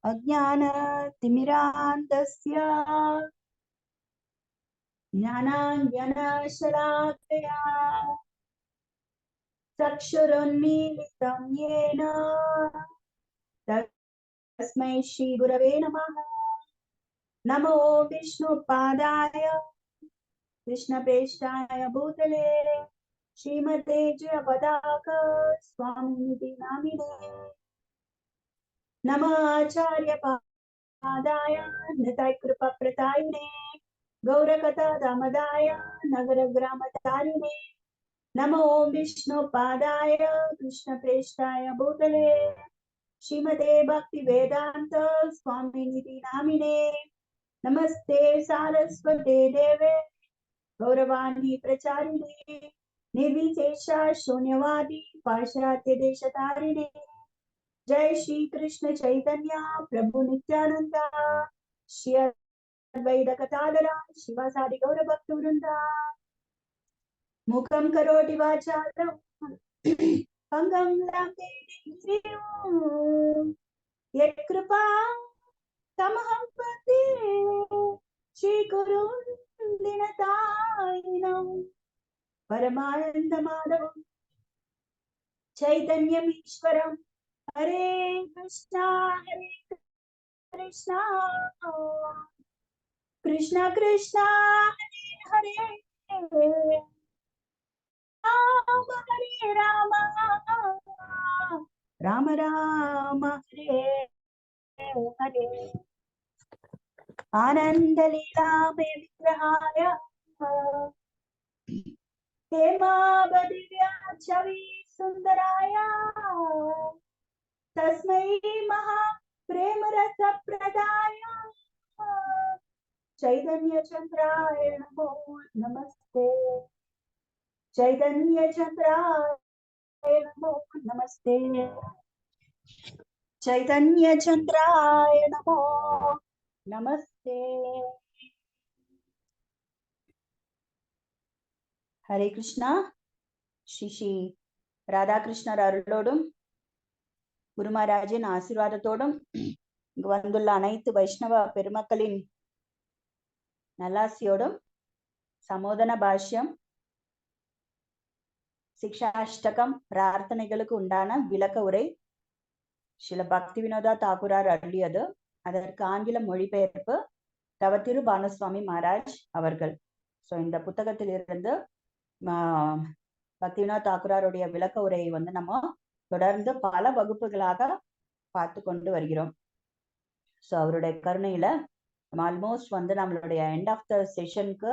अज्ञानतिमिरान्धस्य ज्ञानाञ्जनशलाकया चक्षुरुन्मीलितं येन तस्मै श्रीगुरवे नमः। नमो विष्णुपादाय कृष्णप्रेष्ठाय भूतले श्रीमते जयपताक स्वामिनिति नामिने। नमः आचार्यपादाय नृतकृपप्रदायिने गौरकथा दामदाय नगरग्रामतारिणे। नमो विष्णुपादाय कृष्णप्रेष्ठाय भूतले श्रीमते भक्तिवेदान्त स्वामिनिति नामिने। नमस्ते सारस्वते देवे गौरवाणी प्रचारिणे निर्विशेषा शून्यवादी पाश्चात्य देशतारिणे। जय श्री कृष्ण चैतन्य प्रभु नित्यानंद श्री अद्वैत गदाधर शिवासादि गौर भक्तवृंदा। मुखं करोति वाचालं अंगं लंघयति यत्कृपा तमहं वन्दे श्रीगुरुं दीनतारिणं परमानन्दमाधवं चैतन्यमीश्वरं। हरे कृष्णा कृष्णा कृष्णा कृष्णा हरे हरे राम हरे राम राम राम हरे हरे। आनंद लीला में विग्रहाय हेमावदिव्या छवि सुंदराय तस्मै महा प्रेम रस प्रदाय चैतन्य चंद्राय नमो नमस्ते। चैतन्य चंद्राय नमो नमस्ते। चैतन्य चंद्राय नमो नमस्ते। हरे कृष्णा। श्री श्री ராதாகிருஷ்ணர் அருளோடும் குரு மகாராஜின் ஆசீர்வாதத்தோடும் இங்கு வந்துள்ள அனைத்து வைஷ்ணவ பெருமக்களின் நல்லாசியோடும் சமோதன பாஷ்யம் சிக்ஷாஷ்டகம் பிரார்த்தனைகளுக்கு உண்டான விளக்க உரை ஸ்ரீல பக்தி வினோதா தாக்கூரார் அருளியது. அதற்கு ஆங்கில மொழிபெயர்ப்பு தவத்திரு பானுசுவாமி மகாராஜ் அவர்கள். ஸோ இந்த புத்தகத்திலிருந்து பக்தி வினோத் தாக்கூராருடைய விளக்க உரையை வந்து நம்ம தொடர்ந்து பல வகுப்புகளாக பார்த்து கொண்டு வருகிறோம். ஸோ அவருடைய கருணையில நம்ம ஆல்மோஸ்ட் வந்து நம்மளுடைய எண்ட் ஆஃப் த செஷனுக்கு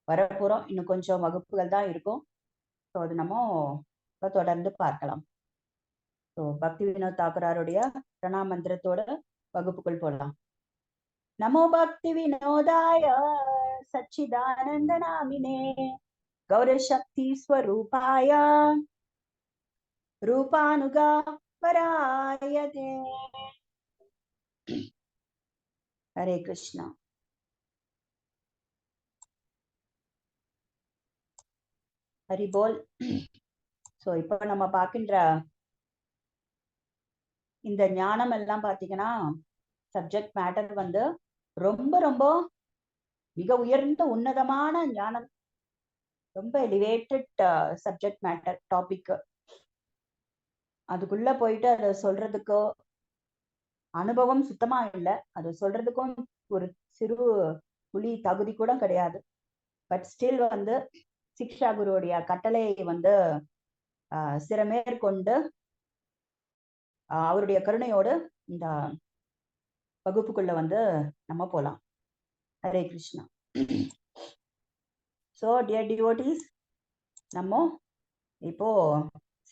வரப்போறோம். இன்னும் கொஞ்சம் வகுப்புகள் தான் இருக்கும். ஸோ அது நம்ம தொடர்ந்து பார்க்கலாம். ஸோ பக்தி வினோத் தாக்கூராருடைய பிரணாம மந்திரத்தோட வகுப்புக்குள் போடலாம். நமோ பக்தி வினோதாய சச்சிதானந்த நாமினே गौरशक्ति स्वरूपाय रूपानुगा वरायते। हरे कृष्णा। हरि बोल। सो இப்போ நம்ம பார்க்கின்ற இந்த ஞானம் எல்லாம் பாத்தீங்கன்னா சப்ஜெக்ட் மேட்டர் வந்து ரொம்ப ரொம்ப மிக உயர்ந்த உன்னதமான ஞானம், ரொம்ப எலிவேட்டட் சப்ஜெக்ட் மேட்டர் டாபிக். அதுக்குள்ள போயிட்டு அதை சொல்றதுக்கோ அனுபவம் சுத்தமா இல்லை, அது சொல்றதுக்கும் ஒரு சிறு புலி தகுதி கூட கிடையாது. பட் ஸ்டில் வந்து சிக்ஷா குருவுடைய கட்டளையை வந்து சிறமேற்கொண்டு அவருடைய கருணையோடு இந்த வகுப்புக்குள்ள வந்து நம்ம போலாம். Hare Krishna. So dear devotees, நம்ம இப்போ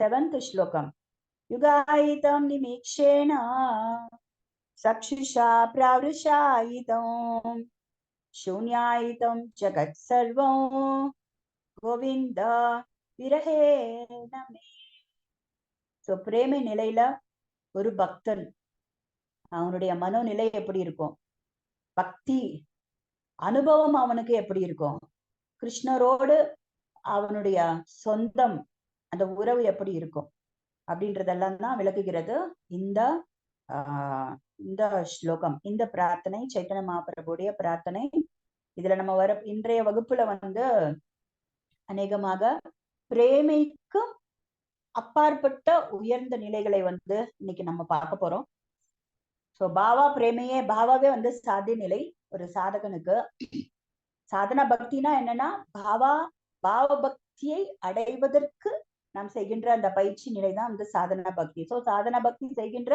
7th ஸ்லோகம். யுகாயிதம் நிமீக்ஷேன சக்ஷுஷா ப்ராவ்ருஷாயிதம் சூன்யாயிதம் ஜகத் சர்வம் கோவிந்த விரஹே நமே. ஸோ பிரேம நிலையில ஒரு பக்தன் அவனுடைய மனோநிலை எப்படி இருக்கும், பக்தி அனுபவம் அவனுக்கு எப்படி இருக்கும், கிருஷ்ணரோடு அவனுடைய சொந்தம் அந்த உறவு எப்படி இருக்கும் அப்படின்றதெல்லாம் தான் விளக்குகிறது இந்த இந்த ஸ்லோகம், இந்த பிரார்த்தனை சைத்தன்ய மகாபிரபுடைய பிரார்த்தனை. இதுல நம்ம வர இன்றைய வகுப்புல வந்து அநேகமாக பிரேமைக்கும் அப்பாற்பட்ட உயர்ந்த நிலைகளை வந்து இன்னைக்கு நம்ம பார்க்க போறோம். சோ பாவாவே வந்து சாத்திய நிலை ஒரு சாதகனுக்கு. சாதனா பக்தினா என்னன்னா பாவ பக்தியை அடைவதற்கு நாம் செய்கின்ற அந்த பயிற்சி நிலை தான் வந்து சாதனா பக்தி. சோ சாதனா பக்தி செய்கின்ற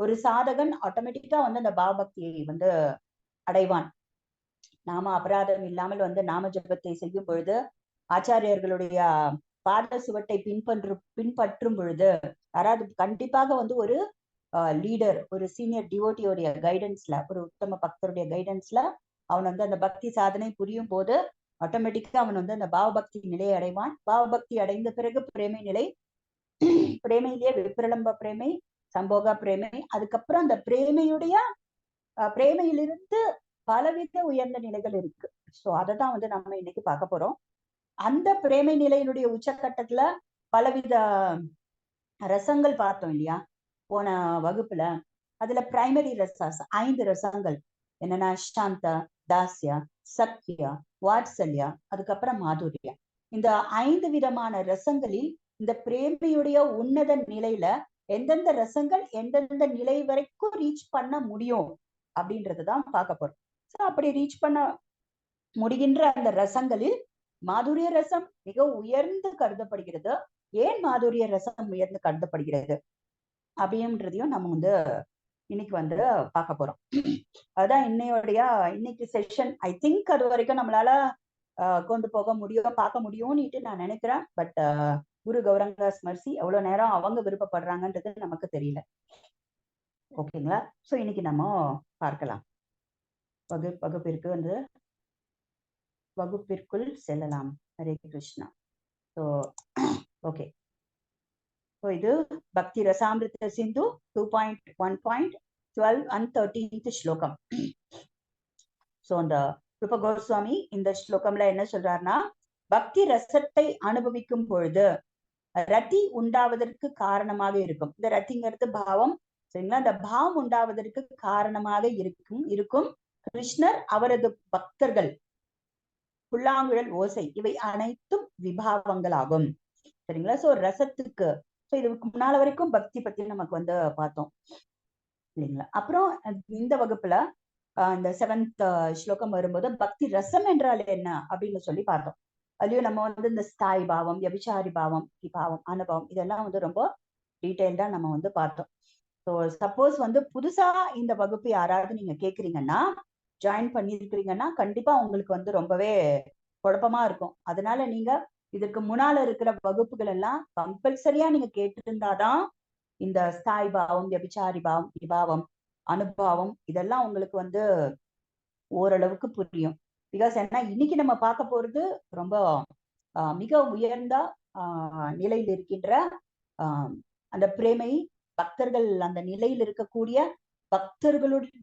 ஒரு சாதகன் ஆட்டோமேட்டிக்கா வந்து அந்த பாவ பக்தியை வந்து அடைவான். நாம அபராதம் இல்லாமல் வந்து நாம ஜபத்தை செய்யும் பொழுது, ஆச்சாரியர்களுடைய பாத சுவட்டை பின்பற்றும் பொழுது, அதாவது கண்டிப்பாக வந்து ஒரு லீடர், ஒரு சீனியர் டிவோட்டியோடைய கைடன்ஸ்ல, ஒரு உத்தம பக்தருடைய கைடன்ஸ்ல அவன் வந்து அந்த பக்தி சாதனை புரியும் போது ஆட்டோமேட்டிக்கா அவன் வந்து அந்த பாவபக்தி நிலையை அடைவான். பாவபக்தி அடைந்த பிறகு பிரேமை நிலை, பிரேமையிலேயே விப்ரலம்ப பிரேமை, சம்போக பிரேமை, அதுக்கப்புறம் அந்த பிரேமையிலிருந்து பலவித உயர்ந்த நிலைகள் இருக்கு. சோ அததான் வந்து நம்ம இன்னைக்கு பார்க்க போறோம். அந்த பிரேமை நிலையினுடைய உச்சக்கட்டத்துல பலவித ரசங்கள் பார்த்தோம் இல்லையா போன வகுப்புல. அதுல பிரைமரி ரசாஸ் 5 ரசங்கள் என்னன்னா சாந்த, தாஸ்யா, சக்கியா, வாத்சல்யா, அதுக்கப்புறம் மாதுரியா. இந்த 5 விதமான ரசங்களில் இந்த பிரேமையுடைய உன்னத நிலையில எந்தெந்த ரசங்கள் எந்தெந்த நிலை வரைக்கும் ரீச் பண்ண முடியும் அப்படின்றதுதான் பார்க்க போறோம். சோ அப்படி ரீச் பண்ண முடிகின்ற அந்த ரசங்களில் மாதுரிய ரசம் மிக உயர்ந்து கருதப்படுகிறது. ஏன் மாதுரிய ரசம் உயர்ந்து கருதப்படுகிறது அப்படின்றதையும் நம்ம வந்து இன்னைக்கு வந்து பார்க்க போறோம். அதுதான் இன்னைக்கு செஷன். ஐ திங்க் அது வரைக்கும் நம்மளால கொண்டு போக முடியும், பார்க்க முடியும்னுட்டு நான் நினைக்கிறேன். பட் குரு கௌரங்க ஸ்மர்சி எவ்வளவு நேரம் அவங்க விருப்பப்படுறாங்கன்றது நமக்கு தெரியல. ஓகேங்களா? சோ இன்னைக்கு நம்ம பார்க்கலாம். வகுப்பிற்குள் செல்லலாம். Hare Krishna. So okay, so இது பக்தி ரசாமிருத சிந்து 2.1.12 and 13th ஸ்லோகம். ஸோ அந்த ரூப கோஸ்வாமி இந்த ஸ்லோகம்ல என்ன சொல்றாருன்னா, பக்தி ரசத்தை அனுபவிக்கும் பொழுது ரத்தி உண்டாவதற்கு காரணமாக இருக்கும். இந்த ரத்திங்கிறது பாவம், சரிங்களா? இந்த பாவம் உண்டாவதற்கு காரணமாக இருக்கும் கிருஷ்ணர், அவரது பக்தர்கள், புல்லாங்குழல் ஓசை, இவை அனைத்தும் விபாவங்களாகும். சரிங்களா? சோ ரசத்துக்கு, சோ இதுக்கு முன்னால வரைக்கும் பக்தி பத்தி நமக்கு வந்து பார்த்தோம் இல்லைங்களா? அப்புறம் இந்த வகுப்புல இந்த 7th ஸ்லோகம் வரும்போது பக்தி ரசம் என்றால் என்ன அப்படின்னு சொல்லி பார்த்தோம். அதுலயும் நம்ம வந்து இந்த ஸ்தாய் பாவம், வியபிசாரி பாவம், விபாவம், அனுபவம், இதெல்லாம் வந்து ரொம்ப டீடைல்டா நம்ம வந்து பார்த்தோம். ஸோ சப்போஸ் வந்து புதுசா இந்த வகுப்பு யாராவது நீங்க கேக்குறீங்கன்னா, ஜாயின் பண்ணிருக்கிறீங்கன்னா கண்டிப்பா உங்களுக்கு வந்து ரொம்பவே குழப்பமா இருக்கும். அதனால நீங்க இதற்கு முன்னால இருக்கிற வகுப்புகள் எல்லாம் கம்பல்சரியா நீங்க கேட்டு இருந்தாதான் இந்த ஸ்தாய் பாவம், வியபிசாரி பாவம், விபாவம், அனுபவம் இதெல்லாம் உங்களுக்கு வந்து ஓரளவுக்கு புரியும். பிகாஸ் ஏன்னா இன்னைக்கு நம்ம பார்க்க போறது ரொம்ப மிக உயர்ந்த நிலையில் இருக்கின்ற அந்த பிரேமை பக்தர்கள், அந்த நிலையில் இருக்கக்கூடிய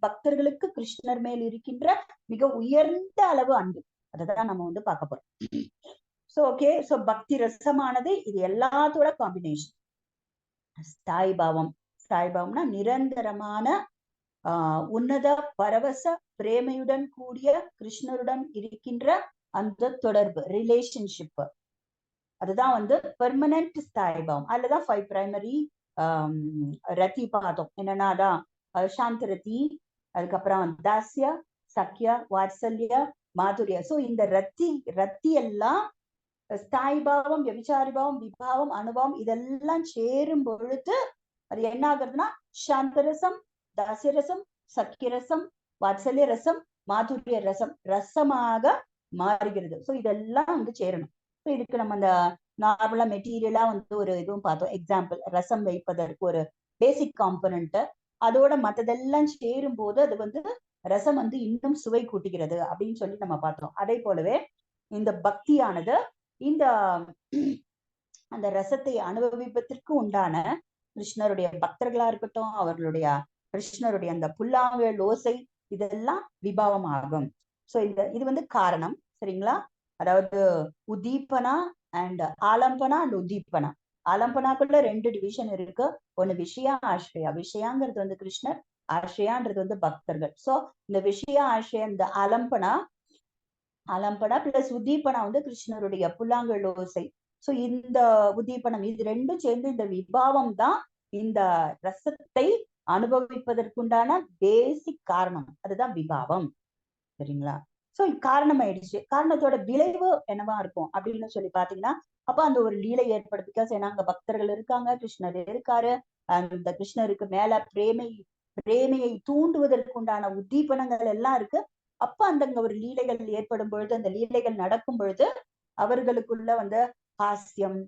பக்தர்களுக்கு கிருஷ்ணர் மேல் இருக்கின்ற மிக உயர்ந்த அளவு அன்பு, அதைதான் நம்ம வந்து பார்க்க போறோம். சோ ஓகே, சோ பக்தி ரசமானது இது எல்லாத்தோட காம்பினேஷன். ஸ்தாய் பாவம்னா நிரந்தரமான உன்னத பரவச பிரேமையுடன் கூடிய கிருஷ்ணருடன் இருக்கின்ற அந்த தொடர்பு, ரிலேஷன்ஷிப், அதுதான் வந்து பெர்மனன்ட் ஸ்தாய் பாவம். அதுலதான் 5 பிரைமரி ரத்தி பார்த்தோம். என்னன்னா அதான் சாந்த ரத்தி, அதுக்கப்புறம் தாஸ்ய, சக்கியா, வாத்சல்ய, மாதுரிய. சோ இந்த ரத்தி எல்லாம் ஸ்தாய் பாவம், வியபிசாரி பாவம், விபாவம், அனுபவம் இதெல்லாம் சேரும் பொழுது அது என்ன ஆகுறதுன்னா சாந்த ரசம், தாஸ்ய ரசம், சக்கிய ரசம், வாத்சல்ய ரசம், மாதுரிய ரசமாக மாறுகிறது. சோ இதெல்லாம் வந்து சேரணும். ஸோ இதுக்கு நம்ம அந்த நார்மலா மெட்டீரியலா வந்து ஒரு இதுவும் பார்த்தோம். எக்ஸாம்பிள், ரசம் வைப்பதற்கு ஒரு பேசிக் காம்பனண்ட், அதோட மற்றதெல்லாம் சேரும் போது அது வந்து ரசம் வந்து இன்னும் சுவை கூட்டுகிறது அப்படின்னு சொல்லி நம்ம பார்த்தோம். அதே போலவே இந்த பக்தியானது இந்த அந்த ரசத்தை அனுபவிப்பதற்கு உண்டான கிருஷ்ணருடைய பக்தர்களா இருக்கட்டும், அவர்களுடைய கிருஷ்ணருடைய அந்த புல்லாங்குழல் ஓசை இதெல்லாம் விபாவம் ஆகும். சோ இது வந்து காரணம், சரிங்களா? அதாவது உதீபனா அண்ட் ஆலம்பனா அண்ட் உதீபனா. ஆலம்பனாக்குள்ள 2 டிவிஷன் இருக்கு. ஒண்ணு விஷயா, ஆஸ்ரயா. விஷயாங்கிறது வந்து கிருஷ்ணர், ஆசிரியான்றது வந்து பக்தர்கள். சோ இந்த விஷய ஆசிரியா, இந்த அலம்பனா பிளஸ் உத்தீபனா வந்து கிருஷ்ணருடைய புல்லாங்குழல் ஓசை. சோ இந்த உத்தீபனம் இது ரெண்டும் சேர்ந்து இந்த விபாவம் தான் இந்த ரசத்தை அனுபவிப்பதற்குண்டான பேசிக் காரணம். அதுதான் விபாவம். சரிங்களா? சோ காரணம் ஆயிடுச்சு. காரணத்தோட விளைவு என்னவா இருக்கும் அப்படின்னு சொல்லி பாத்தீங்கன்னா, அப்ப அந்த ஒரு லீலை ஏற்படும். பிகாஸ் ஏன்னா அங்க பக்தர்கள் இருக்காங்க, கிருஷ்ணர் இருக்காரு. அந்த கிருஷ்ணருக்கு மேல பிரேமையை தூண்டுவதற்குண்டான உத்தீபனங்கள் எல்லாம் இருக்கு. அப்ப அங்க ஒரு லீலைகள் ஏற்படும் பொழுது, அந்த லீலைகள் நடக்கும் பொழுது அவர்களுக்குள்ள வந்து ஹாஸ்யம்,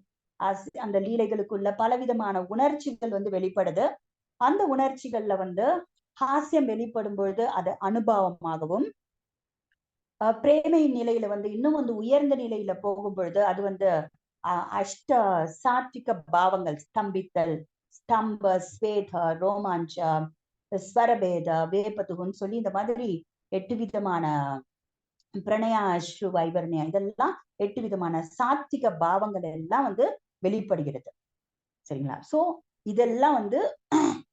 அந்த லீலைகளுக்குள்ள பலவிதமான உணர்ச்சிகள் வந்து வெளிப்படுது. அந்த உணர்ச்சிகள்ல வந்து ஹாஸ்யம் வெளிப்படும் பொழுது அது அனுபவமாகவும், பிரேமை நிலையில வந்து இன்னும் வந்து உயர்ந்த நிலையில போகும் பொழுது அது வந்து அஷ்ட சாத்விக பாவங்கள், ஸ்தம்பித்தல், ஸ்தம்ப, ஸ்வேத, ரோமாஞ்ச, ஸ்வரபேத, வேபதுகுன்னு சொல்லி இந்த மாதிரி 8 விதமான பிரணயா, அஸ்ரு, வைவர்ணியா, இதெல்லாம் 8 விதமான சாத்விக பாவங்கள் எல்லாம் வந்து வெளிப்படுகிறது. சரிங்களா? சோ இதெல்லாம் வந்து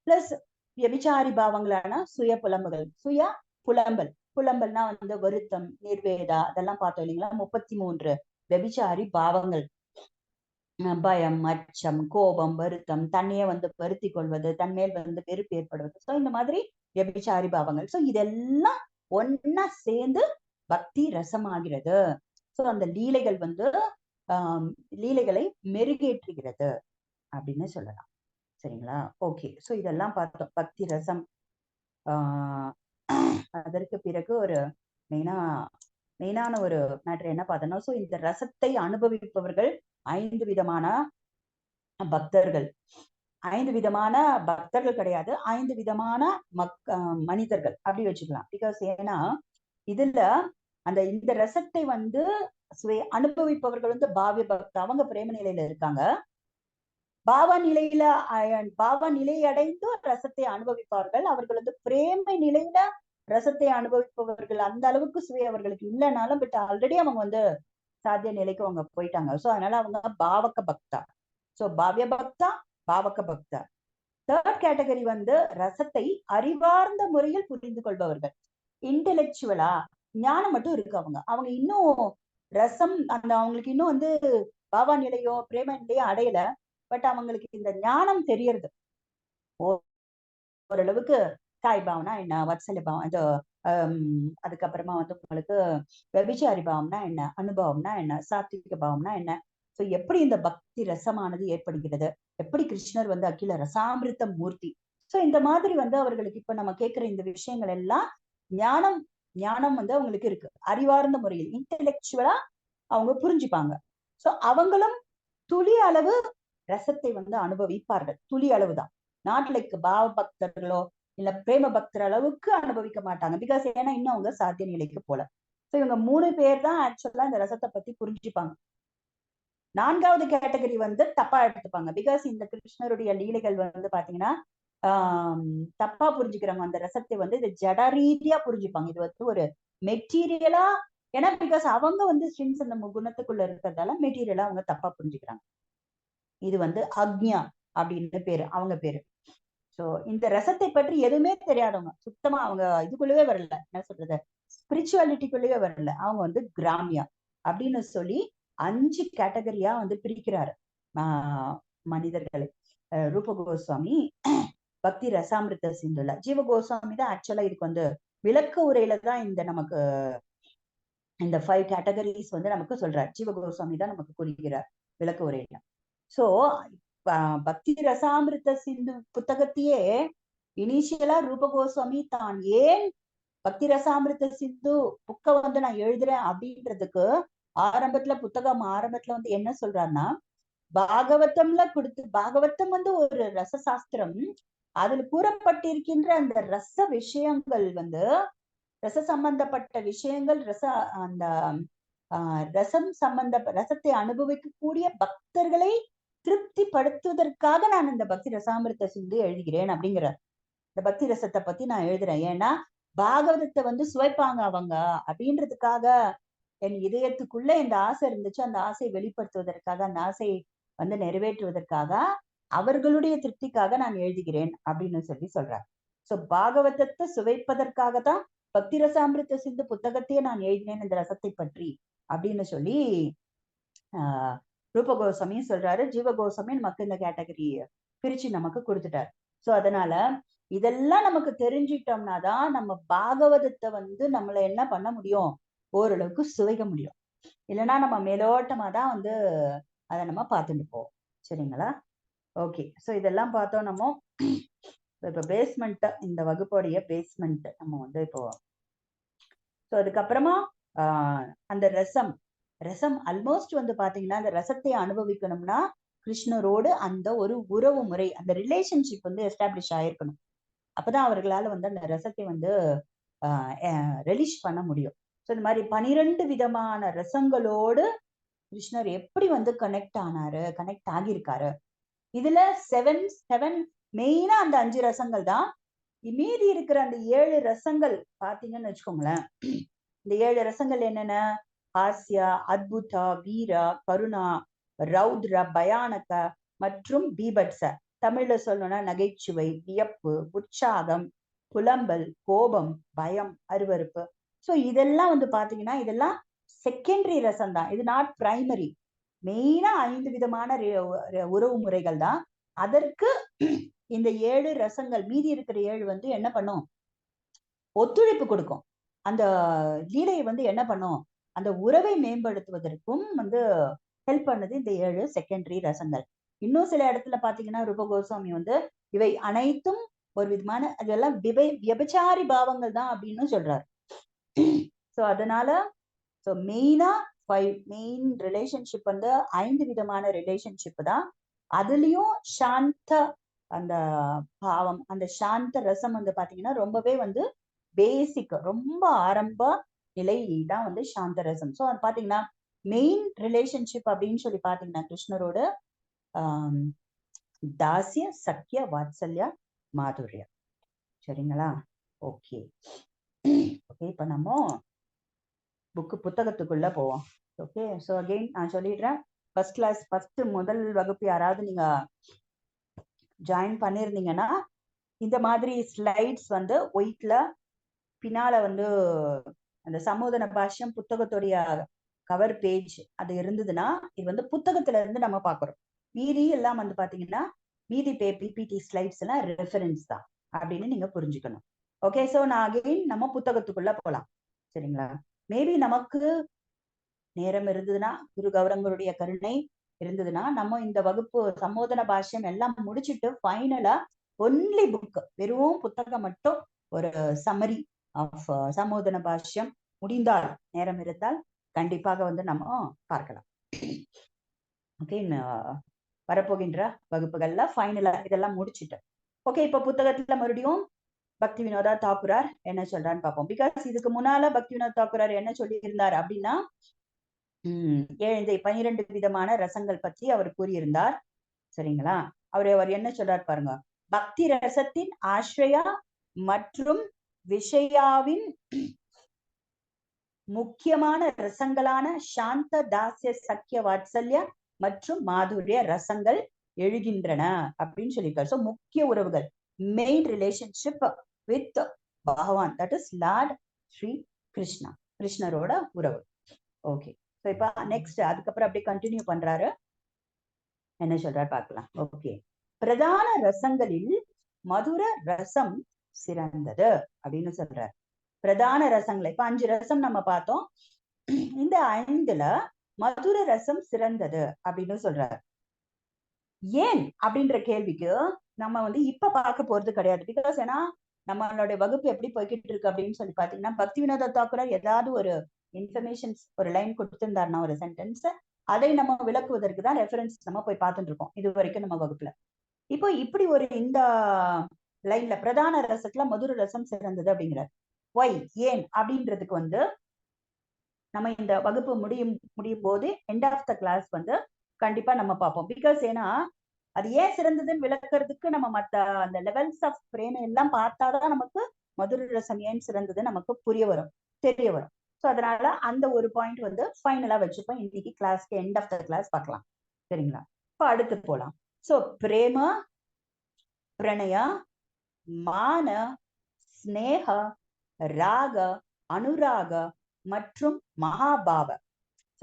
பிளஸ் வியபிச்சாரி பாவங்களான சுய புலம்புகள், புலம்பல்னா வந்து வருத்தம், நிர்வேதா, அதெல்லாம் பார்த்தோம் இல்லைங்களா? 33 வியபிச்சாரி பாவங்கள். பயம், அச்சம், கோபம், வருத்தம், தன்னையே வந்து வருத்தி கொள்வது, தன்மேல் வந்து வெறுப்பு ஏற்படுவது. சோ இந்த மாதிரி வியபிச்சாரி பாவங்கள். சோ இதெல்லாம் ஒன்னா சேர்ந்து பக்தி ரசமாகிறது. சோ அந்த லீலைகள் வந்து லீலைகளை மெருகேற்றுகிறது அப்படின்னு சொல்லலாம். சரிங்களா? ஓகே. சோ இதெல்லாம் பார்த்தோம். பக்தி ரசம். அதற்கு பிறகு ஒரு மெயினான ஒரு மேட்டர் என்ன பார்த்தோம்னா, சோ இந்த ரசத்தை அனுபவிப்பவர்கள் 5 விதமான பக்தர்கள். 5 விதமான பக்தர்கள் கிடையாது, 5 விதமான மனிதர்கள் அப்படி வச்சுக்கலாம். பிகாஸ் ஏன்னா இதுல இந்த ரசத்தை வந்து அனுபவிப்பவர்கள் வந்து பாவிய பக்த, அவங்க பிரேம நிலையில இருக்காங்க. பாவ நிலை அடைந்து ரசத்தை அனுபவிப்பார்கள். அவர்கள் வந்து பிரேமை நிலையில ரசத்தை அனுபவிப்பவர்கள் அந்த அளவுக்கு சுவை அவர்களுக்கு இல்லைனாலும், பட் ஆல்ரெடி அவங்க வந்து சாத்திய நிலைக்கு அவங்க போயிட்டாங்க. சோ அதனால அவங்க பாவக பக்தா. சோ பாவிய பக்தா, பாவக பக்தா. தேர்ட் கேட்டகரி வந்து ரசத்தை அறிவார்ந்த முறையில் புரிந்து கொள்பவர்கள். இன்டெலெக்சுவலா ஞானம் மட்டும் இருக்கு. அவங்க இன்னும் ரசம் அவங்களுக்கு இன்னும் வந்து பாவா நிலையோ பிரேம நிலையோ அடையல. பட் அவங்களுக்கு இந்த ஞானம் தெரியறது. ஓரளவுக்கு தாய் பாவம்னா என்ன, வத்சல்ய பாவம், இது அதுக்கப்புறமா வந்து உங்களுக்கு வெபிச்சாரி பாவம்னா என்ன, அனுபவம்னா என்ன, சாத்விக பாவம்னா என்ன, சோ எப்படி இந்த பக்தி ரசமானது ஏற்படுகிறது, எப்படி கிருஷ்ணர் வந்து அகில ரசாமிருத்த மூர்த்தி. சோ இந்த மாதிரி வந்து அவர்களுக்கு இப்ப நம்ம கேட்கிற இந்த விஷயங்கள் எல்லாம் ஞானம் வந்து அவங்களுக்கு இருக்கு. அறிவார்ந்த முறையில் இன்டெலெக்சுவலா அவங்க புரிஞ்சுப்பாங்க. சோ அவங்களும் துளி அளவு ரசத்தை வந்து அனுபவிப்பார்கள். துளி அளவுதான். நாட் லைக் பாவ பக்தர்களோ இல்ல பிரேம பக்தர் அளவுக்கு அனுபவிக்க மாட்டாங்க. பிகாஸ் ஏன்னா இன்னும் அவங்க சாத்திய நிலைக்கு போல. சோ இவங்க 3 பேர் தான் ஆக்சுவலா இந்த ரசத்தை பத்தி புரிஞ்சுப்பாங்க. 4வது கேட்டகரி வந்து தப்பா எடுத்துப்பாங்க. பிகாஸ் இந்த கிருஷ்ணருடைய லீலைகள் வந்து பாத்தீங்கன்னா தப்பா புரிஞ்சுக்கிறவங்க அந்த ரசத்தை வந்து இது ஜட ரீதியா புரிஞ்சுப்பாங்க. இது வந்து ஒரு மெட்டீரியலா, ஏன்னா பிகாஸ் அவங்க வந்து ஸ்ட்ரிங்ஸ் அந்த குணத்துக்குள்ள இருக்கிறதால மெட்டீரியலா அவங்க தப்பா புரிஞ்சுக்கிறாங்க. இது வந்து அக்ஞா அப்படின்னு பேரு, அவங்க பேரு. சோ இந்த ரசத்தை பற்றி எதுவுமே தெரியாதவங்க, சுத்தமா அவங்க இதுக்குள்ளவே வரல, என்ன சொல்றது, ஸ்பிரிச்சுவாலிட்டிக்குள்ளவே வரல, அவங்க வந்து கிராமியா அப்படின்னு சொல்லி 5 கேட்டகரியா வந்து பிரிக்கிறாரு மனிதர்களை. ரூப கோஸ்வாமி பக்தி ரசாமிருத்த சிந்துல, ஜீவ கோஸ்வாமி தான் ஆக்சுவலா இதுக்கு வந்து விளக்க உரையில தான் நமக்கு இந்த 5 கேட்டகரிஸ் வந்து நமக்கு சொல்றார். ஜீவ கோஸ்வாமி தான் நமக்கு குறிக்கிறார் விளக்க உரையில. சோ பக்தி ரசாமிருத்த சிந்து புத்தகத்தையே இனிஷியலா ரூப கோஸ்வாமி தான் ஏன் பக்தி ரசாமிருத்த சிந்து புக்க வந்து நான் எழுதுறேன் அப்படின்றதுக்கு புத்தகம் ஆரம்பத்துல வந்து என்ன சொல்றாருன்னா, பாகவதம் வந்து ஒரு ரசசாஸ்திரம். அதில் கூறப்பட்டிருக்கின்ற அந்த ரச விஷயங்கள் வந்து ரச சம்பந்தப்பட்ட விஷயங்கள், ரசத்தை அனுபவிக்கக்கூடிய பக்தர்களை திருப்திப்படுத்துவதற்காக நான் இந்த பக்தி ரசாமிருத்த சிந்து எழுதுகிறேன் அப்படிங்கிறார். இந்த பக்தி ரசத்தை பத்தி நான் எழுதுறேன், ஏன்னா பாகவதத்தை வந்து சுவைப்பாங்க அவங்க அப்படின்றதுக்காக, என் இதயத்துக்குள்ள இந்த ஆசை இருந்துச்சு, அந்த ஆசையை வெளிப்படுத்துவதற்காக, அந்த ஆசையை வந்து நிறைவேற்றுவதற்காக, அவர்களுடைய திருப்திக்காக நான் எழுதுகிறேன் அப்படின்னு சொல்லி சொல்றார். சோ பாகவதத்தை சுவைப்பதற்காக தான் பக்தி ரசாமிருத சிந்து புத்தகத்தையே நான் எழுதினேன் இந்த ரசத்தை பற்றி அப்படின்னு சொல்லி ரூப கோஸ்வாமியும் சொல்றாரு. ஜீவ கோஸ்வாமி நமக்கு இந்த கேட்டகரி பிரிச்சு நமக்கு கொடுத்துட்டார். சோ அதனால இதெல்லாம் நமக்கு தெரிஞ்சிட்டோம்னா தான் நம்ம பாகவதத்தை வந்து நம்மள என்ன பண்ண முடியும், ஓரளவுக்கு சுவைக்க முடியும். இல்லைன்னா நம்ம மேலோட்டமா தான் வந்து அதை நம்ம பார்த்துட்டு போவோம். சரிங்களா? ஓகே. சோ இதெல்லாம் பார்த்தோம். நம்ம இப்ப பேஸ்மெண்ட், இந்த வகுப்போடைய பேஸ்மெண்ட் நம்ம வந்து இப்போ ஸோ அதுக்கப்புறமா அந்த ரசம் ஆல்மோஸ்ட் வந்து பாத்தீங்கன்னா அந்த ரசத்தை அனுபவிக்கணும்னா கிருஷ்ணரோடு அந்த ஒரு உறவு முறை, அந்த ரிலேஷன்ஷிப் வந்து எஸ்டாப்ளிஷ் ஆயிருக்கணும். அப்பதான் அவர்களால வந்து அந்த ரசத்தை வந்து ரிலீஸ் பண்ண முடியும். ஸோ இந்த மாதிரி 12 விதமான ரசங்களோடு கிருஷ்ணர் எப்படி வந்து கனெக்ட் ஆகியிருக்காரு. இதுல செவன் மெயினா அந்த 5 ரசங்கள் தான். மீதி இருக்கிற அந்த 7 ரசங்கள் பாத்தீங்கன்னு வச்சுக்கோங்களேன். இந்த 7 ரசங்கள் என்னென்ன? ஹாஸ்யா, அத்புதா, வீரா, கருணா, ரௌத்ர, பயானக மற்றும் பீபட்ச. தமிழ்ல சொல்லணும்னா நகைச்சுவை, வியப்பு, உற்சாகம், புலம்பல், கோபம், பயம், அருவருப்பு. சோ இதெல்லாம் வந்து பாத்தீங்கன்னா இதெல்லாம் செகண்டரி ரசம் தான். இது நாட் பிரைமரி. மெயினா 5 விதமான உறவு முறைகள் தான். அதற்கு இந்த 7 ரசங்கள், மீதி இருக்கிற 7 வந்து என்ன பண்ணும், ஒத்துழைப்பு கொடுக்கும். அந்த லீலையை வந்து என்ன பண்ணும், அந்த உறவை மேம்படுத்துவதற்கும் வந்து ஹெல்ப் பண்ணது இந்த 7 செகண்டரி ரசங்கள். இன்னும் சில இடத்துல பாத்தீங்கன்னா ரூப கோஸ்வாமி வந்து இவை அனைத்தும் ஒரு விதமான அதெல்லாம் விபச்சாரி பாவங்கள் தான் அப்படின்னு சொல்றாரு. சோ அதனால ஸோ மெயினா 5 மெயின் ரிலேஷன்ஷிப் வந்து 5 விதமான ரிலேஷன்ஷிப் தான். அதுலயும் சாந்த அந்த பாவம், அந்த சாந்த ரசம் வந்து பாத்தீங்கன்னா ரொம்பவே வந்து பேசிக், ரொம்ப ஆரம்ப நிலை தான் வந்து சாந்த ரசம். ஸோ அது பாத்தீங்கன்னா மெயின் ரிலேஷன்ஷிப் அப்படின்னு சொல்லி பாத்தீங்கன்னா கிருஷ்ணரோட தாசிய, சக்கிய, வாத்சல்யா, மாதுர்யா. சரிங்களா? ஓகே. இப்ப நம்ம புத்தகத்துக்குள்ள போவோம். ஓகே. ஸோ அகெயின் நான் சொல்லிடுறேன். ஃபர்ஸ்ட் கிளாஸ் முதல் வகுப்பு யாராவது நீங்க ஜாயின் பண்ணிருந்தீங்கன்னா இந்த மாதிரி ஸ்லைட்ஸ் வந்து ஒயிட்ல பின்னால வந்து அந்த சமோதன பாஷ்யம் புத்தகத்துடைய கவர் பேஜ் அது இருந்ததுன்னா இது வந்து புத்தகத்துல இருந்து நம்ம பாக்குறோம். மீதி எல்லாம் வந்து பாத்தீங்கன்னா மீதி பிபிடி ஸ்லைட்ஸ் எல்லாம் ரெஃபரன்ஸ் தான் அப்படின்னு நீங்க புரிஞ்சுக்கணும். ஓகே. ஸோ நான் அகெயின் நம்ம புத்தகத்துக்குள்ள போலாம். சரிங்களா? மேபி நமக்கு நேரம் இருந்ததுன்னா, குரு கௌரங்கருடைய கருணை இருந்ததுன்னா நம்ம இந்த வகுப்பு சமோதன பாஷ்யம் எல்லாம் முடிச்சுட்டு ஃபைனலா ஒன்லி புக், வெறும் புத்தகம் மட்டும் ஒரு சம்மரி ஆஃப் சமோதன பாஷ்யம் முடிந்தால், நேரம் இருந்தால் கண்டிப்பாக வந்து நம்ம பார்க்கலாம். ஓகே. வரப்போகின்ற வகுப்புகள்ல ஃபைனலா இதெல்லாம் முடிச்சுட்டு ஓகே. இப்ப புத்தகத்துல மறுபடியும் பக்தி வினோதா தாக்குரார் என்ன சொல்றான்னு பார்ப்போம். பிகாஸ் இதுக்கு முன்னால பக்தி வினோத் தாக்குரார் என்ன சொல்லி இருந்தார் அப்படின்னா 12 விதமான ரசங்கள் பற்றி அவர் கூறியிருந்தார். சரிங்களா? அவர் என்ன சொல்றார் பாருங்க. பக்தி ரசத்தின் ஆශ්‍රயா மற்றும் விஷயாவின் முக்கியமான ரசங்களான சாந்த, தாஸ்ய, சக்கிய, வாத்சல்ய மற்றும் மாதுரிய ரசங்கள் எழுகின்றன அப்படின்னு சொல்லியிருக்காரு. ஸோ முக்கிய உறவுகள், main relationship with Bhagavan, that is lord Shri Krishna, கிருஷ்ணரோட உறவு. ஓகே. ஸோ இப்ப நெக்ஸ்ட் அதுக்கப்புறம் அப்படியே கண்டினியூ பண்றாரு. என்ன சொல்றாரு பார்க்கலாம். ஓகே. பிரதான ரசங்களில் மதுர ரசம் சிறந்தது அப்படின்னு சொல்றாரு. பிரதான ரசங்களை இப்ப 5 ரசம் நம்ம பார்த்தோம். இந்த 5ல மதுர ரசம் சிறந்தது அப்படின்னு சொல்றாரு. ஏன் அப்படின்ற கேள்விக்கு நம்ம வந்து இப்ப பார்க்க போறது கிடையாது. பிகாஸ் ஏன்னா நம்மளுடைய வகுப்பு எப்படி போய்கிட்டு இருக்கு அப்படின்னு சொல்லி பாத்தீங்கன்னா பக்தி வினோத தாக்குரார் ஏதாவது ஒரு இன்ஃபர்மேஷன்ஸ் ஒரு லைன் கொடுத்திருந்தாருன்னா ஒரு சென்டென்ஸ், அதை நம்ம விளக்குவதற்கு தான் ரெஃபரன்ஸ் நம்ம போய் பார்த்துட்டு இருக்கோம் இது வரைக்கும் நம்ம வகுப்புல. இப்போ இப்படி ஒரு இந்த லைன்ல பிரதான ரசத்துல மதுர ரசம் சிறந்தது அப்படிங்கிறார். ஒய், ஏன் அப்படின்றதுக்கு வந்து நம்ம இந்த வகுப்பு முடியும் போது எண்ட் ஆஃப் த கிளாஸ் வந்து கண்டிப்பா நம்ம பார்ப்போம். பிகாஸ் ஏன்னா அது ஏன் சிறந்ததுன்னு விளக்குறதுக்கு நம்ம மத்த அந்த லெவல்ஸ் ஆஃப் பிரேம எல்லாம் பார்த்தாதான் நமக்கு மதுர ரசம் ஏன் சிறந்தது நமக்கு தெரிய வரும். ஸோ அதனால அந்த ஒரு பாயிண்ட் வந்து ஃபைனலா வச்சுப்போம். இன்னைக்கு கிளாஸ்க்கு எண்ட் ஆஃப் த கிளாஸ் பார்க்கலாம். சரிங்களா? இப்போ அடுத்து போலாம். ஸோ பிரேம, பிரணயா, மான, ஸ்னேக, ராக, அனுராக மற்றும் மகாபாவ.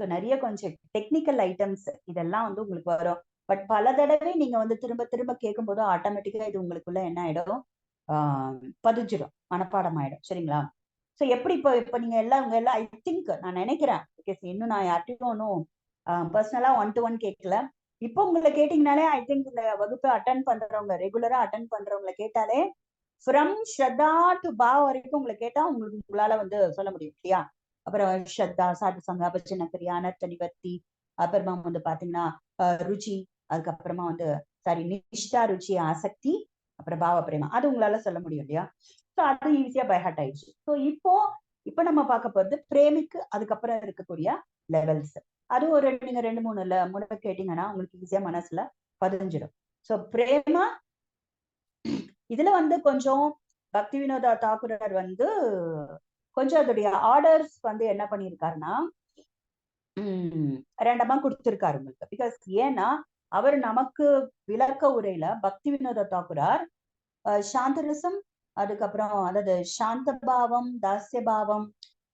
ஸோ நிறைய கொஞ்சம் டெக்னிக்கல் ஐட்டம்ஸ் இதெல்லாம் வந்து உங்களுக்கு வரும். பட் பல தடவை நீங்க வந்து திரும்ப திரும்ப கேட்கும் போது ஆட்டோமேட்டிக்கா இது உங்களுக்குள்ள என்ன ஆயிடும், பதிஞ்சிடும், மனப்பாடம் ஆயிடும். சரிங்களா? ஸோ எப்படி இப்போ நீங்க எல்லாம் உங்க எல்லாம் ஐ திங்க் நான் நினைக்கிறேன், இன்னும் நான் யார்ட்டையும் ஒன்றும் பர்சனலா 1-to-1 கேட்கல. இப்போ உங்களை கேட்டீங்கனாலே ஐ திங்க் இந்த வகுப்பு அட்டன் பண்றவங்க, ரெகுலரா அட்டன் பண்றவங்களை கேட்டாலே ஃப்ரம் ஸ்ரத்தா டு பாவ் வரைக்கும் உங்களை கேட்டா உங்களால வந்து சொல்ல முடியும் இல்லையா? அப்புறம் ஸ்ரத்தா, சாது சங்கா, பச்சன கிரியா, அனர்த்த நிவர்த்தி, அப்புறமா வந்து பாத்தீங்கன்னா ருச்சி, அதுக்கப்புறமா வந்து சாரி நிஷ்டா, ருச்சி, ஆசக்தி, அப்புறம் பாவ பிரேமா, அது உங்களால சொல்ல முடியும் இல்லையா? ஸோ அது ஈஸியா பை ஹார்ட் ஆயிடுச்சு. ஸோ இப்போ நம்ம பார்க்க போறது பிரேமிக்கு அதுக்கப்புறம் இருக்கக்கூடிய லெவல்ஸ். அது ஒரு நீங்க 2-3 முறை கேட்டீங்கன்னா உங்களுக்கு ஈஸியா மனசுல பதிஞ்சிடும். ஸோ பிரேமா இதுல வந்து கொஞ்சம் பக்தி வினோதா தாக்கூரர் வந்து கொஞ்சம் அதோடைய ஆர்டர்ஸ் வந்து என்ன பண்ணியிருக்காருன்னா ரேண்டமா கொடுத்திருக்காரு உங்களுக்கு. பிகாஸ் ஏன்னா அவர் நமக்கு விளக்க உரையில பக்தி வினோத தாக்கூரார் சாந்தரசம், அதுக்கப்புறம் அதாவது சாந்த பாவம், தாசிய பாவம்,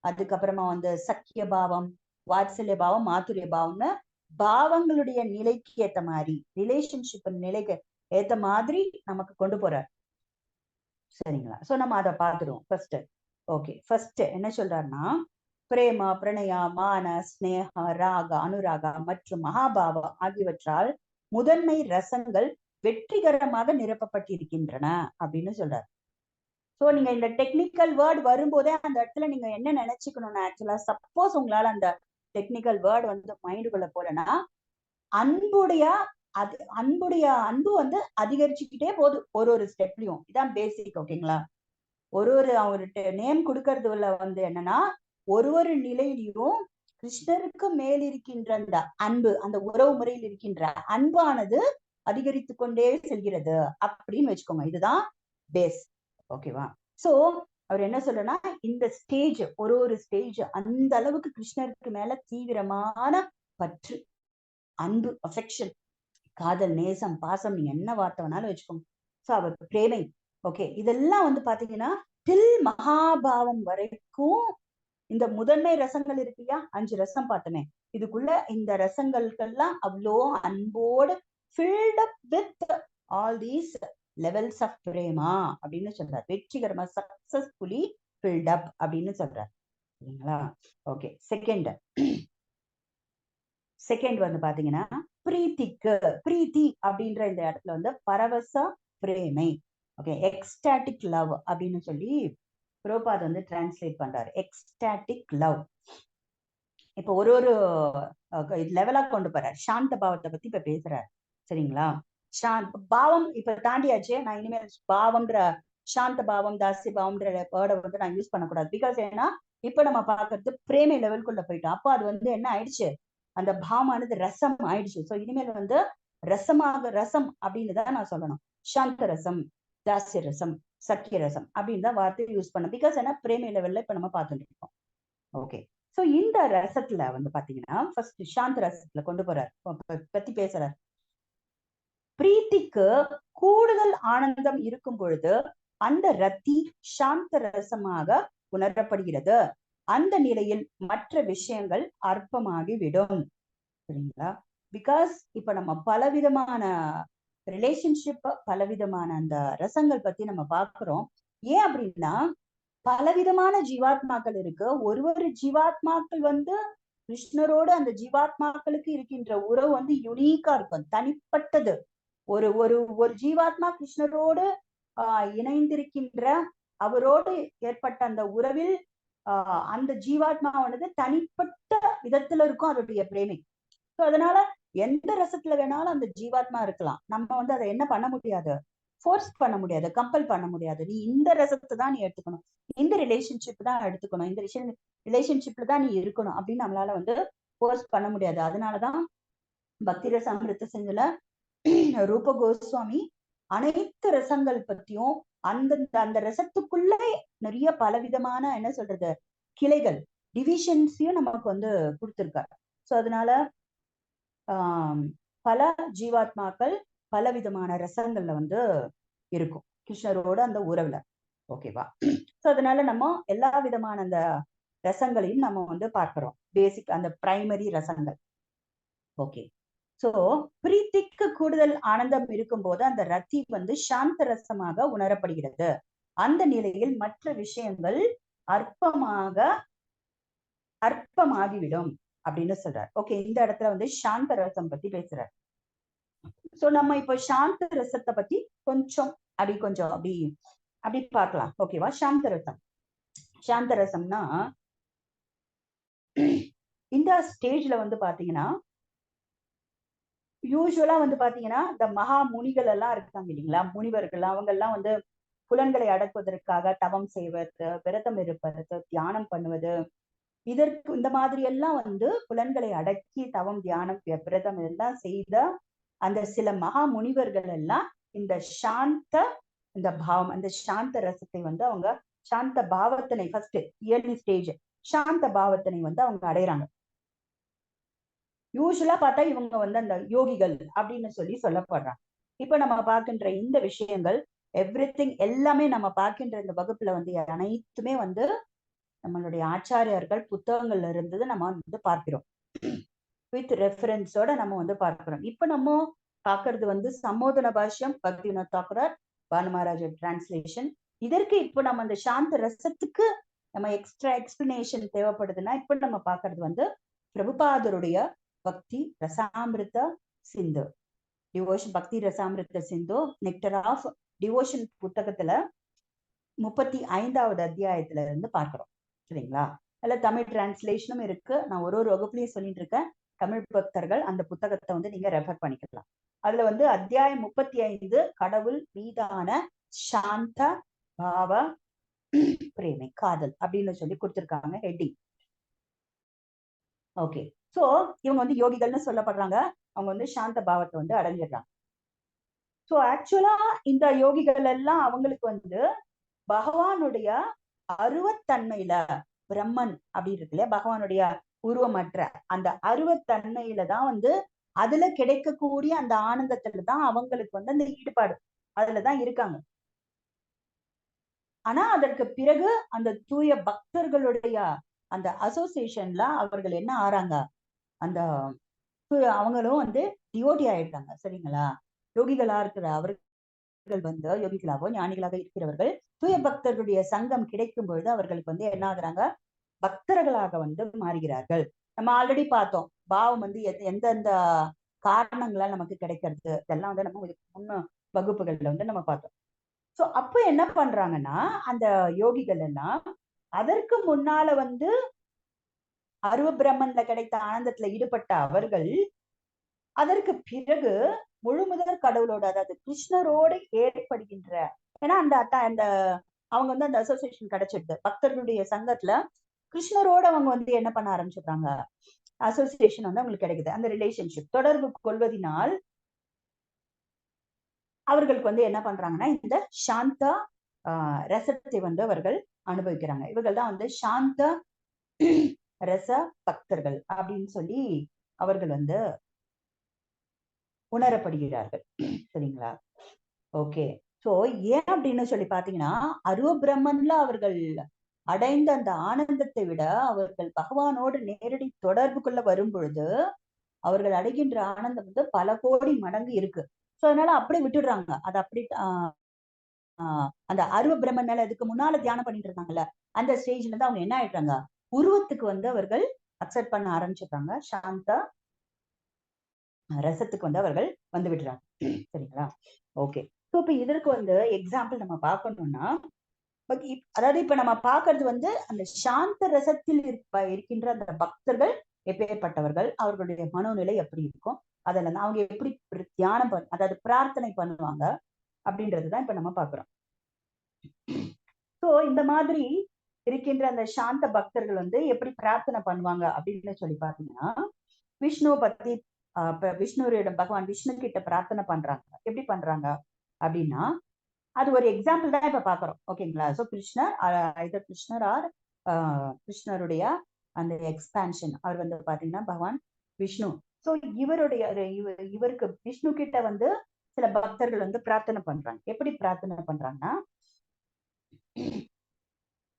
அதுக்கப்புறமா வந்து சக்கிய பாவம், வாத்சல்ய பாவம், மாதுரிய பாவம்னு பாவங்களுடைய நிலைக்கு ஏத்த மாதிரி, ரிலேஷன்ஷிப் நிலைக்கு ஏத்த மாதிரி நமக்கு கொண்டு போறார். சரிங்களா? சோ நம்ம அதை பார்த்துருவோம் ஃபர்ஸ்ட். ஓகே, ஃபர்ஸ்ட் என்ன சொல்றாருன்னா பிரேமா, பிரணயா, மான, ஸ்னேகா, ராக, அனுராகா மற்றும் மகாபாவ ஆகியவற்றால் முதன்மை ரசங்கள் வெற்றிகரமாக நிரப்பப்பட்டிருக்கின்றன அப்படின்னு சொல்றாரு. சோ நீங்க இந்த டெக்னிக்கல் வேர்ட் வரும்போதே அந்த இடத்துல நீங்க என்ன நினைச்சுக்கணும்னா, ஆக்சுவலா சப்போஸ் உங்களால அந்த டெக்னிக்கல் வேர்டு வந்து மைண்டுக்குள்ள போலன்னா, அன்பு வந்து அதிகரிச்சுக்கிட்டே போகுது ஒரு ஸ்டெப்லயும். இதான் பேசிக். ஓகேங்களா? அவர்கிட்ட நேம் கொடுக்கறதுல வந்து என்னன்னா, ஒரு நிலையிலையும் கிருஷ்ணருக்கு மேல் இருக்கின்ற அந்த அன்பு, அந்த உறவு முறையில் இருக்கின்ற அன்பானது அதிகரித்து கொண்டே செல்கிறது அப்படின்னு வச்சுக்கோங்க. இதுதான் பேஸ். ஓகேவா? சோ அவர் என்ன சொல்றனா, இந்த ஸ்டேஜ் ஒரு ஸ்டேஜ் அந்த அளவுக்கு கிருஷ்ணருக்கு மேல தீவிரமான பற்று, அன்பு, அஃபெக்ஷன், காதல், நேசம், பாசம், நீங்க என்ன வார்த்தை வேணாலும் வச்சுக்கோங்க. சோ அவர் பிரேமை. ஓகே, இதெல்லாம் வந்து பாத்தீங்கன்னா டில் மகாபாவம் வரைக்கும் இந்த முதன்மை ரசங்கள் இருக்கு இல்லையா, 5 ரசம் பார்த்தோமே, இதுக்குள்ள இந்த ரசங்களுக்கெல்லாம் அவ்வளோ அன்போடு filled up with all these levels of Prema அப்படின்னு சொல்றார். வெற்றிகரமா சக்சஸ்ஃபுல்லி filled up அப்படின்னு சொல்றார். சரிங்களா? ஓகே, செகண்ட் வந்து பாத்தீங்கன்னா பிரீத்தி அப்படின்ற இந்த இடத்துல வந்து பரவச பிரேமை. ஓகே, எக்ஸ்டாட்டிக் லவ் அப்படின்னு சொல்லி பிரபுபாத் வந்து டிரான்ஸ்லேட் பண்றாரு. Ecstatic love. இப்ப ஒரு லெவலா கொண்டு போறாரு. சாந்த பாவத்தை பத்தி இப்ப பேசுறாரு. சரிங்களா? பாவம் இப்ப தாண்டியாச்சு. நான் இனிமேல் பாவம்ன்ற சாந்த பாவம், தாசிய பாவம்ன்ற வேர்டை வந்து நான் யூஸ் பண்ணக்கூடாது. பிகாஸ் ஏன்னா இப்ப நம்ம பாக்குறது பிரேமை லெவலுக்குள்ள போயிட்டோம். அப்போ அது வந்து என்ன ஆயிடுச்சு, அந்த பாவமானது ரசம் ஆயிடுச்சு. சோ இனிமேல் வந்து ரசம் அப்படின்னு தான் நான் சொல்லணும். சாந்த ரசம், தாசிய ரசம், சக்கிய ரசம் அப்படின்னு தான் வார்த்தையை யூஸ் பண்ண. பிகாஸ் ஏன்னா பிரேமை லெவல்ல இப்ப நம்ம பார்த்துட்டு இருக்கோம். ஓகே, சோ இந்த ரசத்துல வந்து பாத்தீங்கன்னா ஃபர்ஸ்ட் சாந்த ரசத்துல கொண்டு போறார் பத்தி பேசுறார். பிரீத்திக்கு கூடுதல் ஆனந்தம் இருக்கும் பொழுது அந்த ரத்தி சாந்த ரசமாக உணரப்படுகிறது. அந்த நிலையில் மற்ற விஷயங்கள் அற்பமாகிவிடும். சரிங்களா? பிகாஸ் இப்ப நம்ம பலவிதமான ரிலேஷன்ஷிப், பலவிதமான அந்த ரசங்கள் பத்தி நம்ம பாக்குறோம். ஏன் அப்படின்னா பலவிதமான ஜீவாத்மாக்கள் இருக்கு. ஒரு ஜீவாத்மாக்கள் வந்து கிருஷ்ணரோடு அந்த ஜீவாத்மாக்களுக்கு இருக்கின்ற உறவு வந்து யுனீக்கா இருக்கும், தனிப்பட்டது. ஒரு ஒரு ஒரு ஜீவாத்மா கிருஷ்ணரோடு இணைந்திருக்கின்ற அவரோடு ஏற்பட்ட அந்த உறவில் அந்த ஜீவாத்மாவானது தனிப்பட்ட விதத்துல இருக்கும் அதோடைய பிரேமை. ஸோ அதனால எந்த ரசத்துல வேணாலும் அந்த ஜீவாத்மா இருக்கலாம். நம்ம வந்து அதை என்ன பண்ண முடியாது, ஃபோர்ஸ் பண்ண முடியாது, கம்பல் பண்ண முடியாது. நீ இந்த ரசத்தை தான் நீ எடுத்துக்கணும், இந்த ரிலேஷன்ஷிப் தான் எடுத்துக்கணும், இந்த ரிலேஷன்ஷிப்ல தான் நீ இருக்கணும் அப்படின்னு நம்மளால வந்து ஃபோர்ஸ் பண்ண முடியாது. அதனாலதான் பக்தி ரச அமிர்த சிந்துல ரூப கோஸ்வாமி அனைத்து ரசங்கள் பத்தியும் அந்த ரசத்துக்குள்ளே நிறைய பலவிதமான என்ன சொல்றது டிவிஷன்ஸையும் நமக்கு வந்து கொடுத்திருக்காரு. சோ அதனால பல ஜீவாத்மாக்கள் பலவிதமான ரசங்கள்ல வந்து இருக்கும் கிருஷ்ணரோட அந்த உறவுல. ஓகேவா? சோ அதனால நம்ம எல்லா விதமான அந்த ரசங்களையும் நம்ம வந்து பார்க்கிறோம். பேசிக் அந்த பிரைமரி ரசங்கள். ஓகே. சோ பிரீத்திக்கு கூடுதல் ஆனந்தம் இருக்கும்போது அந்த ரத்தி வந்து சாந்த ரசமாக உணரப்படுகிறது. அந்த நிலையில் மற்ற விஷயங்கள் அற்பமாக அற்பமாகிவிடும் அப்படின்னு சொல்றார். ஓகே, இந்த இடத்துல வந்து சாந்த ரசம் பத்தி பேசுறார். சோ நம்ம இப்ப சாந்த ரசத்தை பத்தி கொஞ்சம் அப்படி பார்க்கலாம். ஓகேவா? சாந்த ரசம். சாந்த ரசம்னா இந்த ஸ்டேஜ்ல வந்து பாத்தீங்கன்னா யூஸ்வலா வந்து பாத்தீங்கன்னா இந்த மகா முனிகள் எல்லாம் இருக்காங்க இல்லைங்களா, முனிவர்கள் அவங்க எல்லாம் வந்து புலன்களை அடக்குவதற்காக தவம் செய்வது, விரதம் இருப்பது, தியானம் பண்ணுவது, இதற்கு இந்த மாதிரி எல்லாம் வந்து புலன்களை அடக்கி தவம், தியானம், விரதம் எல்லாம் செய்த அந்த சில மகா முனிவர்கள் எல்லாம் இந்த சாந்த இந்த பாவம், அந்த சாந்த ரசத்தை வந்து அவங்க சாந்த பாவத்தினை ஃபர்ஸ்ட் இயர்லி ஸ்டேஜ் சாந்த பாவத்தினை வந்து அவங்க அடையறாங்க. யூஸ்வலா பார்த்தா இவங்க வந்து அந்த யோகிகள் அப்படின்னு சொல்லப்படுறாங்க. இப்ப நம்ம பார்க்கின்ற இந்த விஷயங்கள் எவ்ரிதிங் எல்லாமே நம்ம பார்க்கின்ற இந்த வகுப்புல வந்து அனைத்துமே வந்து நம்மளுடைய ஆச்சாரியார்கள் புத்தகங்கள்ல இருந்தது நம்ம வந்து பார்க்கிறோம். வித் ரெஃபரன்ஸோட நம்ம வந்து பார்க்கிறோம். இப்ப நம்ம பார்க்கறது வந்து சம்மோதன பாஷ்யம், பக்திவினோத் தாக்கூர், பானு மகாராஜ் டிரான்ஸ்லேஷன். இதற்கு இப்ப நம்ம அந்த சாந்த ரசத்துக்கு நம்ம எக்ஸ்ட்ரா எக்ஸ்பிளனேஷன் தேவைப்படுதுன்னா இப்ப நம்ம பார்க்கறது வந்து பிரபுபாதருடைய பக்தி ரசாமிருத சிந்து, டிவோஷன் பக்தி ரசாமிருத சிந்து, நெக்டர் ஆஃப் டிவோஷன் புத்தகத்துல 35வது அத்தியாயத்துல இருந்து பார்க்கிறோம். சரிங்களா? அதுல தமிழ் டிரான்ஸ்லேஷனும் இருக்கு. நான் ஒரு வகுப்புலயும் சொல்லிட்டு இருக்கேன். தமிழ் பக்தர்கள் அந்த புத்தகத்தை வந்து நீங்க ரெஃபர் பண்ணிக்கலாம். அதுல வந்து அத்தியாயம் 35 கடவுள் மீதான சாந்த பாவ பிரேமை, காதல் அப்படின்னு சொல்லி கொடுத்திருக்காங்க ஹெட்டிங். ஓகே. சோ இவங்க வந்து யோகிகள்னு சொல்லப்படுறாங்க. அவங்க வந்து சாந்த பாவத்தை வந்து அடைஞ்சிடுறாங்க. சோ ஆக்சுவலா இந்த யோகிகள் எல்லாம் அவங்களுக்கு வந்து பகவானுடைய அருவத்தன்மையில, பிரம்மன் அப்படி இருக்கு இல்லையா, பகவானுடைய உருவமற்ற அந்த அருவத்தன்மையில தான் வந்து அதுல கிடைக்கக்கூடிய அந்த ஆனந்தத்துல தான் அவங்களுக்கு வந்து அந்த ஈடுபாடு அதுலதான் இருக்காங்க. ஆனா அதற்கு பிறகு அந்த தூய பக்தர்களுடைய அந்த அசோசியேஷன்ல அவர்கள் என்ன ஆறாங்க, அந்த அவங்களும் வந்து டிவோட்டி ஆயிட்டாங்க. சரிங்களா? யோகிகளா இருக்கிற அவர்கள் வந்து யோகிகளாவோ ஞானிகளாக இருக்கிறவர்கள் தூய பக்தர்களுடைய சங்கம் கிடைக்கும் பொழுது அவர்களுக்கு வந்து என்ன ஆகுறாங்க, பக்தர்களாக வந்து மாறுகிறார்கள். நம்ம ஆல்ரெடி பார்த்தோம் பாவம் வந்து எந்தெந்த காரணங்களால் நமக்கு கிடைக்கிறது, இதெல்லாம் வந்து நம்ம முன்ன வகுப்புகள்ல வந்து நம்ம பார்த்தோம். சோ அப்ப என்ன பண்றாங்கன்னா அந்த யோகிகள் எல்லாம் அதற்கு முன்னால வந்து அருவ பிரம்மன்ல கிடைத்த ஆனந்தத்துல ஈடுபட்ட அவர்கள் அதற்கு பிறகு முழுமுதற் கடவுளோட, அதாவது கிருஷ்ணரோடு ஏற்படுகின்ற, ஏன்னா அந்த அவங்க வந்து அந்த அசோசியேஷன் கிடைச்சிடுது பக்தர்களுடைய சங்கத்துல கிருஷ்ணரோட அவங்க வந்து என்ன பண்ண ஆரம்பிச்சிடுறாங்க, அசோசியேஷன் வந்து அவங்களுக்கு கிடைக்குது. அந்த ரிலேஷன்ஷிப் தொடர்பு கொள்வதனால் அவர்களுக்கு வந்து என்ன பண்றாங்கன்னா இந்த சாந்த ரசத்தை வந்து அவர்கள் அனுபவிக்கிறாங்க. இவர்கள் தான் வந்து சாந்த ரச பக்தர்கள் அப்படின்னு சொல்லி அவர்கள் வந்து உணரப்படுகிறார்கள். சரிங்களா? ஓகே. சோ ஏன் அப்படின்னு சொல்லி பாத்தீங்கன்னா அருவ பிரம்மன்ல அவர்கள் அடைந்த அந்த ஆனந்தத்தை விட அவர்கள் பகவானோடு நேரடி தொடர்புக்குள்ள வரும் பொழுது அவர்கள் அடைகின்ற ஆனந்தம் வந்து பல கோடி மடங்கு இருக்கு. சோ அதனால அப்படியே விட்டுடுறாங்க. அது அப்படி அந்த அருவ பிரம்மன் மேல இதுக்கு முன்னால தியானம் பண்ணிட்டு இருந்தாங்கல்ல அந்த ஸ்டேஜ்ல இருந்து அவங்க என்ன ஆயிட்டாங்க, உருவத்துக்கு வந்து அவர்கள் அக்செப்ட் பண்ண ஆரம்பிச்சிட்டாங்க. சாந்த ரசத்துக்கு வந்து அவர்கள் வந்து விடுறாங்க. சரிங்களா? ஓகே. சோ இப்ப இதற்கு வந்து எக்ஸாம்பிள் நம்ம பார்க்கணும்னா அதாவது இப்ப நம்ம பார்க்கிறது வந்து அந்த சாந்த ரசத்தில் இருக்கின்ற அந்த பக்தர்கள் எப்பேற்பட்டவர்கள், அவர்களுடைய மனோநிலை எப்படி இருக்கும், அதெல்லாம் அவங்க எப்படி தியானம் அதாவது பிரார்த்தனை பண்ணுவாங்க அப்படின்றதுதான் இப்ப நம்ம பாக்குறோம். சோ இந்த மாதிரி இருக்கின்ற அந்த சாந்த பக்தர்கள் வந்து எப்படி பிரார்த்தனை பண்ணுவாங்க அப்படின்னு சொல்லி பாத்தீங்கன்னா விஷ்ணுவை பத்தி விஷ்ணுவிடம் பகவான் விஷ்ணு கிட்ட பிரார்த்தனை பண்றாங்க. எப்படி பண்றாங்க அப்படின்னா அது ஒரு எக்ஸாம்பிள் தான் இப்ப பாக்குறோம். ஓகேங்களா? சோ கிருஷ்ணர் இதர் கிருஷ்ணர் ஆர் கிருஷ்ணருடைய அந்த எக்ஸ்பான்ஷன் அவர் வந்து பாத்தீங்கன்னா பகவான் விஷ்ணு. சோ இவருக்கு விஷ்ணு கிட்ட வந்து சில பக்தர்கள் வந்து பிரார்த்தனை பண்றாங்க. எப்படி பிரார்த்தனை பண்றாங்கன்னா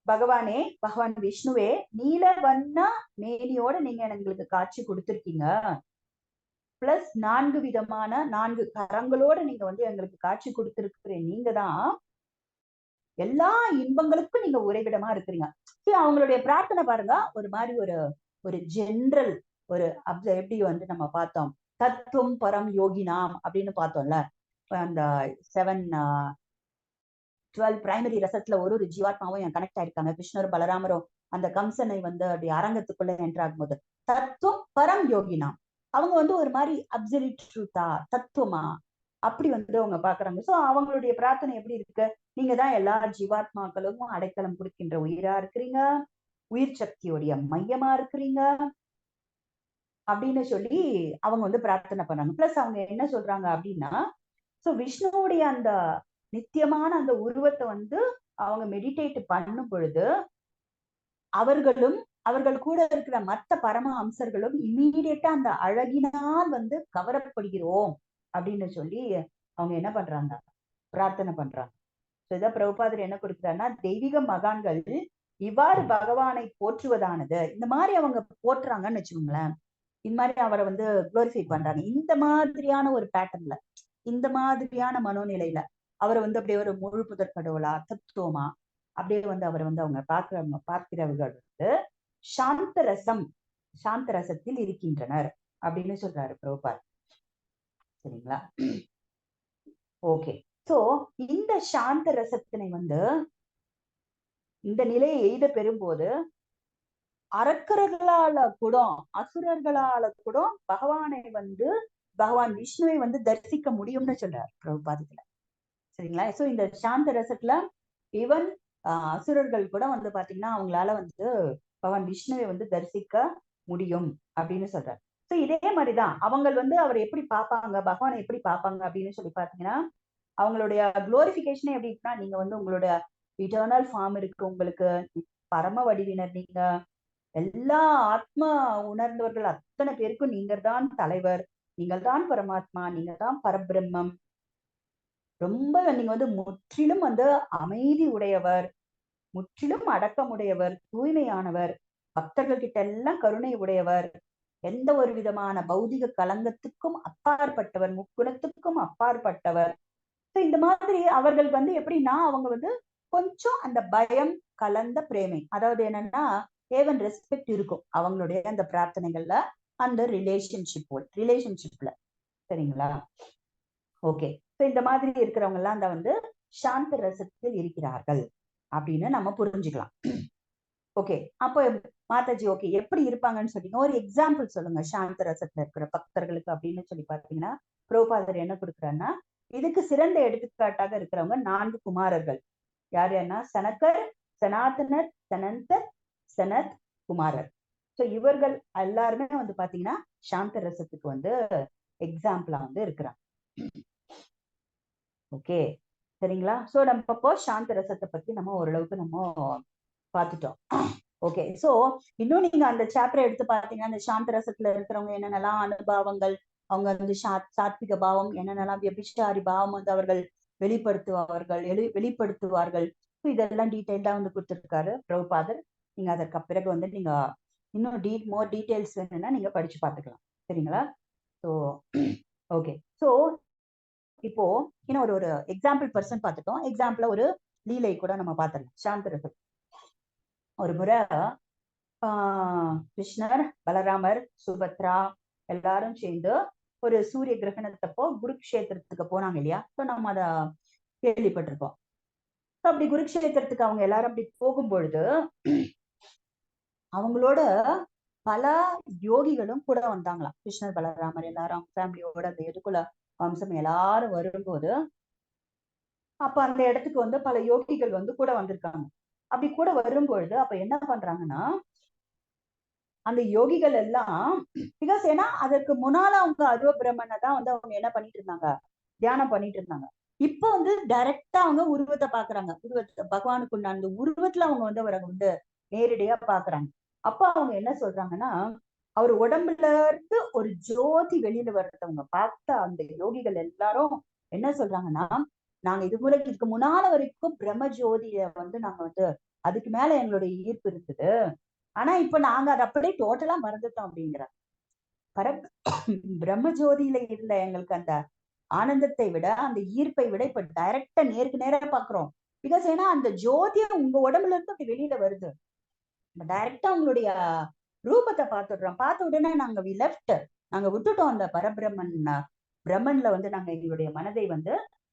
பகவானே, பகவான் விஷ்ணுவே, நீல வண்ண மேனியோட நீங்க எங்களுக்கு காட்சி கொடுத்திருக்கீங்க. பிளஸ் 4 விதமான 4 கரங்களோட நீங்க வந்து எங்களுக்கு காட்சி கொடுத்திருக்கிற நீங்க தான் எல்லா இன்பங்களுக்கும் நீங்க உறைவிடமா இருக்கிறீங்க. அவங்களுடைய பிரார்த்தனை பாருங்க, ஒரு மாதிரி ஒரு ஜென்ரல் ஒரு எப்படி வந்து நம்ம பார்த்தோம், தத்துவம் பரம் யோகினாம் அப்படின்னு பார்த்தோம்ல. அந்த 12 பிரைமரி ரசத்துல ஒரு ஜீவாத்மாவும் கனெக்ட் ஆயிருக்காங்க. கிருஷ்ணரும் பலராமரும் அந்த கம்சனை வந்து அப்படி அரங்கத்துக்குள்ள என்டர் ஆகும்போது தத்துவம் பரம் யோகினாம், அவங்க வந்து ஒரு மாதிரி அப்சல்யூட் ட்ரூத்தா, தத்துவமா அப்படி வந்து அவங்க பாக்குறாங்க. சோ அவங்களுடைய பிரார்த்தனை எப்படி இருக்கு, நீங்க தான் எல்லா ஜீவாத்மாக்களுக்கும் அடைக்கலம் கொடுக்கின்ற உயிரா இருக்கிறீங்க, உயிர் சக்தியோடைய மையமா இருக்கிறீங்க அப்படின்னு சொல்லி அவங்க வந்து பிரார்த்தனை பண்ணாங்க. பிளஸ் அவங்க என்ன சொல்றாங்க அப்படின்னா, சோ விஷ்ணுவுடைய அந்த நித்தியமான அந்த உருவத்தை வந்து அவங்க மெடிடேட் பண்ணும் பொழுது அவர்களும் அவர்கள் கூட இருக்கிற மற்ற பரம அம்சர்களும் இம்மீடியட்டா அந்த அழகினால் வந்து கவரப்படுகிறோம் அப்படின்னு சொல்லி அவங்க என்ன பண்றாங்க, பிரார்த்தனை பண்றாங்க. இதான் பிரபுபாதர் என்ன கொடுக்குறாருன்னா, தெய்வீக மகான்கள் இவ்வாறு பகவானை போற்றுவதானது, இந்த மாதிரி அவங்க போற்றுறாங்கன்னு வச்சுக்கோங்களேன், இந்த மாதிரி அவரை வந்து குளோரிஃபை பண்றாங்க. இந்த மாதிரியான ஒரு பேட்டர்ன்ல, இந்த மாதிரியான மனோநிலையில அவரை வந்து அப்படியே ஒரு முழு புதற் கடவுளா, தத்துவமா அப்படியே வந்து அவரை வந்து அவங்க பார்க்கிறவர்கள் வந்து சாந்த ரசத்தில் இருக்கின்றனர் அப்படின்னு சொல்றாரு பிரபுபாத். சரிங்களா? ஓகே. சோ இந்த சாந்த ரசத்தினை வந்து இந்த நிலையை எய்த பெறும்போது அரக்கர்களால கூட அசுரர்களால கூட பகவானை வந்து பகவான் விஷ்ணுவை வந்து தரிசிக்க முடியும்னு சொல்றாரு பிரபுபாதத்துல. சரிங்களா? சோ இந்த சாந்த ரசத்துல ஈவன் அசுரர்கள் கூட வந்து பாத்தீங்கன்னா அவங்களால வந்து பகவான் விஷ்ணுவை வந்து தரிசிக்க முடியும் அப்படின்னு சொல்றாரு. சோ இதே மாதிரிதான் அவங்க வந்து அவர் எப்படி பார்ப்பாங்க, பகவானை எப்படி பார்ப்பாங்க அப்படின்னு சொல்லி பாத்தீங்கன்னா, அவங்களுடைய குளோரிபிகேஷனே எப்படி இருக்குன்னா, நீங்க வந்து உங்களோட இட்டர்னல் ஃபார்ம் இருக்கு, உங்களுக்கு பரம வடிவினர், நீங்க எல்லா ஆத்மா உணர்ந்தவர்கள் அத்தனை பேருக்கும் நீங்கள் தான் தலைவர், நீங்கள் தான் பரமாத்மா, நீங்க தான் பரபிரம்மம், ரொம்ப நீங்க வந்து முற்றிலும் வந்து அமைதி உடையவர், முற்றிலும் அடக்கமுடையவர், தூய்மையானவர், பக்தர்கள் கிட்ட எல்லாம் கருணை உடையவர், எந்த ஒரு விதமான பௌதிக கலங்கத்துக்கும் அப்பாற்பட்டவர், முக்குணத்துக்கும் அப்பாற்பட்டவர். இந்த மாதிரி அவர்கள் வந்து எப்படின்னா அவங்க வந்து கொஞ்சம் அந்த பயம் கலந்த பிரேமை, அதாவது என்னன்னா ஏவன் ரெஸ்பெக்ட் இருக்கும் அவங்களுடைய அந்த பிரார்த்தனைகள்ல, அந்த ரிலேஷன்ஷிப்ல. சரிங்களா? ஓகே. இந்த மாதிரி இருக்கிறவங்க எல்லாம் அந்த வந்து சாந்த ரசத்தில் இருக்கிறார்கள் அப்படின்னு நம்ம புரிஞ்சுக்கலாம். ஓகே. அப்போ மாதாஜி ஓகே எப்படி இருப்பாங்கன்னு சொன்னீங்க, ஒரு எக்ஸாம்பிள் சொல்லுங்க சாந்த ரசத்துல இருக்கிற பக்தர்களுக்கு அப்படின்னு சொல்லி பாத்தீங்கன்னா, பிரபுபாதர் என்ன கொடுக்குறாருன்னா, இதுக்கு சிறந்த எடுத்துக்காட்டாக இருக்கிறவங்க 4 குமாரர்கள். யார் யாருன்னா, சனகர், சனாதனர், சனந்தர், சனத், குமாரர். சோ இவர்கள் எல்லாருமே வந்து பாத்தீங்கன்னா சாந்த ரசத்துக்கு வந்து எக்ஸாம்பிளா வந்து இருக்கிறாங்க. ஓகே. சரிங்களா? சோ நம்ம இப்போ சாந்த ரசத்தை பத்தி நம்ம ஓரளவுக்கு நம்ம பார்த்துட்டோம். ஓகே. சோ இன்னும் நீங்க அந்த சாப்டர் எடுத்து பாத்தீங்கன்னா, அந்த சாந்த ரசத்துல இருக்கிறவங்க என்னென்னலாம் அனுபவங்கள், அவங்க வந்து சாத்விக பாவம் என்னென்னலாம், வியபிச்சாரி பாவம் வந்து அவர்கள் வெளிப்படுத்துவார்கள். இதெல்லாம் டீடைல்டா வந்து கொடுத்துருக்காரு பிரபுபாதர். நீங்க அதற்கு பிறகு வந்து நீங்க இன்னும் மோர் டீடைல்ஸ் வேணும்னா நீங்க படிச்சு பார்த்துக்கலாம். சரிங்களா? So okay. ஸோ இப்போ இன்னும் ஒரு எக்ஸாம்பிள் பர்சன் பார்த்துட்டோம். எக்ஸாம்பிள ஒரு லீலை கூட நம்ம பார்த்துடலாம். சாந்த ரசம். ஒரு முறை கிருஷ்ணர், பலராமர், சுபத்ரா எல்லாரும் சேர்ந்து ஒரு சூரிய கிரகணத்தப்போ குருக்ஷேத்திரத்துக்கு போனாங்க இல்லையா? ஸோ நம்ம அதை கேள்விப்பட்டிருப்போம். அப்படி குருக்ஷேத்திரத்துக்கு அவங்க எல்லாரும் அப்படி போகும்பொழுது அவங்களோட பல யோகிகளும் கூட வந்தாங்களாம். கிருஷ்ணர், பலராமர் எல்லாரும் ஃபேமிலியோட அந்த எதுக்குள்ள வம்சம் எல்லாரும் வரும்போது அப்ப அந்த இடத்துக்கு வந்து பல யோகிகள் வந்து கூட வந்திருக்காங்க. அப்படி கூட வரும்பொழுது அப்ப என்ன பண்றாங்கன்னா, அந்த யோகிகள் எல்லாம் பிகாஸ் ஏன்னா அதற்கு முன்னால அவங்க அருவ பிரம்மனை தான் வந்து அவங்க என்ன பண்ணிட்டு இருந்தாங்க, தியானம் பண்ணிட்டு இருந்தாங்க. இப்ப வந்து டைரக்டா அவங்க உருவத்தை பாக்குறாங்க. பகவானுக்கு அந்த உருவத்துல அவங்க வந்து அவரை வந்து நேரடியா பாக்குறாங்க. அப்ப அவங்க என்ன சொல்றாங்கன்னா, அவர் உடம்புல இருந்து ஒரு ஜோதி வெளியில வர்றதவங்க பார்த்த அந்த யோகிகள் எல்லாரும் என்ன சொல்றாங்கன்னா, நாங்க இதுக்கு முன்னால வரைக்கும் பிரம்ம ஜோதிய வந்து நாங்க வந்து அதுக்கு மேல எங்களுடைய ஈர்ப்பு இருக்குது. ஆனா இப்ப நாங்க அதை அப்படியே டோட்டலா மறந்துட்டோம் அப்படிங்கிற பிரம்ம ஜோதியில இருந்த எங்களுக்கு அந்த ஆனந்தத்தை விட அந்த ஈர்ப்பை விட இப்ப டைரக்டா நேருக்கு நேரா பாக்குறோம். பிகாஸ் ஏன்னா அந்த ஜோதியம் உங்க உடம்புல இருந்து அப்படி வெளியில வருது. டைரக்டா உங்களுடைய ரூபத்தை பார்த்துடுறோம். பார்த்த உடனே நாங்க நாங்க விட்டுட்டோம் அந்த பிரம்மன்ல வந்து நாங்க எங்களுடைய மனதை வந்து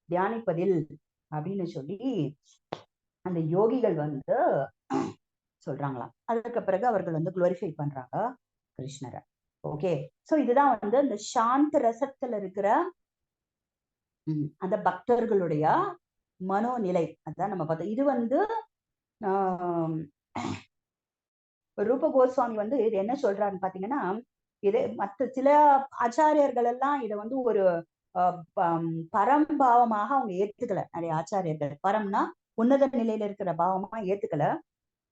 தியானிப்பதில் அப்படின்னு சொல்லி அந்த யோகிகள் வந்து சொல்றாங்களாம். அதுக்கு பிறகு அவர்கள் வந்து குளோரிஃபை பண்றாங்க கிருஷ்ணரை. ஓகே, சோ இதுதான் வந்து அந்த சாந்த ரசத்துல இருக்கிற அந்த பக்தர்களுடைய மனோநிலை. அதான் நம்ம பார்த்தோம். இது வந்து ரூப கோஸ்வாமி வந்து இது என்ன சொல்றாருன்னு பாத்தீங்கன்னா, இது மற்ற சில ஆச்சாரியர்கள் எல்லாம் இதை வந்து ஒரு பரம்பாவமாக அவங்க ஏத்துக்கல. நிறைய ஆச்சாரியர்கள் பரம்னா உன்னத நிலையில இருக்கிற பாவமா ஏத்துக்கல.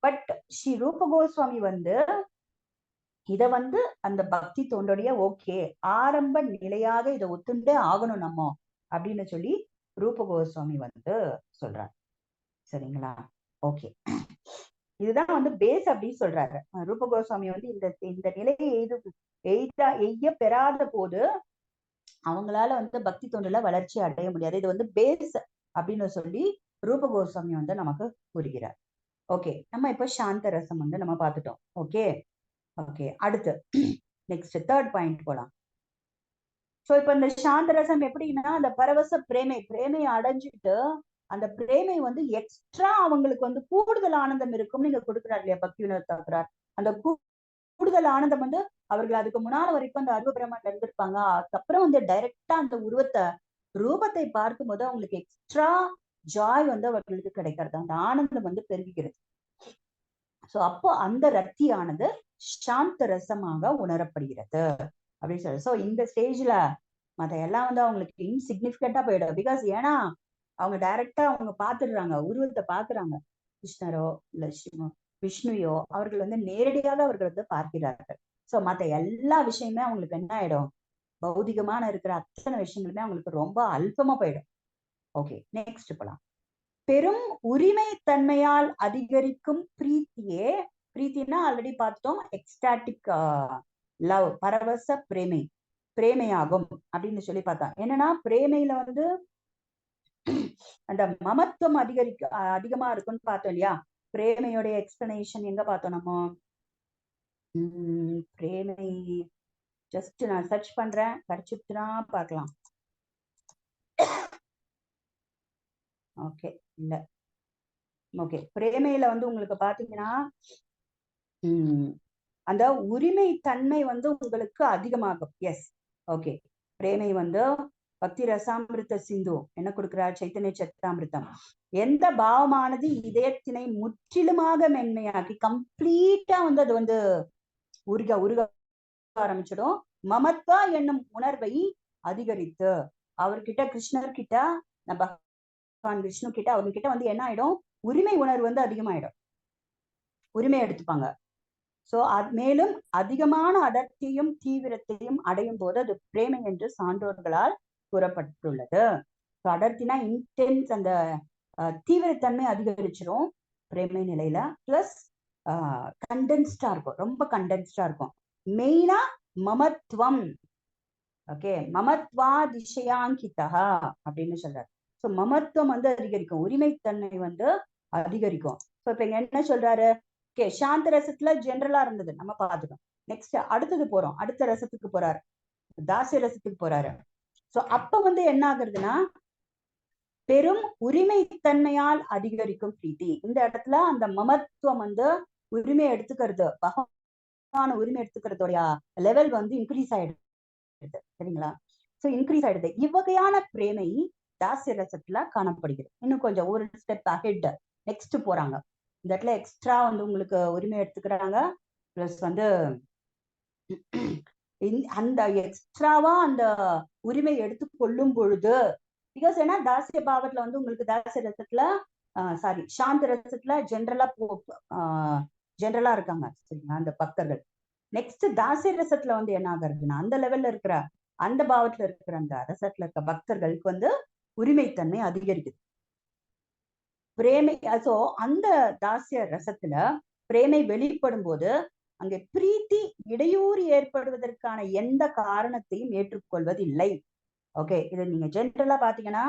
பட் ஸ்ரீ ரூப கோஸ்வாமி வந்து இத வந்து அந்த பக்தி தொண்டோடைய ஓகே ஆரம்ப நிலையாக இதை ஒத்துண்டே ஆகணும் நம்ம அப்படின்னு சொல்லி ரூப கோஸ்வாமி வந்து சொல்றாரு. சரிங்களா? ஓகே, இதுதான் வந்து பேஸ் அப்படின்னு சொல்றாரு ரூப கோஸ்வாமி வந்து இந்த நிலையை எய்ய பெறாத போது அவங்களால வந்து பக்தி தொண்டுல வளர்ச்சி அடைய முடியாது. இது வந்து பேஸ் அப்படின்னு சொல்லி ரூப கோஸ்வாமி வந்து நமக்கு கூறுகிறார். ஓகே, நம்ம இப்ப சாந்த ரசம் வந்து நம்ம பார்த்துட்டோம். ஓகே ஓகே, அடுத்து நெக்ஸ்ட் தேர்ட் பாயிண்ட் போலாம். சோ இப்ப இந்த சாந்த ரசம் எப்படின்னா, அந்த பரவச பிரேமை அடைஞ்சிட்டு அந்த பிரேமை வந்து எக்ஸ்ட்ரா அவங்களுக்கு வந்து கூடுதல் ஆனந்தம் இருக்கும் நீங்க கொடுக்குறாரு இல்லையா பக்தி வினோத் தாக்குறார். அந்த கூடுதல் ஆனந்தம் வந்து அவர்கள் அதுக்கு முன்னால வரைக்கும் அந்த அருவ பிரம்மன்ல இருந்திருப்பாங்க. அதுக்கப்புறம் வந்து டைரக்டா அந்த ரூபத்தை பார்க்கும் போது அவங்களுக்கு எக்ஸ்ட்ரா ஜாய் வந்து அவர்களுக்கு கிடைக்கிறது, அந்த ஆனந்தம் வந்து பெருகுகிறது. சோ அப்போ அந்த ரத்தியானது சாந்த ரசமாக உணரப்படுகிறது அப்படின்னு சொல்லி. சோ இந்த ஸ்டேஜ்ல மத்த எல்லாம் வந்து அவங்களுக்கு இன்சிக்னிபிகண்டா போயிடும். பிகாஸ் ஏன்னா அவங்க டைரக்டா அவங்க பாத்துடுறாங்க, உருவத்தை பாக்குறாங்க. கிருஷ்ணரோ இல்ல விஷ்ணுயோ அவர்கள் வந்து நேரடியாக அவர்கள் வந்து பார்க்கிறார்கள். சோ மத்த எல்லா விஷயமே அவங்களுக்கு என்ன ஆயிடும், பௌதிகமான இருக்கிற அத்தனை விஷயங்களுமே அவங்களுக்கு ரொம்ப அல்பமா போயிடும். ஓகே, நெக்ஸ்ட் போலாம். பெரும் உரிமை தன்மையால் அதிகரிக்கும் பிரீத்தினா ஆல்ரெடி பார்த்துட்டோம், எக்ஸ்டாட்டிக் லவ், பரவச பிரேமையாகும் அப்படின்னு சொல்லி பார்த்தோம். என்னன்னா பிரேமையில வந்து அந்த மமத்துவம் அதிகமா இருக்குன்னு பார்த்தோம் இல்லையா. பிரேமையோடைய எக்ஸ்பிளனேஷன் எங்க பார்த்தோம் நம்ம? பிரேமை ஜஸ்ட் நான் சர்ச் பண்றேன், கிடைச்சிட்டுனா பார்க்கலாம். ஓகே, இல்ல ஓகே, பிரேமையில வந்து உங்களுக்கு பாத்தீங்கன்னா அந்த உரிமை தன்மை வந்து உங்களுக்கு அதிகமாகும். எஸ், ஓகே, பிரேமை வந்து பக்தி ரசாமிருத்த சிந்து என்ன கொடுக்கிறார், சைத்தன்ய சத்தாமிருத்தம். எந்த பாவமானது இதயத்தினை முற்றிலுமாக மென்மையாக்கி கம்ப்ளீட்டா வந்து அது வந்து உருக ஆரம்பிச்சிடும். மமத்வா என்னும் உணர்வை அதிகரித்து அவர்கிட்ட கிருஷ்ணர்கிட்ட பகவான் விஷ்ணு கிட்ட அவர்கிட்ட வந்து என்ன ஆயிடும், உரிமை உணர்வு வந்து அதிகமாயிடும், உரிமை எடுத்துப்பாங்க. சோ மேலும் அதிகமான அடர்த்தியும் தீவிரத்தையும் அடையும் போது அது பிரேமை என்று சான்றோர்களால் கூறப்பட்டுள்ளது. அடர்த்தினா இன்டென்ஸ், அந்த தீவிரத்தன்மை அதிகரிச்சிடும் பிரேமை நிலையில. பிளஸ் கண்டென்ஸ்டா இருக்கும், ரொம்ப கண்டென்ஸ்டா இருக்கும். மெயினா மமத்துவம். ஓகே, மமத்வா திசையாங்கிதா அப்படின்னு சொல்றாரு. சோ மமத்துவம் வந்து அதிகரிக்கும், உரிமைத்தன்மை வந்து அதிகரிக்கும். சோ இப்ப இங்க என்ன சொல்றாரு, ஓகே சாந்த ரசத்துல ஜென்ரலா இருந்தது நம்ம பார்த்துட்டோம். நெக்ஸ்ட் அடுத்தது போறோம், அடுத்த ரசத்துக்கு போறாரு, தாசிய ரசத்துக்கு போறாரு. சோ அப்ப வந்து என்ன ஆகுறதுன்னா பெரும் உரிமைத்தன்மையால் அதிகரிக்கும் பிரீத்தி. இந்த இடத்துல அந்த மமத்துவம் வந்து உரிமை எடுத்துக்கிறது, பகவான உரிமை எடுத்துக்கிறதோடைய லெவல் வந்து இன்க்ரீஸ் ஆயிடுது. சரிங்களா? சோ இன்க்ரீஸ் ஆயிடுது. இவ்வகையான பிரேமை தாசிய ரசத்துல காணப்படுகிறது. இன்னும் கொஞ்சம் ஒரு ஸ்டெப் அஹெட் நெக்ஸ்ட் போறாங்க. இந்த இடத்துல எக்ஸ்ட்ரா வந்து உங்களுக்கு உரிமை எடுத்துக்கிறாங்க. பிளஸ் வந்து அந்த எக்ஸ்ட்ராவா அந்த உரிமை எடுத்து கொள்ளும் பொழுது, பிகாஸ் ஏன்னா தாசிய பாவத்துல வந்து உங்களுக்கு தாசிய ரசத்துல சாந்த ரசத்துல ஜென்ரலா இருக்காங்க. சரிங்களா? அந்த பக்தர்கள். நெக்ஸ்ட் தாசிய ரசத்துல வந்து என்ன ஆகுறதுன்னா அந்த லெவல்ல இருக்கிற அந்த பாவத்துல இருக்கிற அந்த ரசத்துல இருக்க பக்தர்களுக்கு வந்து உரிமைத்தன்மை அதிகரிக்குது. பிரேமை சோ அந்த தாசிய ரசத்துல பிரேமை வெளிப்படும் போது அங்கே பிரீத்தி இடையூறு ஏற்படுவதற்கான எந்த காரணத்தையும் ஏற்றுக்கொள்வதில்லை. ஓகே, இது நீங்க ஜென்ரலா பாத்தீங்கன்னா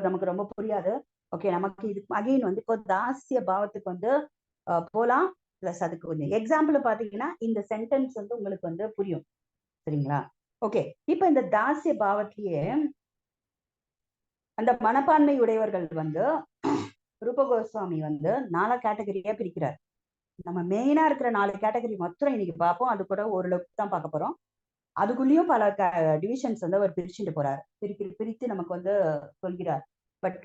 நமக்கு ரொம்ப புரியாது. ஓகே, நமக்கு இது அகைன் வந்து இப்போ தாசிய பாவத்துக்கு வந்து போலாம். பிளஸ் அதுக்கு கொஞ்சம் எக்ஸாம்பிள் பாத்தீங்கன்னா இந்த சென்டென்ஸ் வந்து உங்களுக்கு வந்து புரியும். சரிங்களா? ஓகே, இப்ப இந்த தாசிய பாவத்திலேயே அந்த மனப்பான்மை உடையவர்கள் வந்து ரூப கோஸ்வாமி வந்து 4 கேட்டகரியா பிரிக்கிறார். நம்ம மெயினா இருக்கிற 4 கேட்டகரி மொத்தம் இன்னைக்கு பார்ப்போம். அது கூட ஓரளவுக்கு தான் பார்க்க போறோம். அதுக்குள்ளேயும் பல டிவிஷன்ஸ் வந்து அவர் பிரிச்சுட்டு போறாரு. பிரித்து நமக்கு வந்து சொல்கிறார். பட்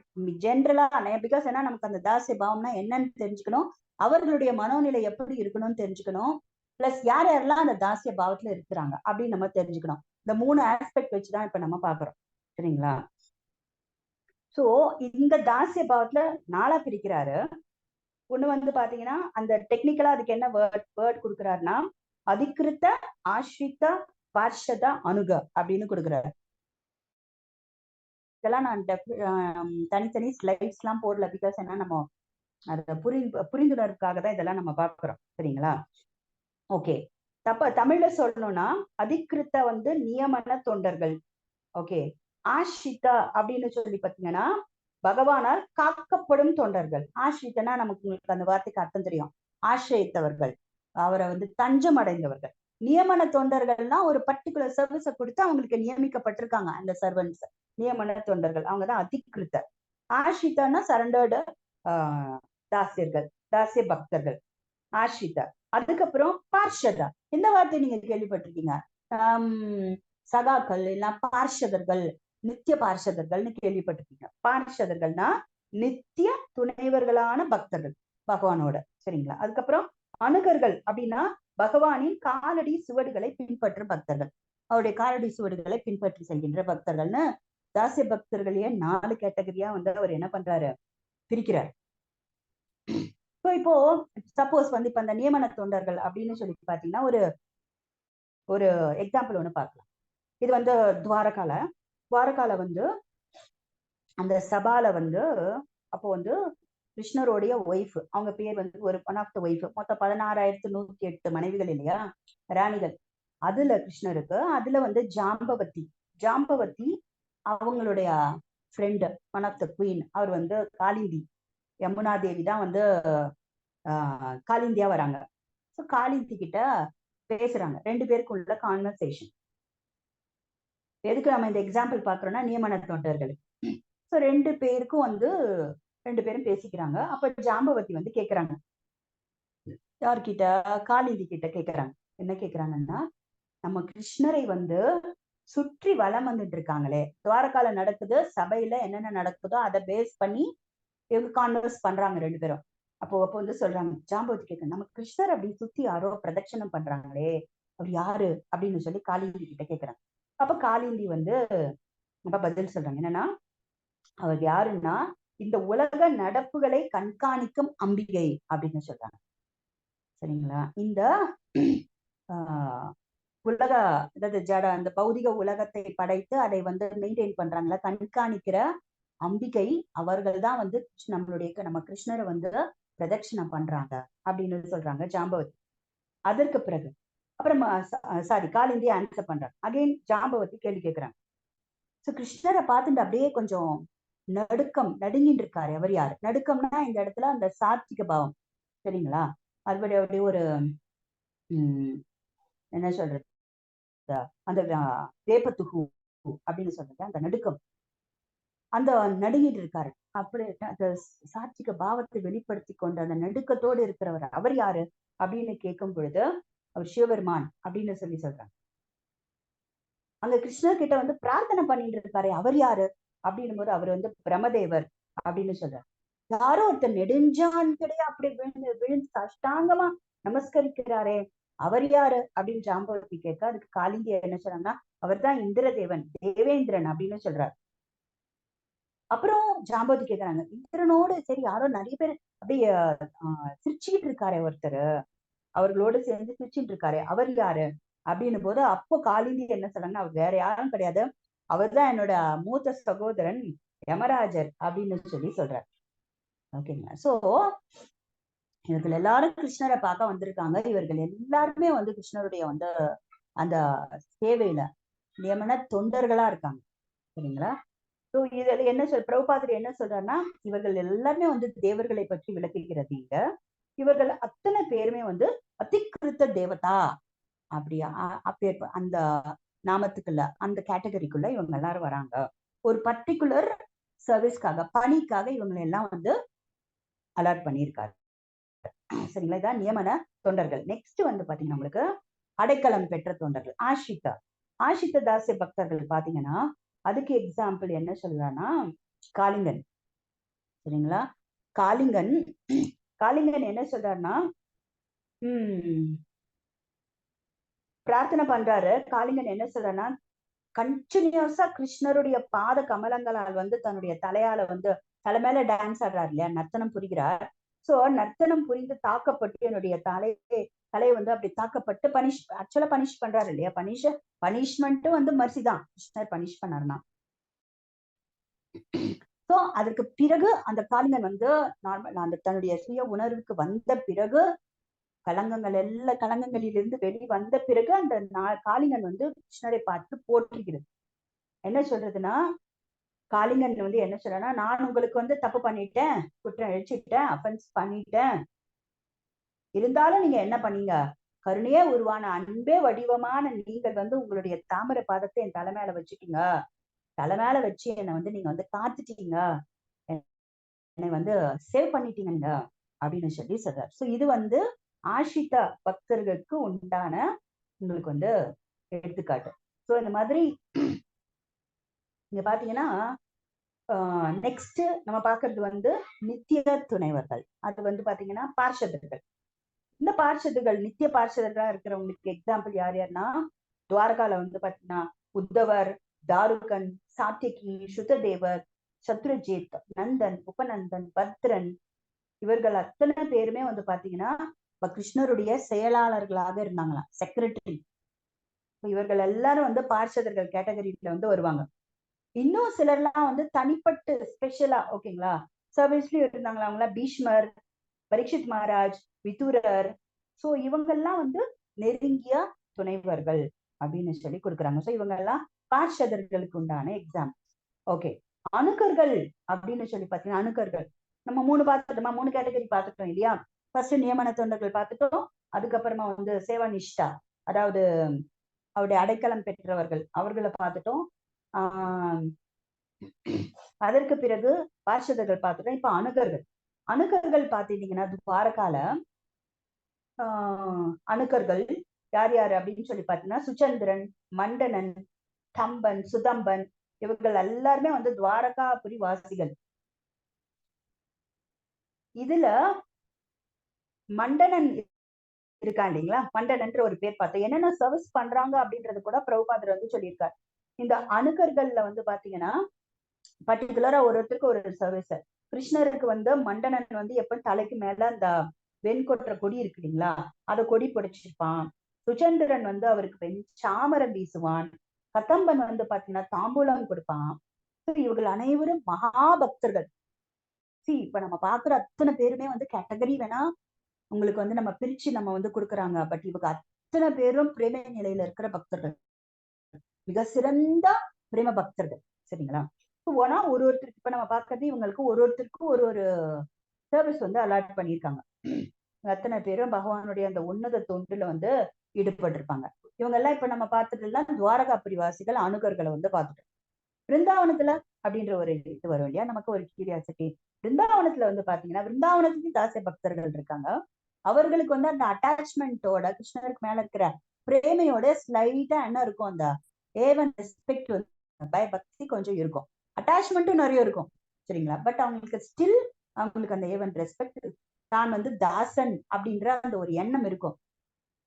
ஜென்ரலா பிகாஸ் ஏன்னா நமக்கு அந்த தாசிய பாவம்னா என்னன்னு தெரிஞ்சுக்கணும், அவர்களுடைய மனோநிலை எப்படி இருக்கணும்னு தெரிஞ்சுக்கணும், பிளஸ் யார் யாரெல்லாம் அந்த தாசிய பாவத்துல இருக்கிறாங்க அப்படின்னு நம்ம தெரிஞ்சுக்கணும். இந்த 3 ஆஸ்பெக்ட் வச்சுதான் இப்ப நம்ம பாக்குறோம். சரிங்களா? சோ இந்த தாசிய பாவத்துல 4 பிரிக்கிறாரு. ஒண்ணு வந்து பாத்தீங்கன்னா அந்த டெக்னிக்கலா அதுக்கு என்ன வேர்ட் கொடுக்குறாருன்னா அதிகிருத்த, ஆஸ்ரித, பார்ஷத, அணுக அப்படின்னு கொடுக்குறாரு. இதெல்லாம் நான் தனித்தனி ஸ்லைட்ஸ் எல்லாம் போடல. பிகாஸ் என்ன நம்ம அத புரிந்துணர்வுக்காக தான் இதெல்லாம் நம்ம பாக்குறோம். சரிங்களா? ஓகே, தமிழ்ல சொல்லணும்னா அதிகிருத்த வந்து நியமன தொண்டர்கள். ஓகே, ஆஷ்ரிதா அப்படின்னு சொல்லி பாத்தீங்கன்னா பகவானால் காக்கப்படும் தொண்டர்கள். ஆஷ்ரித்தனா நமக்கு உங்களுக்கு அந்த வார்த்தைக்கு அர்த்தம் தெரியும், ஆசிரியத்தவர்கள், அவரை வந்து தஞ்சம் அடைந்தவர்கள். நியமன தொண்டர்கள்னா ஒரு பர்டிகுலர் சர்வீஸை கொடுத்து அவங்களுக்கு நியமிக்கப்பட்டிருக்காங்க அந்த சர்வன்ஸ், நியமன தொண்டர்கள், அவங்கதான் அதிகிருத்தர். ஆஷ்ரிதன்னா சரண்டர்டு தாசியர்கள், தாசிய பக்தர்கள், ஆஷ்ரிதா. அதுக்கப்புறம் பார்ஷதா, இந்த வார்த்தை நீங்க கேள்விப்பட்டிருக்கீங்க, சகாக்கள் இல்ல பார்ஷதர்கள், நித்திய பார்ஷதர்கள்னு கேள்விப்பட்டிருக்கீங்க. பார்ஷதர்கள்னா நித்திய துணைவர்களான பக்தர்கள் பகவானோட. சரிங்களா? அதுக்கப்புறம் அணுகர்கள் அப்படின்னா பகவானின் காலடி சுவடுகளை பின்பற்றும் பக்தர்கள், அவருடைய காலடி சுவடுகளை பின்பற்றி செல்கின்ற பக்தர்கள்னு தாசிய பக்தர்களையே 4 கேட்டகரியா வந்து அவர் என்ன பண்றாரு, பிரிக்கிறார். இப்போ சப்போஸ் வந்து இப்ப அந்த நியமன தொண்டர்கள் அப்படின்னு சொல்லி பாத்தீங்கன்னா ஒரு எக்ஸாம்பிள் ஒண்ணு பார்க்கலாம். இது வந்து துவாரகால வந்து அந்த சபால வந்து அப்போ வந்து கிருஷ்ணருடைய ஒய்ஃப், அவங்க பேர் வந்து ஒரு ஒன் ஆஃப் த ஒய்ஃப், மொத்தம் 16,108 மனைவிகள் இல்லையா, ராணிகள். அதுல கிருஷ்ணருக்கு அதுல வந்து ஜாம்பவதி அவங்களுடைய friend, one of the queen. அவர் வந்து காளிந்தி, யமுனா தேவி தான் வந்து காளிந்தியா வராங்க. ஸோ காளிந்தி கிட்ட பேசுறாங்க. 2 பேருக்கு உள்ள கான்வர்சேஷன். எதுக்கு நம்ம இந்த எக்ஸாம்பிள் பாக்குறோம்னா நியமன தொண்டர்கள். ஸோ 2 பேருக்கும் வந்து 2 பேரும் பேசிக்கிறாங்க. அப்ப ஜாம்பவதி வந்து கேக்குறாங்க, யார்கிட்ட, காளிந்தி கிட்ட கேக்குறாங்க. என்ன கேக்குறாங்கன்னா, நம்ம கிருஷ்ணரை வந்து சுற்றி வலம் வந்துட்டு இருக்காங்களே, துவாரகால நடக்குது, சபையில என்னென்ன நடக்குதோ அதை பேஸ் பண்ணி இவங்க கான்வர்ஸ் பண்றாங்க 2 பேரும். அப்போ வந்து சொல்றாங்க, ஜாம்பவதி கேட்க, நம்ம கிருஷ்ணர் அப்படி சுத்தி யாரோ பிரதட்சணம் பண்றாங்களே, அவர் யாரு அப்படின்னு சொல்லி காளிந்தி கிட்ட கேக்குறாங்க. அப்ப காளிந்தி வந்து அப்ப பதில் சொல்றாங்க, என்னன்னா அவர் யாருன்னா இந்த உலக நடப்புகளை கண்காணிக்கும் அம்பிகை அப்படின்னு சொல்றாங்க. சரிங்களா? இந்த உலக, அதாவது ஜட, அந்த பௌதிக உலகத்தை படைத்து அதை வந்து மெயின்டைன் பண்றாங்களா, கண்காணிக்கிற அம்பிகை அவர்கள் தான் வந்து நம்ம கிருஷ்ணரை வந்து பிரதட்சிணம் பண்றாங்க அப்படின்னு சொல்றாங்க ஜாம்பவதி. அதற்கு பிறகு அப்புறம் காளிந்தி ஆன்சர் பண்றாங்க. அகைன் ஜாம்பவதி கேள்வி கேட்கிறாங்க. சோ கிருஷ்ணரை பார்த்துட்டு அப்படியே கொஞ்சம் நடுங்கிட்டு இருக்காரு, அவர் யாரு? நடுக்கம்னா இந்த இடத்துல அந்த சாத்விக பாவம். சரிங்களா? அதுபடி அப்படியே ஒரு என்ன சொல்றது, அந்த வேப்பத்துகு அப்படின்னு சொல்றது, அந்த நடுக்கம், அந்த நடுங்கிட்டு இருக்காரு. அப்படி அந்த சாத்விக பாவத்தை வெளிப்படுத்தி கொண்டு அந்த நடுக்கத்தோடு இருக்கிறவர் அவர் யாரு அப்படின்னு கேட்கும் பொழுது அவர் சிவபெருமான் அப்படின்னு சொல்றாங்க. அங்க கிருஷ்ணர் கிட்ட வந்து பிரார்த்தனை பண்ணிட்டு இருக்காரு, அவர் யாரு அப்படின்னும் போது அவர் வந்து பிரம்மதேவர் அப்படின்னு சொல்றாரு. யாரோ ஒருத்தர் நெடுஞ்சான் கிடையாது அப்படி விழுந்து சாஷ்டாங்கமா நமஸ்கரிக்கிறாரே, அவர் யாரு அப்படின்னு ஜாம்பவதி கேட்க, அதுக்கு காளிந்தி என்ன சொல்றாங்கன்னா, அவர் தான் இந்திரதேவன், தேவேந்திரன் அப்படின்னு சொல்றாரு. அப்புறம் ஜாம்பவதி கேட்கறாங்க, இந்திரனோடு சரி யாரோ நிறைய பேர் அப்படியே சிரிச்சுக்கிட்டு இருக்காரு ஒருத்தர், அவர்களோடு சேர்ந்து சிரிச்சுட்டு இருக்காரு, அவர் யாரு அப்படின்னு போது அப்போ காளிந்தி என்ன சொல்றாங்கன்னா, அவர் வேற யாரும் கிடையாது, அவர் தான் என்னோட மூத்த சகோதரன் யமராஜர் அப்படின்னு சொல்றார். ஓகேங்களா. சோ இவர்கள் எல்லாரும் கிருஷ்ணரை பார்க்க வந்திருக்காங்க. இவர்கள் எல்லாருமே வந்து கிருஷ்ணருடைய வந்து அந்த சேவையில நியமன தொண்டர்களா இருக்காங்க. சரிங்களா. ஸோ இதுல என்ன பிரபுபாதர் என்ன சொல்றாருன்னா, இவர்கள் எல்லாருமே வந்து தேவர்களை பற்றி விளக்குகிறது இங்க. இவர்கள் அத்தனை பேருமே வந்து அதிகிருத்த தேவதா அப்படியா அப்பேற்ப அந்த நாமத்துக்குள்ள அந்த கேட்டகரிக்குள்ள இவங்க எல்லாரும் வராங்க. ஒரு பர்டிகுலர் சர்வீஸ்க்காக பணிக்காக இவங்க எல்லாம் வந்து அலாட் பண்ணியிருக்காரு. சரிங்களா. இதான் நியமன தொண்டர்கள். நெக்ஸ்ட் வந்து பாத்தீங்கன்னா உங்களுக்கு அடைக்கலம் பெற்ற தொண்டர்கள் ஆஷித்த தாசிய பக்தர்கள் பாத்தீங்கன்னா அதுக்கு எக்ஸாம்பிள் என்ன சொல்றான்னா காளிங்கன். சரிங்களா. காளிங்கன் என்ன சொல்றாருன்னா பிரார்த்தனை பண்றாரு. காளிங்கன் என்ன சொல்றாருன்னா கண்டினியூஸா கிருஷ்ணருடைய பாத கமலங்களால் வந்து தன்னுடைய தலையால வந்து தலை மேல டான்ஸ் ஆடுறாரு இல்லையா, நர்த்தனம் புரிகிறார். சோ நர்த்தனம் புரிந்து தாக்கப்பட்டு என்னுடைய தலையை வந்து அப்படி தாக்கப்பட்டு ஆக்சுவலா பனிஷ் பண்றாரு இல்லையா. பனிஷ்மெண்ட்டும் வந்து மர்சி தான். கிருஷ்ணர் பனிஷ் பண்ணாருன்னா சோ அதற்கு பிறகு அந்த காளிங்கன் வந்து நார்மல் அந்த தன்னுடைய சுய உணர்வுக்கு வந்த பிறகு கலங்கங்களிலிருந்து வெளி வந்த பிறகு அந்த காளிங்கன் வந்து கிருஷ்ணரை பார்த்து போற்றுகிறது. என்ன சொல்றதுன்னா காளிங்கன் வந்து என்ன சொல்றேன்னா, நான் உங்களுக்கு வந்து தப்பு பண்ணிட்டேன், குற்றம் இழைச்சிட்டேன், அஃபென்ஸ் பண்ணிட்டேன், இருந்தாலும் நீங்க என்ன பண்ணீங்க, கருணையே உருவான அன்பே வடிவமான நீங்கள் வந்து உங்களுடைய தாமர பாதத்தை என் தலை மேல வச்சுட்டீங்க, தலை மேல வச்சு என்னை வந்து நீங்க வந்து காத்துட்டீங்க, என்னை வந்து சேவ் பண்ணிட்டீங்க அப்படின்னு சொல்லி சொல்றாரு. சோ இது வந்து ஆஷித பக்தர்களுக்கு உண்டான உங்களுக்கு வந்து எடுத்துக்காட்டு. சோ இந்த மாதிரி இங்க பாத்தீங்கன்னா நெக்ஸ்ட் நம்ம பாக்குறது வந்து நித்திய துணைவர்கள். அது வந்து பாத்தீங்கன்னா பார்ஷதர்கள். இந்த பார்ஷதர்கள் நித்திய பார்ஷதர்களா இருக்கிறவங்களுக்கு எக்ஸாம்பிள் யார் யாருன்னா துவாரகால வந்து பாத்தீங்கன்னா உத்தவர், தாருகன், சாத்தியகி, சுததேவர், சத்ருஜித், நந்தன், உபநந்தன், பத்ரன், இவர்கள் அத்தனை பேருமே வந்து பாத்தீங்கன்னா கிருஷ்ணருடைய செயலாளர்களாக இருந்தாங்களாம், செக்ரட்டரி. இவர்கள் எல்லாரும் வந்து பார்ஷதர்கள் கேட்டகரியில வந்து வருவாங்க. இன்னும் சிலர்லாம் வந்து தனிப்பட்டு ஸ்பெஷலா ஓகேங்களா சர்வீஸ்லயும் இருந்தாங்களா அவங்களா பீஷ்மர், பரீட்சித் மகாராஜ், விதுரர். சோ இவங்கெல்லாம் வந்து நெருங்கிய துணைவர்கள் அப்படின்னு சொல்லி கொடுக்குறாங்க. சோ இவங்க எல்லாம் பார்ஷதர்களுக்கு உண்டான எக்ஸாம்பிள். ஓகே. அணுக்கர்கள் அப்படின்னு சொல்லி பாத்தீங்கன்னா அணுக்கர்கள் நம்ம 3 கேட்டகரி பார்த்துட்டோம் இல்லையா. ஃபர்ஸ்ட் நியமன தொண்டர்கள் பார்த்துட்டோம். அதுக்கப்புறமா வந்து சேவா நிஷ்டா, அதாவது அவருடைய அடைக்கலம் பெற்றவர்கள், அவர்களை பார்த்துட்டோம். அதற்கு பிறகு பார்ஷதர்கள் பார்த்துட்டோம். இப்ப அணுக்கர்கள் பாத்தீங்கன்னா துவாரகால அணுக்கர்கள் யார் யாரு அப்படின்னு சொல்லி பாத்தீங்கன்னா சுச்சந்திரன், மண்டனன், தம்பன், சுதம்பன், இவர்கள் எல்லாருமே வந்து துவாரகாபுரி வாசிகள். இதுல மண்டனன் இருக்கா இல்லைங்களா, மண்டனன்ற ஒரு பேர் பார்த்தோம். என்னென்ன சர்வீஸ் பண்றாங்க அப்படின்றது கூட பிரபுபாதர் வந்து சொல்லியிருக்காரு. இந்த அணுக்கர்கள்ல வந்து பாத்தீங்கன்னா பர்டிகுலரா ஒருத்தருக்கு ஒரு சர்வீஸ். கிருஷ்ணருக்கு வந்து மண்டனன் வந்து எப்ப தலைக்கு மேல அந்த வெண்கொற்ற கொடி இருக்கு இல்லைங்களா, அதை கொடி பிடிச்சிருப்பான். சுச்சந்திரன் வந்து அவருக்கு சாமரம் வீசுவான். கதம்பன் வந்து பாத்தீங்கன்னா தாம்பூலம் கொடுப்பான். இவர்கள் அனைவரும் மகாபக்தர்கள். இப்ப நம்ம பாக்குற அத்தனை பேருமே வந்து கேட்டகரி வேணா உங்களுக்கு வந்து நம்ம பிரிச்சு நம்ம வந்து கொடுக்குறாங்க. பட் இவங்க அத்தனை பேரும் பிரேம நிலையில இருக்கிற பக்தர்கள், மிக சிறந்த பிரேம பக்தர்கள். சரிங்களா. போனா ஒருத்தருக்கு இப்ப நம்ம பாக்குறது இவங்களுக்கு ஒருத்தருக்கும் ஒரு சர்வீஸ் வந்து அலாட் பண்ணியிருக்காங்க. அத்தனை பேரும் பகவானுடைய அந்த உன்னத தொண்டுல வந்து ஈடுபட்டிருப்பாங்க. இவங்க எல்லாம் இப்ப நம்ம பார்த்துட்டுலாம் துவாரகாபுரி வாசிகள் அணுகர்களை வந்து பார்த்துட்டோம். பிருந்தாவனத்துல அப்படின்ற ஒரு இது வரும் இல்லையா, நமக்கு ஒரு கியூரியாசிட்டி. பிருந்தாவனத்துல வந்து பாத்தீங்கன்னா பிருந்தாவனத்துக்கு தாசிய பக்தர்கள் இருக்காங்க. அவர்களுக்கு வந்து அந்த அட்டாச்மெண்டோட கிருஷ்ணருக்கு மேல இருக்கிற பிரேமையோட ஸ்லைட்டா என்ன இருக்கும், அந்த ஏவன் ரெஸ்பெக்ட் வந்து பயபக்தி கொஞ்சம் இருக்கும், அட்டாச்மெண்ட்டும் நிறைய இருக்கும். சரிங்களா. பட் அவங்களுக்கு ஸ்டில் அவங்களுக்கு அந்த ஏவன் ரெஸ்பெக்ட், தான் வந்து தாசன் அப்படின்ற அந்த ஒரு எண்ணம் இருக்கும்.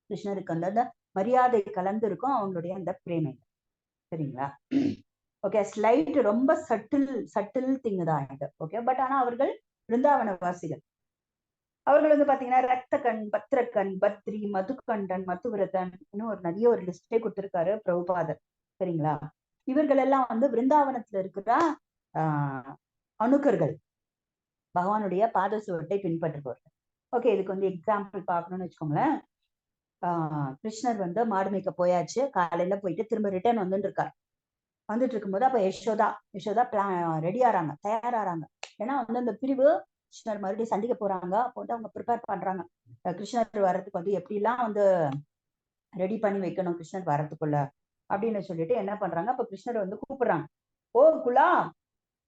கிருஷ்ணருக்கு அந்த மரியாதை கலந்து இருக்கும் அவங்களுடைய அந்த பிரேமை. சரிங்களா. ஓகே. ஸ்லைட் ரொம்ப சட்டில் திங் தான் இது. ஓகே. பட் ஆனா அவர்கள் பிருந்தாவன வாசிகள். அவர்கள் வந்து பாத்தீங்கன்னா ரக்தகன், பத்ரகன், பத்ரி, மதுகண்டன், மதுவிரதன், இன்னும் நிறைய ஒரு லிஸ்டே கொடுத்திருக்காரு பிரபுபாதர். சரிங்களா. இவர்கள் எல்லாம் வந்து விருந்தாவனத்துல இருக்கிற அணுக்கர்கள், பகவானுடைய பாத சுவட்டை பின்பற்றுபவர்கள். ஓகே, இதுக்கு வந்து எக்ஸாம்பிள் பார்க்கணும்னு வச்சுக்கோங்களேன். கிருஷ்ணர் வந்து மாடு மேய்க்க போயாச்சு, காலையில போயிட்டு திரும்ப ரிட்டர்ன் வந்துட்டு இருக்காரு. வந்துட்டு இருக்கும்போது அப்ப யசோதா ரெடி ஆறாங்க, தயாராறாங்க. ஏன்னா வந்து அந்த பிரிவு கிருஷ்ணர் மறுபடியும் சந்திக்க போறாங்க. அப்போ வந்து அவங்க ப்ரிப்பேர் பண்றாங்க, கிருஷ்ணர் வர்றதுக்கு வந்து எப்படி எல்லாம் வந்து ரெடி பண்ணி வைக்கணும் கிருஷ்ணர் வர்றதுக்குள்ள அப்படின்னு சொல்லிட்டு என்ன பண்றாங்க, அப்ப கிருஷ்ணர் வந்து கூப்பிடுறாங்க. ஓ குலா,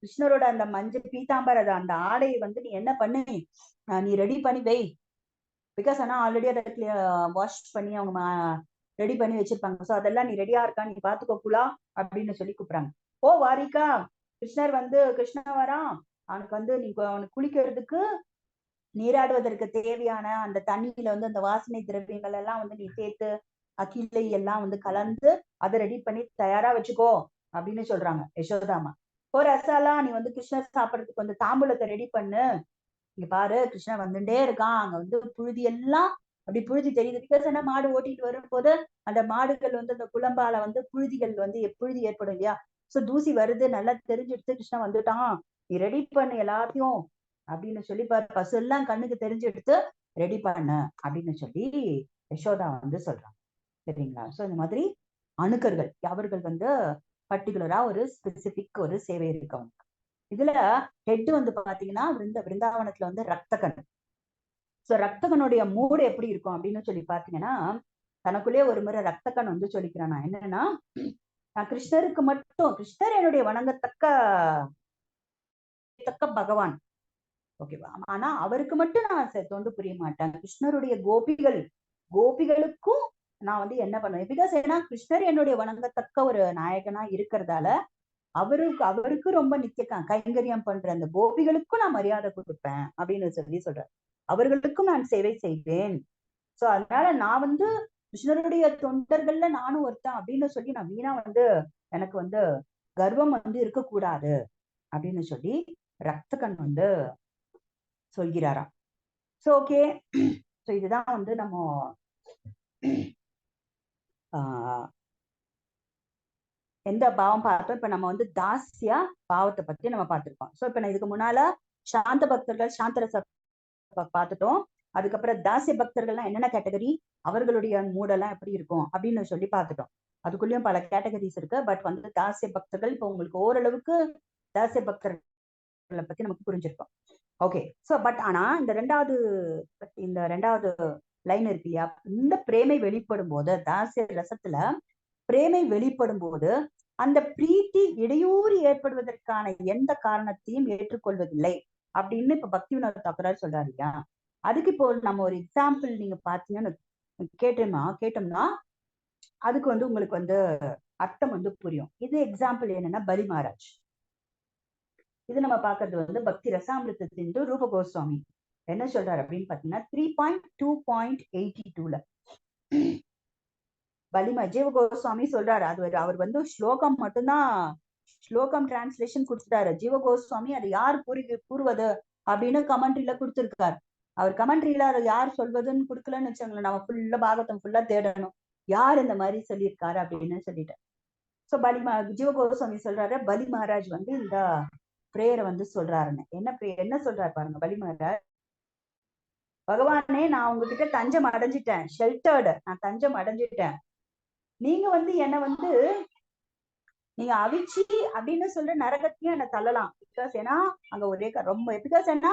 கிருஷ்ணரோட அந்த மஞ்சள் பீதாம்பர அந்த ஆடையை வந்து நீ என்ன பண்ணு, நீ ரெடி பண்ணி வை. பிகாஸ் ஆனா ஆல்ரெடி அதை வாஷ் பண்ணி அவங்க ரெடி பண்ணி வச்சிருப்பாங்க. ஸோ அதெல்லாம் நீ ரெடியா இருக்கா, நீ பாத்துக்கோ குலா அப்படின்னு சொல்லி கூப்பிடுறாங்க. ஓ வாரிக்கா, கிருஷ்ணா வரான், அவனுக்கு வந்து நீ அவனுக்கு குளிக்கிறதுக்கு நீராடுவதற்கு தேவையான அந்த தண்ணியில வந்து அந்த வாசனை திரவியங்கள் எல்லாம் வந்து நீ சேர்த்து அகிலை எல்லாம் வந்து கலந்து அதை ரெடி பண்ணி தயாரா வச்சுக்கோ அப்படின்னு சொல்றாங்க யசோதாமா. ஓ ரசாலா, நீ வந்து கிருஷ்ணர் சாப்பிடறதுக்கு வந்து தாம்பூலத்தை ரெடி பண்ணு. இங்க பாரு, கிருஷ்ணன் வந்துட்டே இருக்கான், அங்க வந்து புழுதி எல்லாம் அப்படி புழுதி தெரியுது. பிகாஸ் என்ன, மாடு ஓட்டிட்டு வரும்போது அந்த மாடுகள் வந்து அந்த குளம்பால வந்து புழுதிகள் வந்து புழுதி ஏற்படும் இல்லையா. சோ தூசி வருது, நல்லா தெரிஞ்சுடுத்து கிருஷ்ணன் வந்துட்டான், நீ ரெடி பண்ணு எல்லாத்தையும் அப்படின்னு சொல்லி பாரு, பசு எல்லாம் கண்ணுக்கு தெரிஞ்செடுத்து ரெடி பண்ணு அப்படின்னு சொல்லி யசோதா வந்து சொல்றாங்க. சரிங்களா. சோ இந்த மாதிரி அணுக்கர்கள் அவர்கள் வந்து பர்டிகுலரா ஒரு ஸ்பெசிபிக் ஒரு சேவை இருக்கு அவங்க. இதுல ஹெட் வந்து பாத்தீங்கன்னா விருந்தாவனத்துல வந்து ரக்தகன். சோ ரக்தகனுடைய மூடு எப்படி இருக்கும் அப்படின்னு சொல்லி பாத்தீங்கன்னா, தனக்குள்ளேயே ஒரு முறை ரக்தகன் வந்து சொல்லிக்கிறான், நான் என்னன்னா, நான் கிருஷ்ணருக்கு மட்டும், கிருஷ்ணர் என்னுடைய வணங்கத்தக்க பகவான், ஓகேவா, ஆனா அவருக்கு மட்டும் நான் தொண்டு புரிய மாட்டேன். கிருஷ்ணருடைய கோபிகளுக்கும் நான் வந்து என்ன பண்ணுவேன், பிகாஸ் ஏன்னா கிருஷ்ணர் என்னுடைய வணங்கத்தக்க ஒரு நாயகனா இருக்கிறதால அவருக்கு ரொம்ப நித்திய கைங்கரியம் பண்ற அந்த கோபிகளுக்கும் நான் மரியாதை கொடுப்பேன் அப்படின்னு சொல்லி சொல்றேன். அவர்களுக்கும் நான் சேவை செய்வேன். சோ அதனால நான் வந்து கிருஷ்ணருடைய தொண்டர்கள்ல நானும் ஒருத்தன் அப்படின்னு சொல்லி நான் வீணா வந்து எனக்கு வந்து கர்வம் வந்து இருக்கக்கூடாது அப்படின்னு சொல்லி ரக்தகன் வந்து சொல்கிறாராம். சோ ஓகே, சோ இதுதான் வந்து நம்ம எந்த பாவம் பார்த்தோம். இப்ப நம்ம வந்து தாசியா பாவத்தை பத்தி நம்ம பார்த்திருக்கோம். சோ இப்ப நான் இதுக்கு முன்னால சாந்த பக்தர்கள், சாந்தரச பார்த்துட்டோம். அதுக்கப்புறம் தாசிய பக்தர்கள்லாம் என்னென்ன கேட்டகரி, அவர்களுடைய மூடெல்லாம் எப்படி இருக்கும் அப்படின்னு சொல்லி பார்த்துட்டோம். அதுக்குள்ளேயும் பல கேட்டகரிஸ் இருக்கு. பட் வந்து தாசிய பக்தர்கள் இப்ப உங்களுக்கு ஓரளவுக்கு தாசிய பக்தர்களை பத்தி நமக்கு புரிஞ்சிருக்கோம். ஓகே. சோ பட் ஆனா இந்த ரெண்டாவது லைன் இருக்கு இல்லையா, இந்த பிரேமை வெளிப்படும் போது, தாசிய ரசத்துல பிரேமை வெளிப்படும் போது அந்த பிரீத்தி இடையூறு ஏற்படுவதற்கான எந்த காரணத்தையும் ஏற்றுக்கொள்வதில்லை அப்படின்னு இப்ப பக்தி வினோத் தாக்கூர் சொல்றாரு இல்லையா. அதுக்கு இப்போ நம்ம ஒரு எக்ஸாம்பிள் நீங்க பாத்தீங்கன்னு கேட்டோம்னா அதுக்கு வந்து உங்களுக்கு வந்து அர்த்தம் வந்து புரியும். இது எக்ஸாம்பிள் என்னன்னா பலி மகாராஜ். இது நம்ம பாக்குறது வந்து பக்தி ரசாமிருதத்தின் ரூப கோஸ்வாமி என்ன சொல்றாரு அப்படின்னு பாத்தீங்கன்னா 3.2.82ல பலிமா ஜீவ கோஸ்வாமி சொல்றாரு. அவர் வந்து ஸ்லோகம் டிரான்ஸ்லேஷன் கொடுத்துட்டாரு. ஜீவ கோஸ்வாமி அதை யார் கூறுவது அப்படின்னு கமெண்ட்ரியில கொடுத்திருக்காரு. அவர் கமெண்ட்ரியில அதை யார் சொல்வதுன்னு கொடுக்கலன்னு வச்சாங்களேன், நம்ம ஃபுல்லா பாகவதம் ஃபுல்லா தேடணும் யார் இந்த மாதிரி சொல்லியிருக்காரு அப்படின்னு சொல்லிட்டு. சோ ஜீவ கோஸ்வாமி சொல்றாரு, பலி மகாராஜ் வந்து இந்த பிரேயரை வந்து சொல்றாருன்னு. என்ன சொல்றாரு பாருங்க பலி மகாராஜ். பகவானே, நான் உங்ககிட்ட தஞ்சம் அடைஞ்சிட்டேன், ஷெல்டர்டு, நான் தஞ்சம் அடைஞ்சிட்டேன். நீங்க வந்து என்ன வந்து நீங்க அவிச்சி அப்படின்னு சொல்ற நரகத்தையும் என்ன தள்ளலாம். பிகாஸ் ஏன்னா அங்க ஒரே ரொம்ப பிகாஸ் ஏன்னா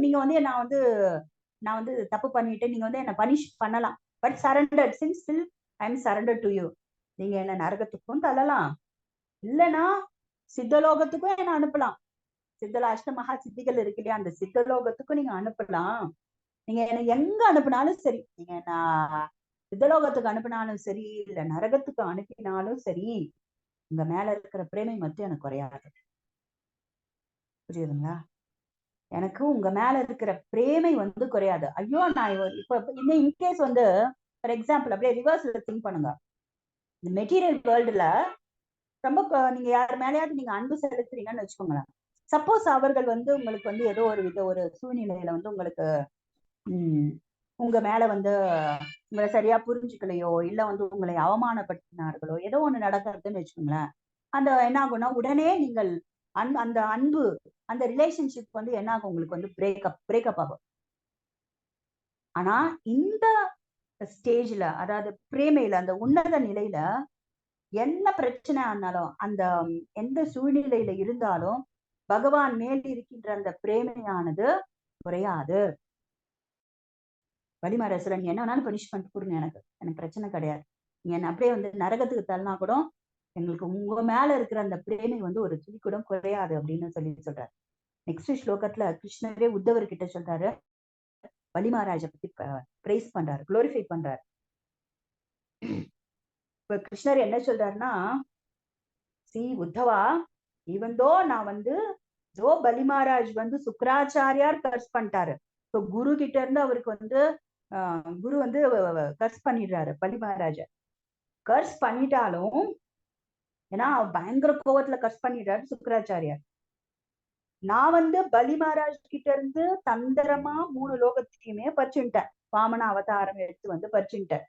நீங்க வந்து நான் வந்து தப்பு பண்ணிட்டு நீங்க வந்து என்ன பனிஷ் பண்ணலாம். But surrender since still I am surrender to you. நீங்க என்ன நரகத்துக்கும் தள்ளலாம், இல்லைன்னா சித்தலோகத்துக்கும் என்ன அனுப்பலாம். அஷ்டமகா சித்திகள் இருக்கு இல்லையா, அந்த சித்தலோகத்துக்கும் நீங்க அனுப்பலாம். நீங்க என்ன எங்க அனுப்பினாலும் சரி, நீங்க நான் சித்தலோகத்துக்கு அனுப்பினாலும் சரி, இல்ல நரகத்துக்கு அனுப்பினாலும் சரி, உங்க மேல இருக்கிற பிரேமை மட்டும் எனக்கு குறையாது. புரியுதுங்களா? எனக்கு உங்க மேல இருக்கிற பிரேமை வந்து குறையாது. ஐயோ, நான் இப்ப இன்னும் இன்கேஸ் வந்து ஃபார் எக்ஸாம்பிள் அப்படியே ரிவர்ஸ்ல திங்க் பண்ணுங்க. இந்த மெட்டீரியல் வேர்ல்டுல ரொம்ப நீங்க யார் மேலேயாவது நீங்க அன்பு செலுத்துறீங்கன்னு வச்சுக்கோங்களேன். சப்போஸ் அவர்கள் வந்து உங்களுக்கு வந்து ஏதோ ஒரு சூழ்நிலையில வந்து உங்களுக்கு உங்க மேல வந்து உங்களை சரியா புரிஞ்சுக்கலையோ, இல்ல வந்து உங்களை அவமானப்படுத்தினார்களோ, ஏதோ ஒண்ணு நடக்கிறதுன்னு வச்சுக்கோங்களேன். அந்த என்ன ஆகும்னா உடனே நீங்கள் அந்த அன்பு அந்த ரிலேஷன்ஷிப் வந்து என்ன ஆகும், உங்களுக்கு வந்து பிரேக்கப் ஆகும். ஆனா இந்த ஸ்டேஜ்ல, அதாவது பிரேமையில, அந்த உன்னத நிலையில என்ன பிரச்சனை ஆனாலும், அந்த எந்த சூழ்நிலையில இருந்தாலும் பகவான் மேல் இருக்கின்ற அந்த பிரேமையானது குறையாது. வலிமரசுரன் என்ன வேணாலும் பனிஷ்மெண்ட் கொடுங்க, எனக்கு பிரச்சனை கிடையாது. நீங்க என்ன அப்படியே வந்து நரகத்துக்கு தள்ளினா கூட எங்களுக்கு உங்க மேல இருக்கிற அந்த பிரேமை வந்து ஒரு துளி கூட குறையாது அப்படின்னு சொல்லி சொல்றாரு. நெக்ஸ்ட் ஸ்லோகத்துல கிருஷ்ணரே உத்தவர் கிட்ட சொல்றாரு, பலி மகாராஜை பத்தி பிரைஸ் பண்றாரு, குளோரிஃபை பண்றாரு. இப்ப கிருஷ்ணர் என்ன சொல்றாருன்னா, சி உத்தவா, ஈவன் தோ நான் வந்து பலி மகாராஜ் வந்து சுக்கராச்சாரியார் கர்ஸ் பண்ணிட்டாரு. இப்போ குரு கிட்ட இருந்து அவருக்கு வந்து குரு வந்து கர்ஸ் பண்ணிடுறாரு பலி மகாராஜ. கர்ஸ் பண்ணிட்டாலும், ஏன்னா பயங்கர கோவத்துல கர்ஸ் பண்ணிடுறாரு சுக்கராச்சாரியார். நான் வந்து பலி மகாராஜ் கிட்ட இருந்து தந்திரமா 3 லோகத்தையுமே பறிச்சுட்டேன். வாமன அவதாரம் எடுத்து வந்து பறிச்சுட்டேன்.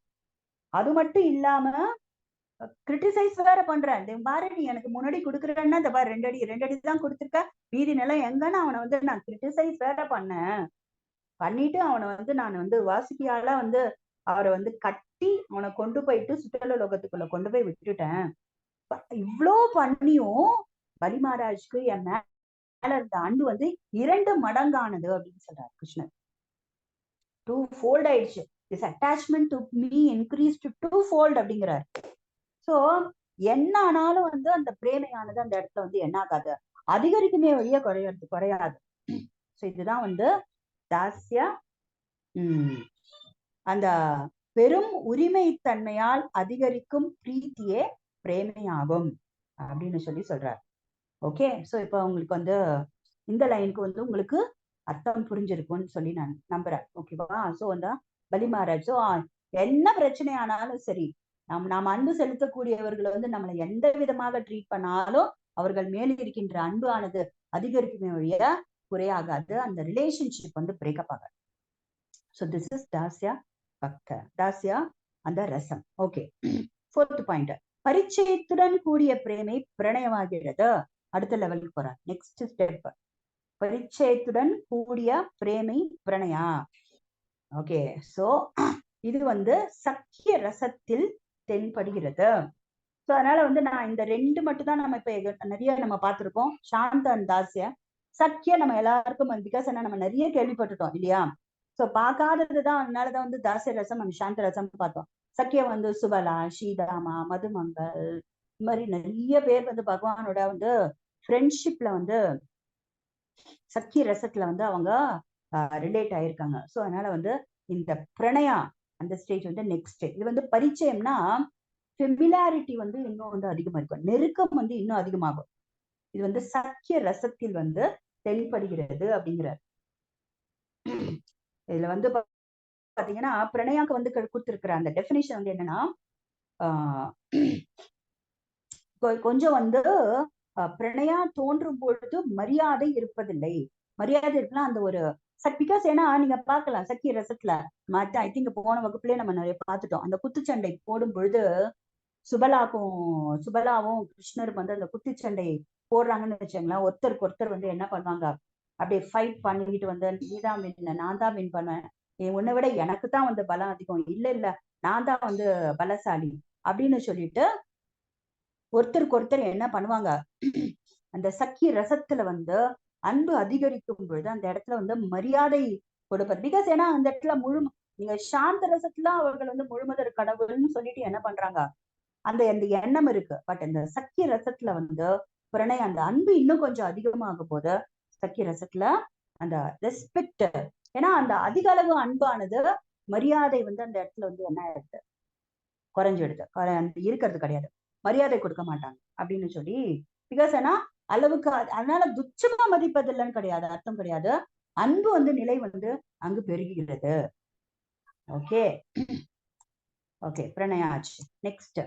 அது மட்டும் இல்லாம கிரிட்டிசைஸ் வேற பண்றேன். இந்த பாரு, நீ எனக்கு முன்னாடி கொடுக்குறேன்னா இந்த பாரு 2 அடி தான் கொடுத்துருக்க, மீதி நிலம் எங்கன்னா அவனை வந்து நான் கிரிட்டிசைஸ் வேற பண்ணேன். பண்ணிட்டு அவனை வந்து நான் வந்து வாசுகியால வந்து அவரை வந்து கட்டி அவனை கொண்டு போயிட்டு சுற்றுலா லோகத்துக்குள்ள கொண்டு போய் விட்டுட்டேன். இவ்வளோ பண்ணியும் பலி மகாராஜ்க்கு என் மேல இருந்த அன்பு வந்து 2 மடங்கானது அப்படின்னு சொல்றாரு கிருஷ்ணர். 2-fold ஆயிடுச்சு. This attachment to me increased 2-fold அப்படிங்கிறார். சோ என்ன ஆனாலும் வந்து அந்த பிரேமையானது அந்த இடத்துல வந்து என்ன ஆகாது, அதிகரிக்குமே வழிய குறையாது. சோ இதுதான் வந்து தாஸ்ய அந்த பெரும் உரிமை தன்மையால் அதிகரிக்கும் பிரீத்தியே பிரேமையாகும் அப்படின்னு சொல்லி சொல்றாரு. ஓகே, சோ இப்ப உங்களுக்கு வந்து இந்த லைனுக்கு வந்து உங்களுக்கு அர்த்தம் புரிஞ்சிருக்கும்னு சொல்லி நான் நம்புறேன். ஓகேவா? சோ அந்த பலி மகாராஜ், சோ என்ன பிரச்சனை ஆனாலும் சரி, நாம் அன்பு செலுத்தக்கூடியவர்களை வந்து நம்மளை எந்த விதமாக ட்ரீட் பண்ணாலும் அவர்கள் மேல் இருக்கின்ற அன்பு ஆனது அதிகரிக்குமே வழிய குறையாகாது. அந்த ரிலேஷன்ஷிப் வந்து பிரேக்கப் ஆகாது. ஸோ திஸ் இஸ் தாஸ்யா பக்த, தாஸ்யா அந்த ரசம். ஓகே, 4th பாயிண்ட், பரிச்சயத்துடன் கூடிய பிரேமை பிரணயமாகிறது. அடுத்த லெவலுக்கு போறார். நெக்ஸ்ட் ஸ்டெப், பரிச்சயத்துடன் கூடிய பிரேமை பிரணயா. ஓகே, சோ இது வந்து சக்கிய ரசத்தில் தென்படுகிறது. சோ அதனால வந்து நான் இந்த 2 மட்டும் தான் நம்ம இப்ப நிறைய நம்ம பார்த்திருக்கோம், சாந்த அண்ட் தாஸ்ய. சக்கிய நம்ம எல்லாருக்கும் பிகாஸ் என்ன நம்ம நிறைய கேள்விப்பட்டுட்டோம் இல்லையா? சோ பார்க்காததுதான், அதனாலதான் வந்து தாஸ்ய ரசம் அண்ட் சாந்த ரசம் பார்த்தோம். சக்கியம் வந்து சுபலா, ஸ்ரீதாமா, மதுமங்கல், இந்த மாதிரி நிறைய பேர் வந்து பகவானோட வந்து ஃப்ரெண்ட்ஷிப்ல வந்து சக்கிய ரசத்துல வந்து அவங்க ரிலேட் ஆயிருக்காங்க. சோ அதனால வந்து இந்த பிரணயா அந்த ஸ்டேஜ் வந்து நெக்ஸ்ட். இது வந்து பரிச்சயம்னா ஃபெமிலாரிட்டி வந்து இன்னும் வந்து அதிகமா இருக்கும், நெருக்கம் வந்து இன்னும் அதிகமாகும். இது வந்து சக்கிய ரசத்தில் வந்து தெளிப்படுகிறது அப்படிங்கிறார். இதுல வந்து பாத்தீங்கன்னா பிரணயாக்கு வந்து கொடுத்திருக்கிற அந்த டெபினிஷன் வந்து என்னன்னா, கொஞ்சம் வந்து பிரணயா தோன்றும் பொழுது மரியாதை இருப்பதில்லை. மரியாதை இருக்குன்னா அந்த ஒரு பிகாஸ் ஏன்னா நீங்க பார்க்கலாம் சக்கிய ரசத்துல ஐ திங்க் போன வகுப்புலயே நம்ம நிறைய பார்த்துட்டோம். அந்த குத்துச்சண்டை போடும் பொழுது சுபலாவும் கிருஷ்ணரும் வந்து அந்த குத்துச்சண்டை போடுறாங்கன்னு வச்சுங்களேன், ஒருத்தருக்கு ஒருத்தர் வந்து என்ன பண்ணுவாங்க, அப்படியே ஃபைட் பண்ணிக்கிட்டு வந்து நீதான் வின், நான் தான் வின் பண்ணுவேன், உன்னை விட எனக்கு தான் வந்து பலம் அதிகம், இல்ல நான் தான் வந்து பலசாலி அப்படின்னு சொல்லிட்டு ஒருத்தருக்கு ஒருத்தர் என்ன பண்ணுவாங்க, அந்த சக்கிய ரசத்துல வந்து அன்பு அதிகரிக்கும் பொழுது அந்த இடத்துல வந்து மரியாதை கொடுப்பது. பிகாஸ் ஏன்னா அந்த இடத்துல நீங்க சாந்த ரசத்துல அவர்கள் வந்து முழுமுதற் கடவுள்னு சொல்லிட்டு என்ன பண்றாங்க, அந்த எண்ணம் இருக்கு. பட் இந்த சக்கிய ரசத்துல வந்து பிரணய அந்த அன்பு இன்னும் கொஞ்சம் அதிகமாக போது சக்கிய ரசத்துல அந்த ரெஸ்பெக்ட், ஏன்னா அந்த அதிக அளவு அன்பானது மரியாதை வந்து அந்த இடத்துல வந்து என்ன ஆயிடுது, குறைஞ்சிடுது, இருக்கிறது கிடையாது, மரியாதை கொடுக்க மாட்டாங்க அப்படின்னு சொல்லி. பிகாஸ் ஏன்னா அளவுக்கு, அதனால துச்சமா மதிப்பதில்லைன்னு கிடையாது, அர்த்தம் கிடையாது, அன்பு வந்து நிலை வந்து அங்கு பெருகிறது. ஓகே ஓகே, பிரணயாச்சு. நெக்ஸ்ட்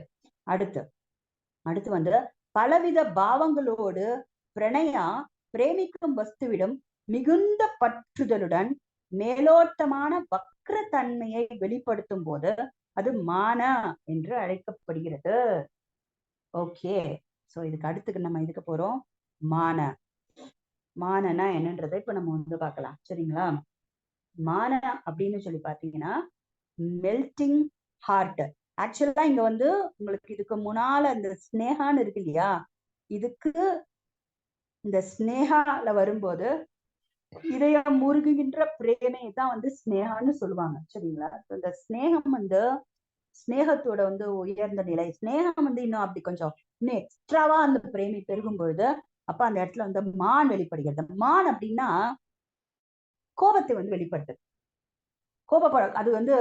அடுத்து வந்து பலவித பாவங்களோடு பிரணயா பிரேமிக்கும் வஸ்துவிடம் மிகுந்த பற்றுதலுடன் மேலோட்டமான வக்ர தன்மையை வெளிப்படுத்தும் போது அது மான என்று அழைக்கப்படுகிறது. ஓகே, ஸோ இதுக்கு அடுத்துக்கு நம்ம இதுக்கு போறோம் மான. மானனா என்னன்றதை இப்ப நம்ம வந்து பார்க்கலாம். சரிங்களா? மான அப்படின்னு சொல்லி பாத்தீங்கன்னா மெல்டிங் ஹார்ட். ஆக்சுவலா இங்க வந்து உங்களுக்கு இதுக்கு முன்னால இந்த ஸ்னேகான்னு இருக்கு இல்லையா, இதுக்கு இந்த ஸ்னேகால வரும்போது இதயம் முருகுகின்ற பிரேமையை தான் வந்து ஸ்னேகான்னு சொல்லுவாங்க. சரிங்களா? இந்த ஸ்னேகம் வந்து ஸ்னேகத்தோட வந்து உயர்ந்த நிலை. ஸ்னேகம் வந்து இன்னும் அப்படி கொஞ்சம் இன்னும் எக்ஸ்ட்ராவா அந்த பிரேமை பெருகும் பொழுது அப்ப அந்த இடத்துல வந்து மான் வெளிப்படுகிறது. மான் அப்படின்னா கோபத்தை வந்து வெளிப்படுத்துது. கோபப்பட அது வந்து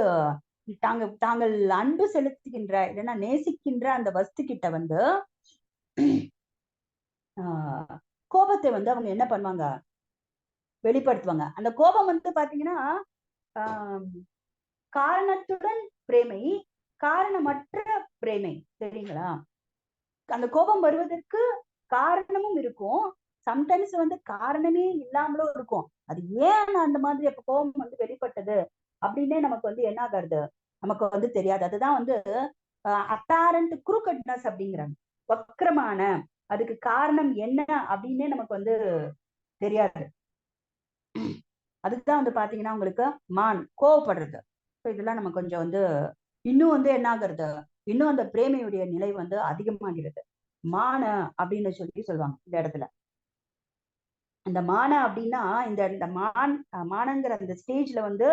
தாங்கள் அன்பு செலுத்துகின்ற இல்லைன்னா நேசிக்கின்ற அந்த வஸ்து கிட்ட வந்து கோபத்தை வந்து அவங்க என்ன பண்ணுவாங்க, வெளிப்படுத்துவாங்க. அந்த கோபம் வந்து பாத்தீங்கன்னா காரணத்துடன் பிரேமை, காரணமற்ற பிரேமை. சரிங்களா? அந்த கோபம் வருவதற்கு காரணமும் இருக்கும், சம்டைம்ஸ் வந்து காரணமே இல்லாமலும் இருக்கும். அது ஏன் அந்த மாதிரி அப்ப கோபம் வந்து வெளிப்பட்டது அப்படின்னே நமக்கு வந்து என்ன ஆகிறது, நமக்கு வந்து தெரியாது. அதுதான் வந்து அப்பேரண்ட் குரூக்கட்னஸ் அப்படிங்கிறாங்க. வக்கரமான அதுக்கு காரணம் என்ன அப்படின்னே நமக்கு வந்து தெரியாது. அதுதான் வந்து பாத்தீங்கன்னா உங்களுக்கு மான் கோவப்படுறது. இதெல்லாம் நம்ம கொஞ்சம் வந்து இன்னும் வந்து என்ன ஆகுறது, இன்னும் அந்த பிரேமையுடைய நிலை வந்து அதிகமாகிறது. மான அப்படின்னு சொல்லி சொல்லுவாங்க இந்த இடத்துல. அந்த மான அப்படின்னா இந்த இந்த மானங்கிற அந்த ஸ்டேஜ்ல வந்து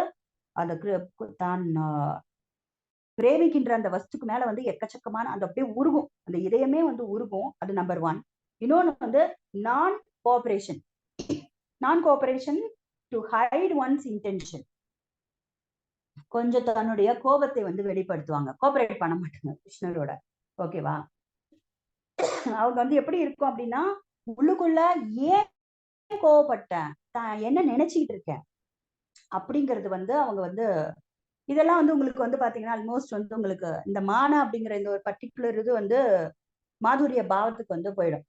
அந்த தான் பிரேமிக்கின்ற அந்த வஸ்துக்கு மேல வந்து எக்கச்சக்கமான அந்த அப்படியே உருகும், அந்த இதயமே வந்து உருகும். அது நம்பர் 1. இன்னொன்னு வந்து non cooperation. Non cooperation to hide one's intention. கொஞ்சம் தன்னுடைய கோபத்தை வந்து வெளிப்படுத்துவாங்க, கோஆபரேட் பண்ண மாட்டாங்க கிருஷ்ணரோட. ஓகேவா? அவங்க வந்து எப்படி இருக்கும் அப்படின்னா உள்ளுக்குள்ள ஏன் கோவப்பட்டேன், என்ன நினைச்சுக்கிட்டு இருக்கேன் அப்படிங்கிறது வந்து அவங்க வந்து இதெல்லாம் வந்து உங்களுக்கு வந்து பாத்தீங்கன்னா ஆல்மோஸ்ட் வந்து உங்களுக்கு இந்த மான அப்படிங்கிற இந்த ஒரு பர்டிகுலர் இது வந்து மாதுரிய பாவத்துக்கு வந்து போயிடும்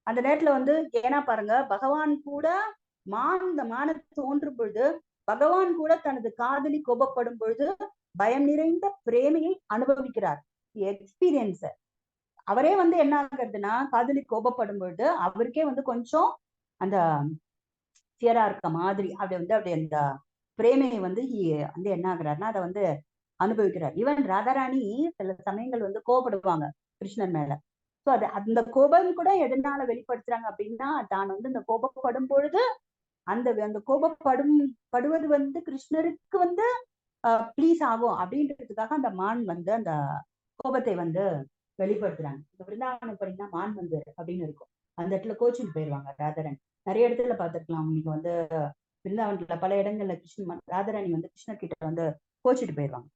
அந்த நேரத்துல வந்து. ஏன்னா பாருங்க, பகவான் கூட இந்த மான தோன்றும் பொழுது பகவான் கூட தனது காதலி கோபப்படும் பொழுது பயம் நிறைந்த பிரேமையை அனுபவிக்கிறார். எக்ஸ்பீரியன்ஸ் அவரே வந்து என்ன ஆகுறதுன்னா காதலி கோபப்படும் பொழுது அவருக்கே வந்து கொஞ்சம் அந்த ஃபியரா இருக்க மாதிரி அப்படி அந்த பிரேமையை வந்து வந்து என்ன ஆகுறாருன்னா அதை வந்து அனுபவிக்கிறார். ஈவன் ராதாராணி சில சமயங்கள் வந்து கோபப்படுவாங்க கிருஷ்ணன் மேல. சோ அது அந்த கோபம் கூட எதனால வெளிப்படுத்துறாங்க அப்படின்னா தான் வந்து இந்த கோபப்படும் பொழுது அந்த படுவது வந்து கிருஷ்ணருக்கு வந்து ப்ளீஸ் ஆகும் அப்படின்றதுக்காக அந்த மான் வந்து அந்த கோபத்தை வந்து வெளிப்படுத்துறாங்க. இந்த பிருந்தாவனம் படினா மான் வந்து அப்படின்னு இருக்கும். அந்த இடத்துல கோச்சிட்டு போயிடுவாங்க ராதாராணி. நிறைய இடத்துல பார்த்திருக்கலாம் உங்களுக்கு வந்து பிருந்தாவனத்துல பல இடங்கள்ல ராதாராணி வந்து கிருஷ்ணர் கிட்ட வந்து கோச்சிட்டு போயிடுவாங்க.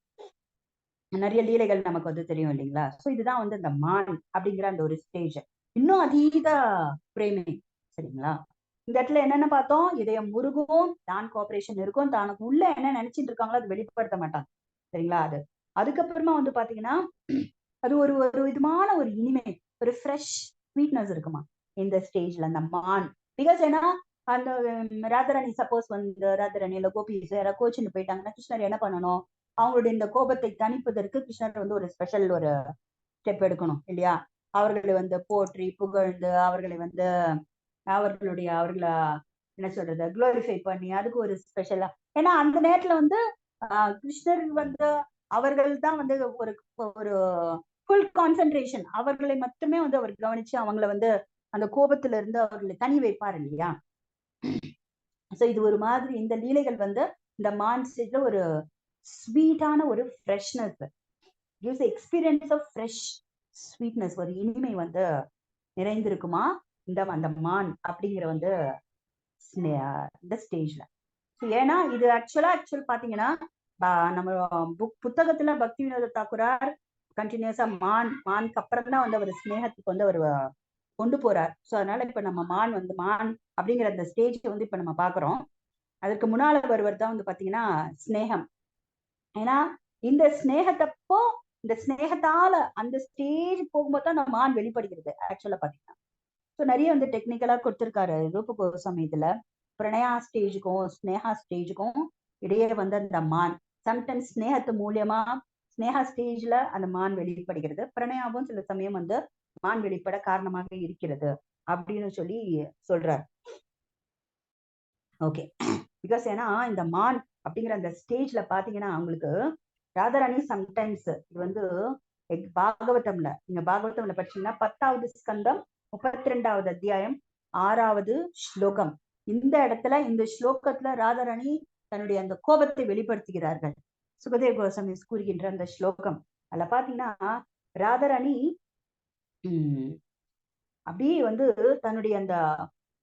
நிறைய லீலைகள் நமக்கு வந்து தெரியும் இல்லைங்களா? சோ இதுதான் வந்து இந்த மான் அப்படிங்கிற அந்த ஒரு ஸ்டேஜ். இன்னும் அதீத பிரேமை. சரிங்களா? இந்த இடத்துல என்னென்ன பார்த்தோம், இதயம் முருகும், தான் கோஆபரேஷன் இருக்கும், தானுக்கு உள்ள என்ன நினைச்சிட்டு இருக்காங்களோ அது வெளிப்படுத்த மாட்டாங்க. சரிங்களா? அதுக்கப்புறமா வந்து பாத்தீங்கன்னா அது ஒரு ஒரு விதமான ஒரு இனிமை, ஒரு ஃப்ரெஷ் ஸ்வீட்னஸ் இருக்குமா இந்த ஸ்டேஜ்ல அந்த மான். பிகாஸ் ஏன்னா அந்த ராதாராணி சப்போஸ் வந்து ராதாராணி இல்ல கோபிஸ் யாராவது கோச்சின்னு போயிட்டாங்கன்னா கிருஷ்ணர் என்ன பண்ணணும், அவங்களுடைய இந்த கோபத்தை தணிப்பதற்கு கிருஷ்ணர் வந்து ஒரு ஸ்பெஷல் ஒரு ஸ்டெப் எடுக்கணும் இல்லையா? அவர்களை வந்து போற்றி புகழ்ந்து அவர்களை வந்து அவர்களை என்ன சொல்றது குளோரிஃபை பண்ணி அதுக்கு ஒரு ஸ்பெஷலா. ஏன்னா அந்த நேரத்துல வந்து கிருஷ்ணர் வந்து அவர்கள் தான் வந்து ஒரு ஒரு ஃபுல் கான்சென்ட்ரேஷன் அவர்களை மட்டுமே வந்து அவர் கவனிச்சு அவங்கள வந்து அந்த கோபத்துல இருந்து அவர்களை தனி வைப்பார் இல்லையா? சோ இது ஒரு மாதிரி இந்த லீலைகள் வந்து இந்த மான்ஸ்டேஜ்ல ஒரு ஸ்வீட்டான ஒரு freshness gives experience of fresh sweetness, ஒரு இனிமை வந்து நிறைந்திருக்குமா இந்த அந்த மான் அப்படிங்கிற வந்து இந்த ஸ்டேஜ்ல. ஏன்னா இது ஆக்சுவல் பாத்தீங்கன்னா நம்ம புத்தகத்துல பக்தி வினோத தாக்குரார் கண்டினியூஸா மானுக்கு அப்புறம் தான் வந்து அவர் ஸ்னேகத்துக்கு வந்து அவர் கொண்டு போறார். சோ அதனால இப்ப நம்ம மான் அப்படிங்கிற அந்த ஸ்டேஜ் வந்து இப்ப நம்ம பாக்குறோம். அதுக்கு முன்னால வருவர் தான் வந்து பாத்தீங்கன்னா ஸ்னேகம். ஏன்னா இந்த ஸ்னேகத்தப்போ இந்த ஸ்னேகத்தால அந்த ஸ்டேஜ் போகும்போது தான் நம்ம மான் வெளிப்படுகிறது ஆக்சுவலா பாத்தீங்கன்னா. ஸோ நிறைய வந்து டெக்னிக்கலா கொடுத்திருக்காரு ரூப கோஸ்வாமி இதுல. பிரணயா ஸ்டேஜுக்கும் ஸ்னேகா ஸ்டேஜுக்கும் இடையே வந்து அந்த மான் சம்டைம்ஸ் ஸ்னேகத்து மூலியமா ஸ்னேகா ஸ்டேஜ்ல அந்த மான் வெளிப்படுகிறது. பிரணயாவும் சில சமயம் வந்து மான் வெளிப்பட காரணமாக இருக்கிறது அப்படின்னு சொல்லி சொல்றார். ஓகே, பிகாஸ் ஏன்னா இந்த மான் அப்படிங்கிற அந்த ஸ்டேஜ்ல பாத்தீங்கன்னா அவங்களுக்கு ராதாராணி சம்டைம்ஸ் இது வந்து பாகவதம்ல, நீங்க பாகவதம்ல படிச்சீங்கன்னா 10வது ஸ்கந்தம் 32வது அத்தியாயம் 6வது ஸ்லோகம், இந்த இடத்துல இந்த ஸ்லோகத்துல ராதாராணி தன்னுடைய அந்த கோபத்தை வெளிப்படுத்துகிறார்கள். சுகதேவ கோஸ்வாமி கூறுகின்ற அந்த ஸ்லோகம் அதுல பாத்தீங்கன்னா ராதாராணி அப்படியே வந்து தன்னுடைய அந்த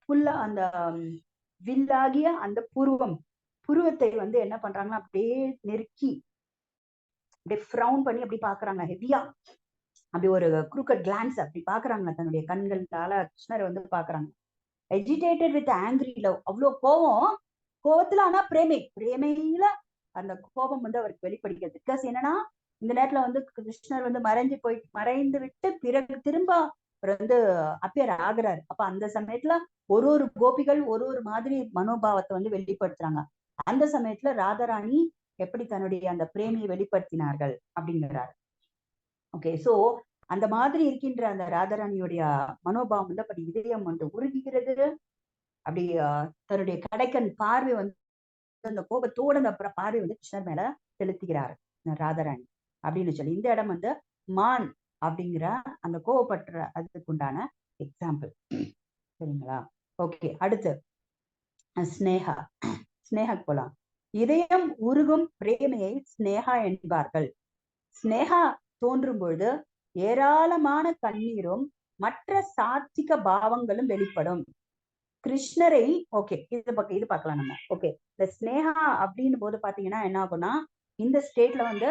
புல்ல அந்த வில்லாகிய அந்த புருவத்தை வந்து என்ன பண்றாங்கன்னா அப்படியே நெருக்கி அப்படியே ஃப்ரவுன் பண்ணி அப்படி பாக்குறாங்க, ஹெவியா அப்படி ஒரு குரூக்கட் கிளான்ஸ் அப்படி பாக்குறாங்க, தன்னுடைய கண்களால கிருஷ்ணரை வந்து பாக்குறாங்க. எஜிடேட்டட் வித் ஆங்கிரி லவ், அவ்வளவு கோவத்துல ஆனா பிரேமையில அந்த கோபம் வந்து அவருக்கு வெளிப்படுகிறது. பிகாஸ் என்னன்னா இந்த நேரத்துல வந்து கிருஷ்ணர் வந்து மறைந்து விட்டு பிறகு திரும்ப அவர் வந்து அப்பியர் ஆகுறாரு. அப்ப அந்த சமயத்துல ஒரு கோபிகள் ஒரு மாதிரி மனோபாவத்தை வந்து வெளிப்படுத்துறாங்க. அந்த சமயத்துல ராதாராணி எப்படி தன்னுடைய அந்த பிரேமையை வெளிப்படுத்தினார்கள் அப்படிங்கிறார். ஓகே, சோ அந்த மாதிரி இருக்கின்ற அந்த ராதாராணியுடைய மனோபாவம் வந்து அப்படி இதயம் வந்து உருகுகிறது. அப்படி தன்னுடைய கடைக்கன் பார்வை வந்து அந்த கோபத்தோட அந்த பார்வை வந்து கிருஷ்ணர் மேல செலுத்துகிறார் ராதாராணி அப்படின்னு சொல்லி இந்த இடம் வந்து மான் அப்படிங்கிற அந்த கோவப்பற்ற அதுக்கு உண்டான எக்ஸாம்பிள். சரிங்களா? ஓகே, அடுத்து ஸ்னேகா போலாம். இதயம் உருகும் பிரேமையை ஸ்னேகா என்பார்கள். ஸ்னேகா தோன்றும் பொழுது ஏராளமான கண்ணீரும் மற்ற சாத்விக பாவங்களும் வெளிப்படும். கிருஷ்ணரை ஓகே இது பார்க்கலாம் நம்ம. ஓகே, இந்த ஸ்னேகா அப்படின்னு போது பாத்தீங்கன்னா என்ன ஆகும்னா இந்த ஸ்டேட்ல வந்து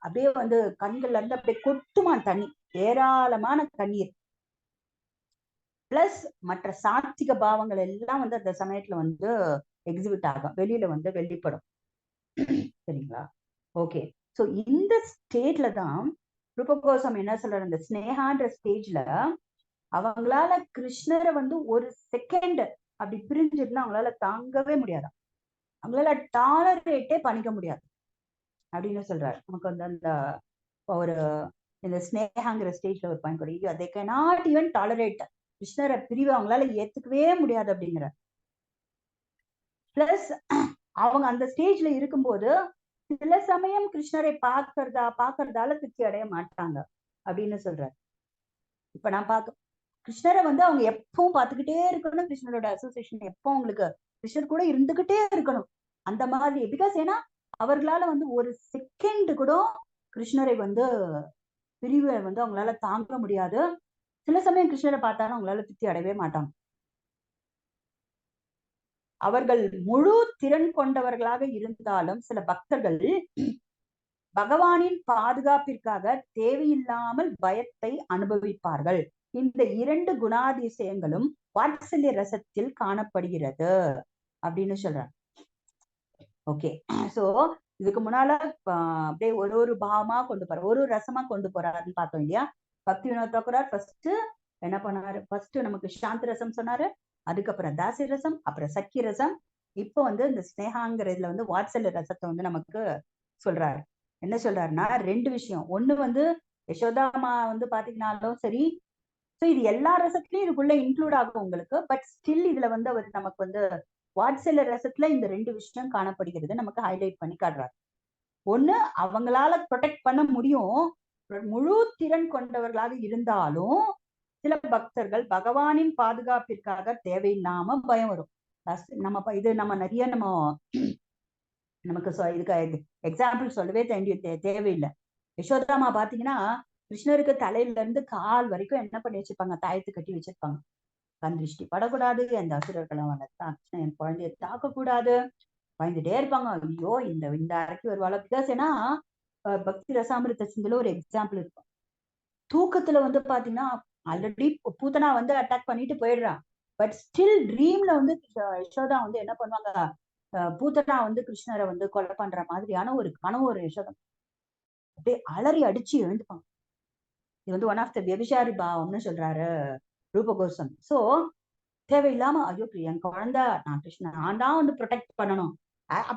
அப்படியே வந்து கண்கள்ல இருந்து அப்படியே கொட்டுமான் தண்ணி, ஏராளமான கண்ணீர் பிளஸ் மற்ற சாத்விக பாவங்கள் எல்லாம் வந்து அந்த சமயத்துல வந்து எக்ஸிபிட் ஆகும், வெளியில வந்து வெளிப்படும். சரிங்களா? ஓகே, சோ இந்த ஸ்டேட்ல தான் ரூப கோஸ்வாமி என்ன சொல்றாரு, இந்த ஸ்னேகான்ற ஸ்டேஜ்ல அவங்களால கிருஷ்ணரை வந்து ஒரு செகண்ட் அப்படி பிரிஞ்சிருந்தா அவங்களால தாங்கவே முடியாதான், அவங்களால டாலரேட்டே பண்ணிக்க முடியாது அப்படின்னு சொல்றாரு. நமக்கு வந்து அந்த ஒரு இந்த ஸ்னேகாங்கிற ஸ்டேஜ்ல ஒரு பாயிண்ட் கூட they cannot even tolerate கிருஷ்ணரை பிரிவு அவங்களால ஏத்துக்கவே முடியாது அப்படிங்கிற. பிளஸ் அவங்க அந்த ஸ்டேஜ்ல இருக்கும்போது சில சமயம் கிருஷ்ணரை பாக்குறதால திருப்தி அடைய மாட்டாங்க அப்படின்னு சொல்றாரு. இப்ப நான் கிருஷ்ணரை வந்து அவங்க எப்பவும் பார்த்துக்கிட்டே இருக்கணும், கிருஷ்ணரோட அசோசியேஷன் எப்போ அவங்களுக்கு கிருஷ்ணர் கூட இருந்துகிட்டே இருக்கணும் அந்த மாதிரி. பிகாஸ் ஏன்னா அவர்களால வந்து ஒரு செகண்ட் கூட கிருஷ்ணரை வந்து பிரிவை வந்து அவங்களால தாங்க முடியாது. சில சமயம் கிருஷ்ணரை பார்த்தாலும் அவங்களால திருப்தி அடையவே மாட்டாங்க. அவர்கள் முழு திறன் கொண்டவர்களாக இருந்தாலும் சில பக்தர்கள் பகவானின் பாதுகாப்பிற்காக தேவையில்லாமல் பயத்தை அனுபவிப்பார்கள். இந்த 2 குணாதிசயங்களும் வாத்சல்ய ரசத்தில் காணப்படுகிறது அப்படின்னு சொல்றாங்க. ஓகே, சோ இதுக்கு முன்னால அப்படியே ஒரு பாவமா கொண்டு போற ஒரு ரசமா கொண்டு போறாருன்னு பார்த்தோம் இல்லையா. பக்தி வினோத் தாக்கூர் ஃபர்ஸ்ட் என்ன பண்ணாரு, ஃபர்ஸ்ட் நமக்கு சாந்தி ரசம் சொன்னாரு, அதுக்கப்புறம் தாசி ரசம், அப்புறம் சக்கி ரசம், இப்போ வந்து இந்த ஸ்னேகாங்கிற இதுல வந்து வாத்சல்ய ரசத்தை வந்து நமக்கு சொல்றாரு. என்ன சொல்றாருன்னா 2 விஷயம். ஒண்ணு வந்து யசோதாமா வந்து பாத்தீங்கன்னாலும் சரி, ஸோ இது எல்லா ரசத்துலயும் இதுக்குள்ள இன்க்ளூட் ஆகும் உங்களுக்கு. பட் ஸ்டில் இதுல வந்து அவர் நமக்கு வந்து வாத்சல்ய ரசத்துல இந்த 2 விஷயம் காணப்படுகிறது நமக்கு ஹைலைட் பண்ணி காட்டுறாரு. ஒண்ணு, அவங்களால ப்ரொடெக்ட் பண்ண முடியும், முழு திறன் கொண்டவர்களாக இருந்தாலும் சில பக்தர்கள் பகவானின் பாதுகாப்பிற்காக தேவையில்லாம பயம் வரும். இது நம்ம நிறைய நமக்கு இதுக்கு எக்ஸாம்பிள் சொல்லவே தேவையில்லை. யசோதாமா பாத்தீங்கன்னா கிருஷ்ணருக்கு தலையில இருந்து கால் வரைக்கும் என்ன பண்ணி வச்சிருப்பாங்க, தாயத்து கட்டி வச்சிருப்பாங்க. கண் திருஷ்டி படக்கூடாது, அந்த அசுரர்களும் என் குழந்தைய தாக்க கூடாது, பயந்துட்டே இருப்பாங்க. ஐயோ இந்த அரைக்கி வருவாள. பிகாஸ் ஏன்னா பக்தி ரசாமிருத சிந்துல ஒரு எக்ஸாம்பிள் இருக்கும். தூக்கத்துல வந்து பாத்தீங்கன்னா ஆல்ரெடி பூத்தனா வந்து அட்டாக் பண்ணிட்டு போயிடுறான். பட் ஸ்டில் ட்ரீம்ல வந்து யசோதா வந்து என்ன பண்ணுவாங்க, பூத்தனா வந்து கிருஷ்ணரை வந்து கொலை பண்ற மாதிரியான ஒரு கனவு ஒரு யசோதா அப்படியே அலறி அடிச்சு எழுந்துப்பாங்க. இது வந்து ஒன் ஆஃப் த வியபிசாரி பாவம்னு சொல்றாரு ரூப கோஸ்வாமி. சோ தேவையில்லாம ஐயோ என் குழந்தை நான் தான் வந்து ப்ரொடெக்ட் பண்ணணும்.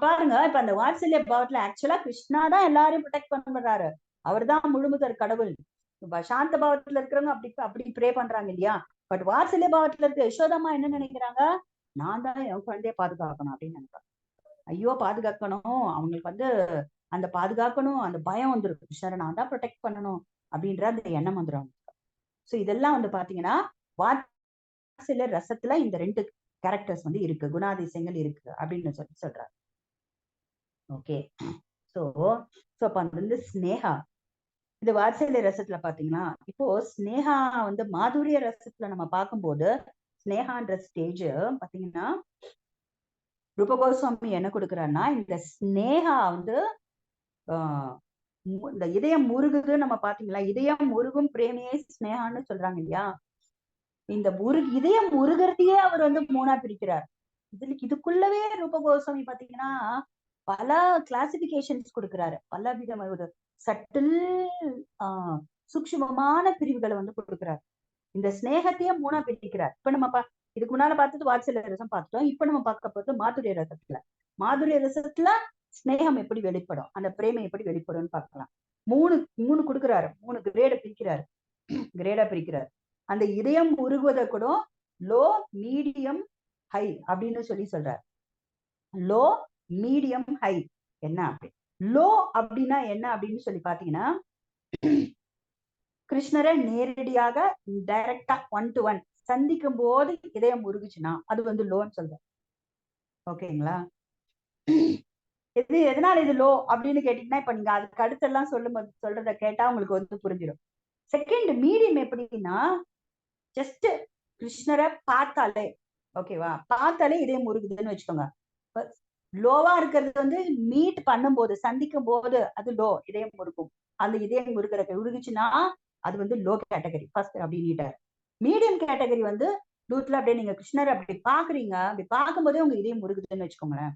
பாருங்க, இப்ப அந்த வாத்சல்ய பாவத்துல ஆக்சுவலா கிருஷ்ணா தான் எல்லாரையும் ப்ரொடெக்ட் பண்றாரு. அவர் தான் முழுமுதற் கடவுள். சாந்த பாவத்துல இருக்கிறவங்க அப்படி அப்படி ப்ரே பண்றாங்க இல்லையா. பட் வாத்சல்ய பாவத்துல இருக்க யசோதாமா என்ன நினைக்கிறாங்க, நான் தான் என் குழந்தைய பாதுகாக்கணும் அப்படின்னு நினைக்கிறாங்க. ஐயோ பாதுகாக்கணும், அவங்களுக்கு வந்து அந்த பாதுகாக்கணும், அந்த பயம் வந்துடும், கிருஷ்ணரை நான் தான் ப்ரொடெக்ட் பண்ணணும் அப்படின்ற அந்த எண்ணம் வந்துடும். சோ இதெல்லாம் வந்து பாத்தீங்கன்னா வாத்சல்ய ரசத்துல இந்த 2 கேரக்டர்ஸ் வந்து இருக்கு, குணாதிசயங்கள் இருக்கு அப்படின்னு சொல்றாரு. ஓகே. சோ அப்ப வந்து ஸ்னேகா, இது வாத்சல்ய ரசத்துல பாத்தீங்கன்னா, இப்போ ஸ்னேகா வந்து மாதுரிய ரசத்துல நம்ம பார்க்கும்போது ஸ்னேகான்ற ஸ்டேஜ் பாத்தீங்கன்னா ரூபகோஸ்வாமி என்ன கொடுக்குறாருன்னா, இந்த ஸ்னேகா வந்து இந்த இதயம் முருகுது நம்ம பாத்தீங்களா, இதயம் முருகும் பிரேமையே ஸ்னேகான்னு சொல்றாங்க இல்லையா. இந்த இதயம் முருகிறதையே அவர் வந்து 3ஆ பிரிக்கிறார். இதுக்குள்ளவே ரூபகோஸ்வாமி பாத்தீங்கன்னா பல கிளாசிபிகேஷன்ஸ் கொடுக்கிறாரு, பல விதமான ஒரு சட்டில் சூக்ஷ்மமான பிரிவுகளை வந்து கொடுக்கிறார். இந்த ஸ்னேகத்தையே 3ஆ பிரிக்கிறார். இப்ப நம்ம இதுக்கு முன்னால பார்த்தது வாத்சல்ய ரசம் பார்த்துட்டோம். இப்ப நம்ம பார்க்க போறது மாதுரிய ரசத்துல. மாதுரிய ரசத்துல ஸ்னேகம் எப்படி வெளிப்படும், அந்த பிரேமை எப்படி வெளிப்படும்னு பார்க்கலாம். மூணு கொடுக்குறாரு, 3 கிரேடா பிரிக்கிறார். அந்த இதயம் உருகுவதை கூட லோ, மீடியம், ஹை அப்படின்னு சொல்றார். லோ, மீடியம், ஹை என்ன அப்படி. லோ அப்படின்னா என்ன அப்படின்னு சொல்லி பாத்தீங்கன்னா, கிருஷ்ணரை நேரடியாக டைரக்டா 1 to 1 சந்திக்கும் போது இதயம் உருகுச்சுன்னா அது வந்து லோன்னு சொல்றோம். ஓகேங்களா. எதனால இது லோ அப்படின்னு கேட்டீங்கன்னா, இப்ப நீங்க அதுக்கு அடுத்தெல்லாம் சொல்றத கேட்டா உங்களுக்கு வந்து புரிஞ்சிடும். செகண்ட் மீடியம் எப்படின்னா, ஜஸ்ட் கிருஷ்ணரை பார்த்தாலே, ஓகேவா, பார்த்தாலே இதயம் முருகுதுன்னு வச்சுக்கோங்க. லோவா இருக்கிறது வந்து மீட் பண்ணும்போது, சந்திக்கும் போது அது லோ, இதயம் முருகும். அந்த இதயம் உருகுச்சுன்னா அது வந்து லோ கேட்டகரி ஃபர்ஸ்ட் அப்படின்னுட்டாரு. மீடியம் கேட்டகரி வந்து தூத்துல அப்படியே நீங்க கிருஷ்ணர் அப்படி பாக்குறீங்க, அப்படி பார்க்கும்போதே உங்க இதயம் முருகுதுன்னு வச்சுக்கோங்களேன்.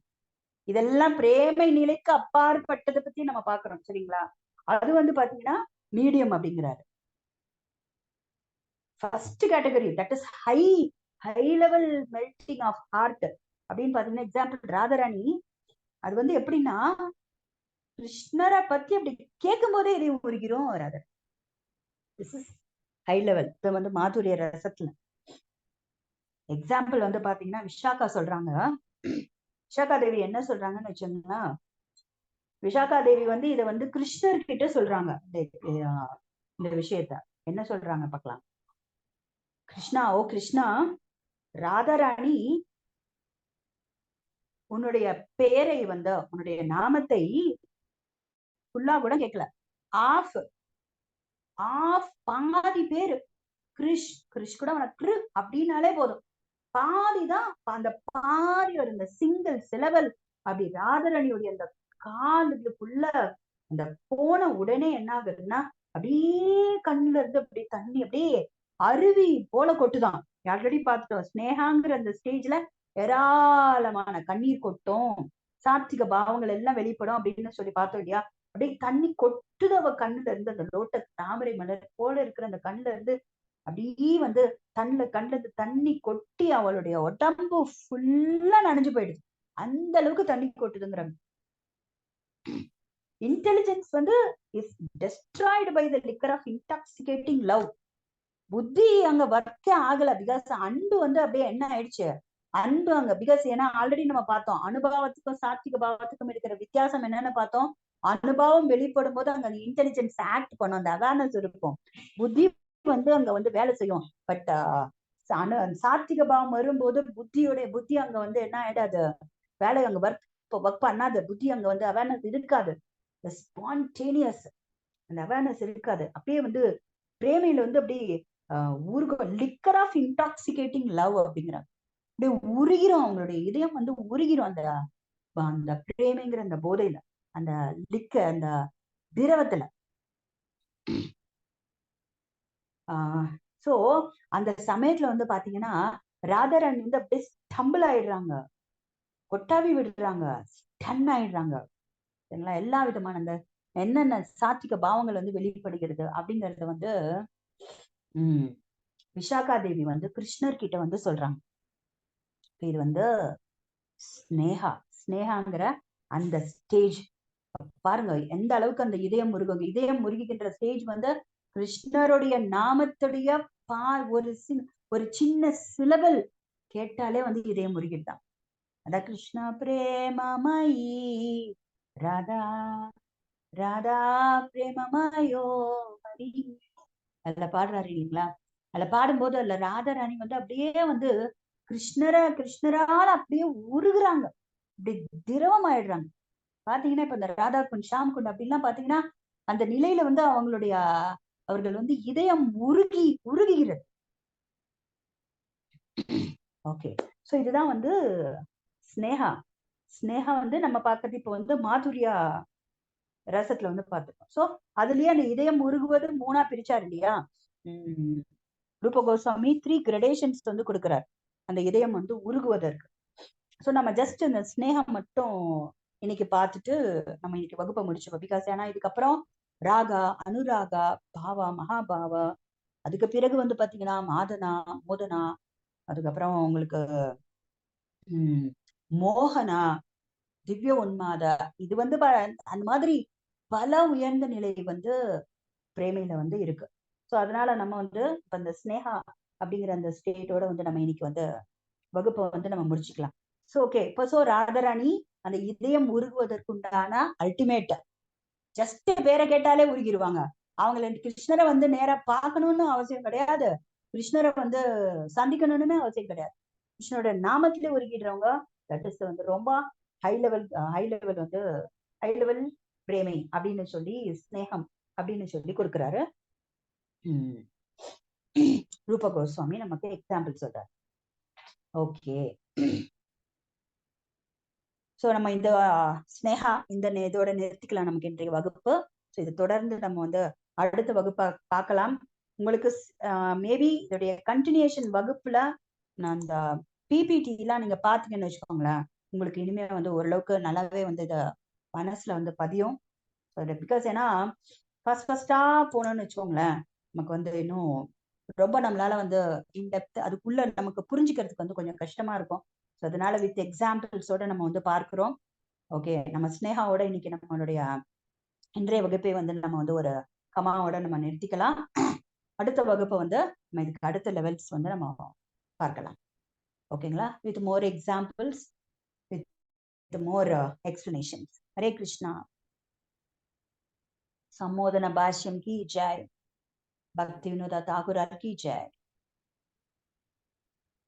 இதெல்லாம் பிரேமை நிலைக்கு அப்பாற்பட்டதை பத்தி நம்ம பாக்குறோம், சரிங்களா. அது வந்து பாத்தீங்கன்னா மீடியம் அப்படிங்கிறாரு. First category that is high level melting of heart அப்படின்னு பாத்தீங்கன்னா, எக்ஸாம்பிள் ராதாராணி. அது வந்து எப்படின்னா, கிருஷ்ணரை பத்தி அப்படி கேட்கும் போதே இதையும் உருகிறோம் rather. This is high level. இப்ப வந்து மாதுரிய ரசத்துல எக்ஸாம்பிள் வந்து பாத்தீங்கன்னா விஷாகா சொல்றாங்க. விஷாகா தேவி என்ன சொல்றாங்கன்னு வச்சோம்னா, விஷாகா தேவி வந்து இதை வந்து கிருஷ்ணர் கிட்ட சொல்றாங்க. இந்த விஷயத்த என்ன சொல்றாங்க பார்க்கலாம். கிருஷ்ணா, ஓ கிருஷ்ணா, ராதாராணி உன்னுடைய பேரை வந்து, உன்னுடைய நாமத்தை ஃபுல்லா கூட கேட்கல, ஆஃப் பாதி பேரு கிருஷ் கூட உனக்கு அப்படின்னாலே போதும், பாதிதான். அந்த பாதி ஒரு இந்த சிங்கிள் சிலவல் அப்படி ராதாரணியுடைய அந்த காலுக்குள்ள அந்த போன உடனே என்ன ஆகுதுன்னா, அப்படியே கண்ணுல இருந்து அப்படி தண்ணி அப்படியே அருவி போல கொட்டுதான். ஆல்ரெடி பார்த்துட்டோம், ஸ்னேகாங்கிற அந்த ஸ்டேஜ்ல ஏராளமான கண்ணீர் கொட்டும், சாத்விக பாவங்கள் எல்லாம் வெளிப்படும் அப்படின்னு சொல்லி பார்த்தோம் இல்லையா. அப்படியே தண்ணி கொட்டுது அவ கண்ணுல இருந்து, அந்த லோட்டஸ் தாமரை மலர் போல இருக்கிற அந்த கண்ணுல இருந்து அப்படியே வந்து கண்ணுல இருந்து தண்ணி கொட்டி அவளுடைய உடம்பு ஃபுல்லா நனைஞ்சு போயிடுது. அந்த அளவுக்கு தண்ணி கொட்டுதுங்கிற. இன்டெலிஜென்ஸ் வந்து is destroyed by the liquor of intoxicating love. புத்தி அங்க ஒர்க்கே ஆகல, பிகாஸ் அன்பு வந்து அப்படியே என்ன ஆயிடுச்சு, அன்பு அங்க. பிகாஸ் ஏன்னா ஆல்ரெடி நம்ம பார்த்தோம், அனுபவத்துக்கும் சாத்விக பாவத்துக்கும் இருக்கிற வித்தியாசம் என்னன்னு பார்த்தோம். அனுபவம் வெளிப்படும் போது அங்க இன்டெலிஜென்ஸ் ஆக்ட் பண்ணும், அந்த அவேர்னஸ் இருக்கும், புத்தி வந்து அங்க வந்து வேலை செய்யும். பட் சாத்விக பாவம் வரும்போது புத்தி அங்க வந்து என்ன ஆயிடாது, வேலை அங்க ஒர்க் பண்ணாது. புத்தி அங்க வந்து அவேர்னஸ் இருக்காது, ஸ்பான்டேனியஸ் அந்த அவேர்னஸ் இருக்காது. அப்படியே வந்து பிரேமையில வந்து அப்படி லிக்கர் ஆஃப் இன்டாக்சிகேட்டிங் லவ் அப்படிங்கிறாங்க. அப்படியே உருகிறோம், அவங்களுடைய இதயம் வந்து உருகிறோம் அந்த அந்த பிரேமைங்கிற அந்த போதையில, அந்த அந்த திரவத்துல. சோ அந்த சமயத்துல வந்து பாத்தீங்கன்னா ராதாராணி வந்து அப்படியே ஸ்டம்பிள் ஆயிடுறாங்க, கொட்டாவி விடுறாங்க, ஸ்டன் ஆயிடுறாங்க. எல்லா விதமான அந்த என்னென்ன சாத்விக பாவங்கள் வந்து வெளிப்படுகிறது அப்படிங்கறத வந்து விஷாகா தேவி வந்து கிருஷ்ணர் கிட்ட வந்து சொல்றாங்க. இது வந்து ஸ்னேகாங்கிற அந்த ஸ்டேஜ் பாருங்க, எந்த அளவுக்கு அந்த இதயம் முருகின்ற ஸ்டேஜ் வந்து கிருஷ்ணருடைய நாமத்துடைய ஒரு சின்ன சிலபல் கேட்டாலே வந்து இதயம் முருகிட்டான். அதான் கிருஷ்ணா பிரேமமயி ராதா ராதா பிரேமமயோ ஹரி அதுல பாடுறாரு இல்லைங்களா? அதுல பாடும்போது அதுல ராதாராணி வந்து அப்படியே வந்து கிருஷ்ணரால் அப்படியே உருகுறாங்க, அப்படி திரவம் ஆயிடுறாங்க. பாத்தீங்கன்னா இப்ப இந்த ராதா குண்ட் ஷாம் குண்ட் அப்படிலாம் பாத்தீங்கன்னா அந்த நிலையில வந்து அவர்கள் வந்து இதயம் உருகுகிறது. ஓகே, சோ இதுதான் வந்து ஸ்னேகா. ஸ்னேகா வந்து நம்ம பார்க்கறது இப்போ வந்து மாதுரியா ரசத்துல வந்து பார்த்துக்கோம். சோ அதுலயே அந்த இதயம் உருகுவது 3ஆ பிரிச்சாரு இல்லையா? ரூப கோஸ்வாமி 3 கிரடேஷன்ஸ் வந்து கொடுக்கிறார் அந்த இதயம் வந்து உருகுவதற்கு. சோ நம்ம ஜஸ்ட் இந்த ஸ்னேகம் மட்டும் இன்னைக்கு பார்த்துட்டு நம்ம இன்னைக்கு வகுப்பை முடிச்சுப்போம். பிகாஸ் ஏன்னா இதுக்கப்புறம் ராகா, அனுராகா, பாவா, மகாபாவா, அதுக்கு பிறகு வந்து பாத்தீங்கன்னா மாதனா, மோதனா, அதுக்கப்புறம் உங்களுக்கு மோகனா, திவ்ய உன்மாதா, இது வந்து அந்த மாதிரி பல உயர்ந்த நிலை வந்து பிரேமையில வந்து இருக்கு. சோ அதனால நம்ம வந்து இப்ப இந்த ஸ்னேகா அப்படிங்கிற அந்த ஸ்டேட்டோட வந்து நம்ம இன்னைக்கு வந்து வகுப்பை வந்து நம்ம முடிச்சுக்கலாம். சோ ஓகே, இப்போ சோ ராதாராணி அந்த இதயம் உருகுவதற்குண்டான அல்டிமேட். ஜஸ்ட் பேரை கேட்டாலே உருகிடுவாங்க. அவங்களை கிருஷ்ணரை வந்து நேரா பார்க்கணும்னு அவசியம் கிடையாது, கிருஷ்ணரை வந்து சந்திக்கணும்னு அவசியம் கிடையாது. கிருஷ்ணரோட நாமத்திலே உருகிடுறவங்க தட் இஸ் வந்து ரொம்ப ஹை லெவல் பிரேமை அப்படின்னு சொல்லி ஸ்னேகம் அப்படின்னு சொல்லி கொடுக்கிறாரு ரூப கோஸ்வாமி நமக்கு எக்ஸாம்பிள் சொல்றாரு. ஓகே, சோ நம்ம இந்த ஸ்னேகா இந்த இதோட நிறுத்திக்கலாம் நமக்கு இன்றைய வகுப்பு. ஸோ இதை தொடர்ந்து நம்ம வந்து அடுத்த வகுப்பா பார்க்கலாம். உங்களுக்கு மேபி இதோடைய கண்டினியூஷன் வகுப்புல நான் இந்த பிபிடி எல்லாம் நீங்க பாத்தீங்கன்னு வச்சுக்கோங்களேன், உங்களுக்கு இனிமே வந்து ஓரளவுக்கு நல்லாவே வந்து இத மனசுல வந்து பதியும். பிகாஸ் ஏன்னா ஃபர்ஸ்டா போனோம்னு வச்சுக்கோங்களேன், நமக்கு வந்து இன்னும் ரொம்ப நம்மளால வந்து இன்டெப்த் அதுக்குள்ள நமக்கு புரிஞ்சுக்கிறதுக்கு வந்து கொஞ்சம் கஷ்டமா இருக்கும். ஸோ அதனால வித் எக்ஸாம்பிள்ஸோட நம்ம வந்து பார்க்கிறோம். ஓகே, நம்ம ஸ்னேகாவோட இன்னைக்கு நம்மளுடைய இன்றைய வகுப்பை வந்து நம்ம வந்து ஒரு கமாவோட நம்ம நிறுத்திக்கலாம். அடுத்த வகுப்பை வந்து நம்ம இதுக்கு அடுத்த லெவல்ஸ் வந்து நம்ம பார்க்கலாம். ஓகேங்களா? With more examples, with more explanations. Hare Krishna. சம்மோதன பாஷ்யம் கி ஜெய். भक्ति विनोदा ठाकुर की जय।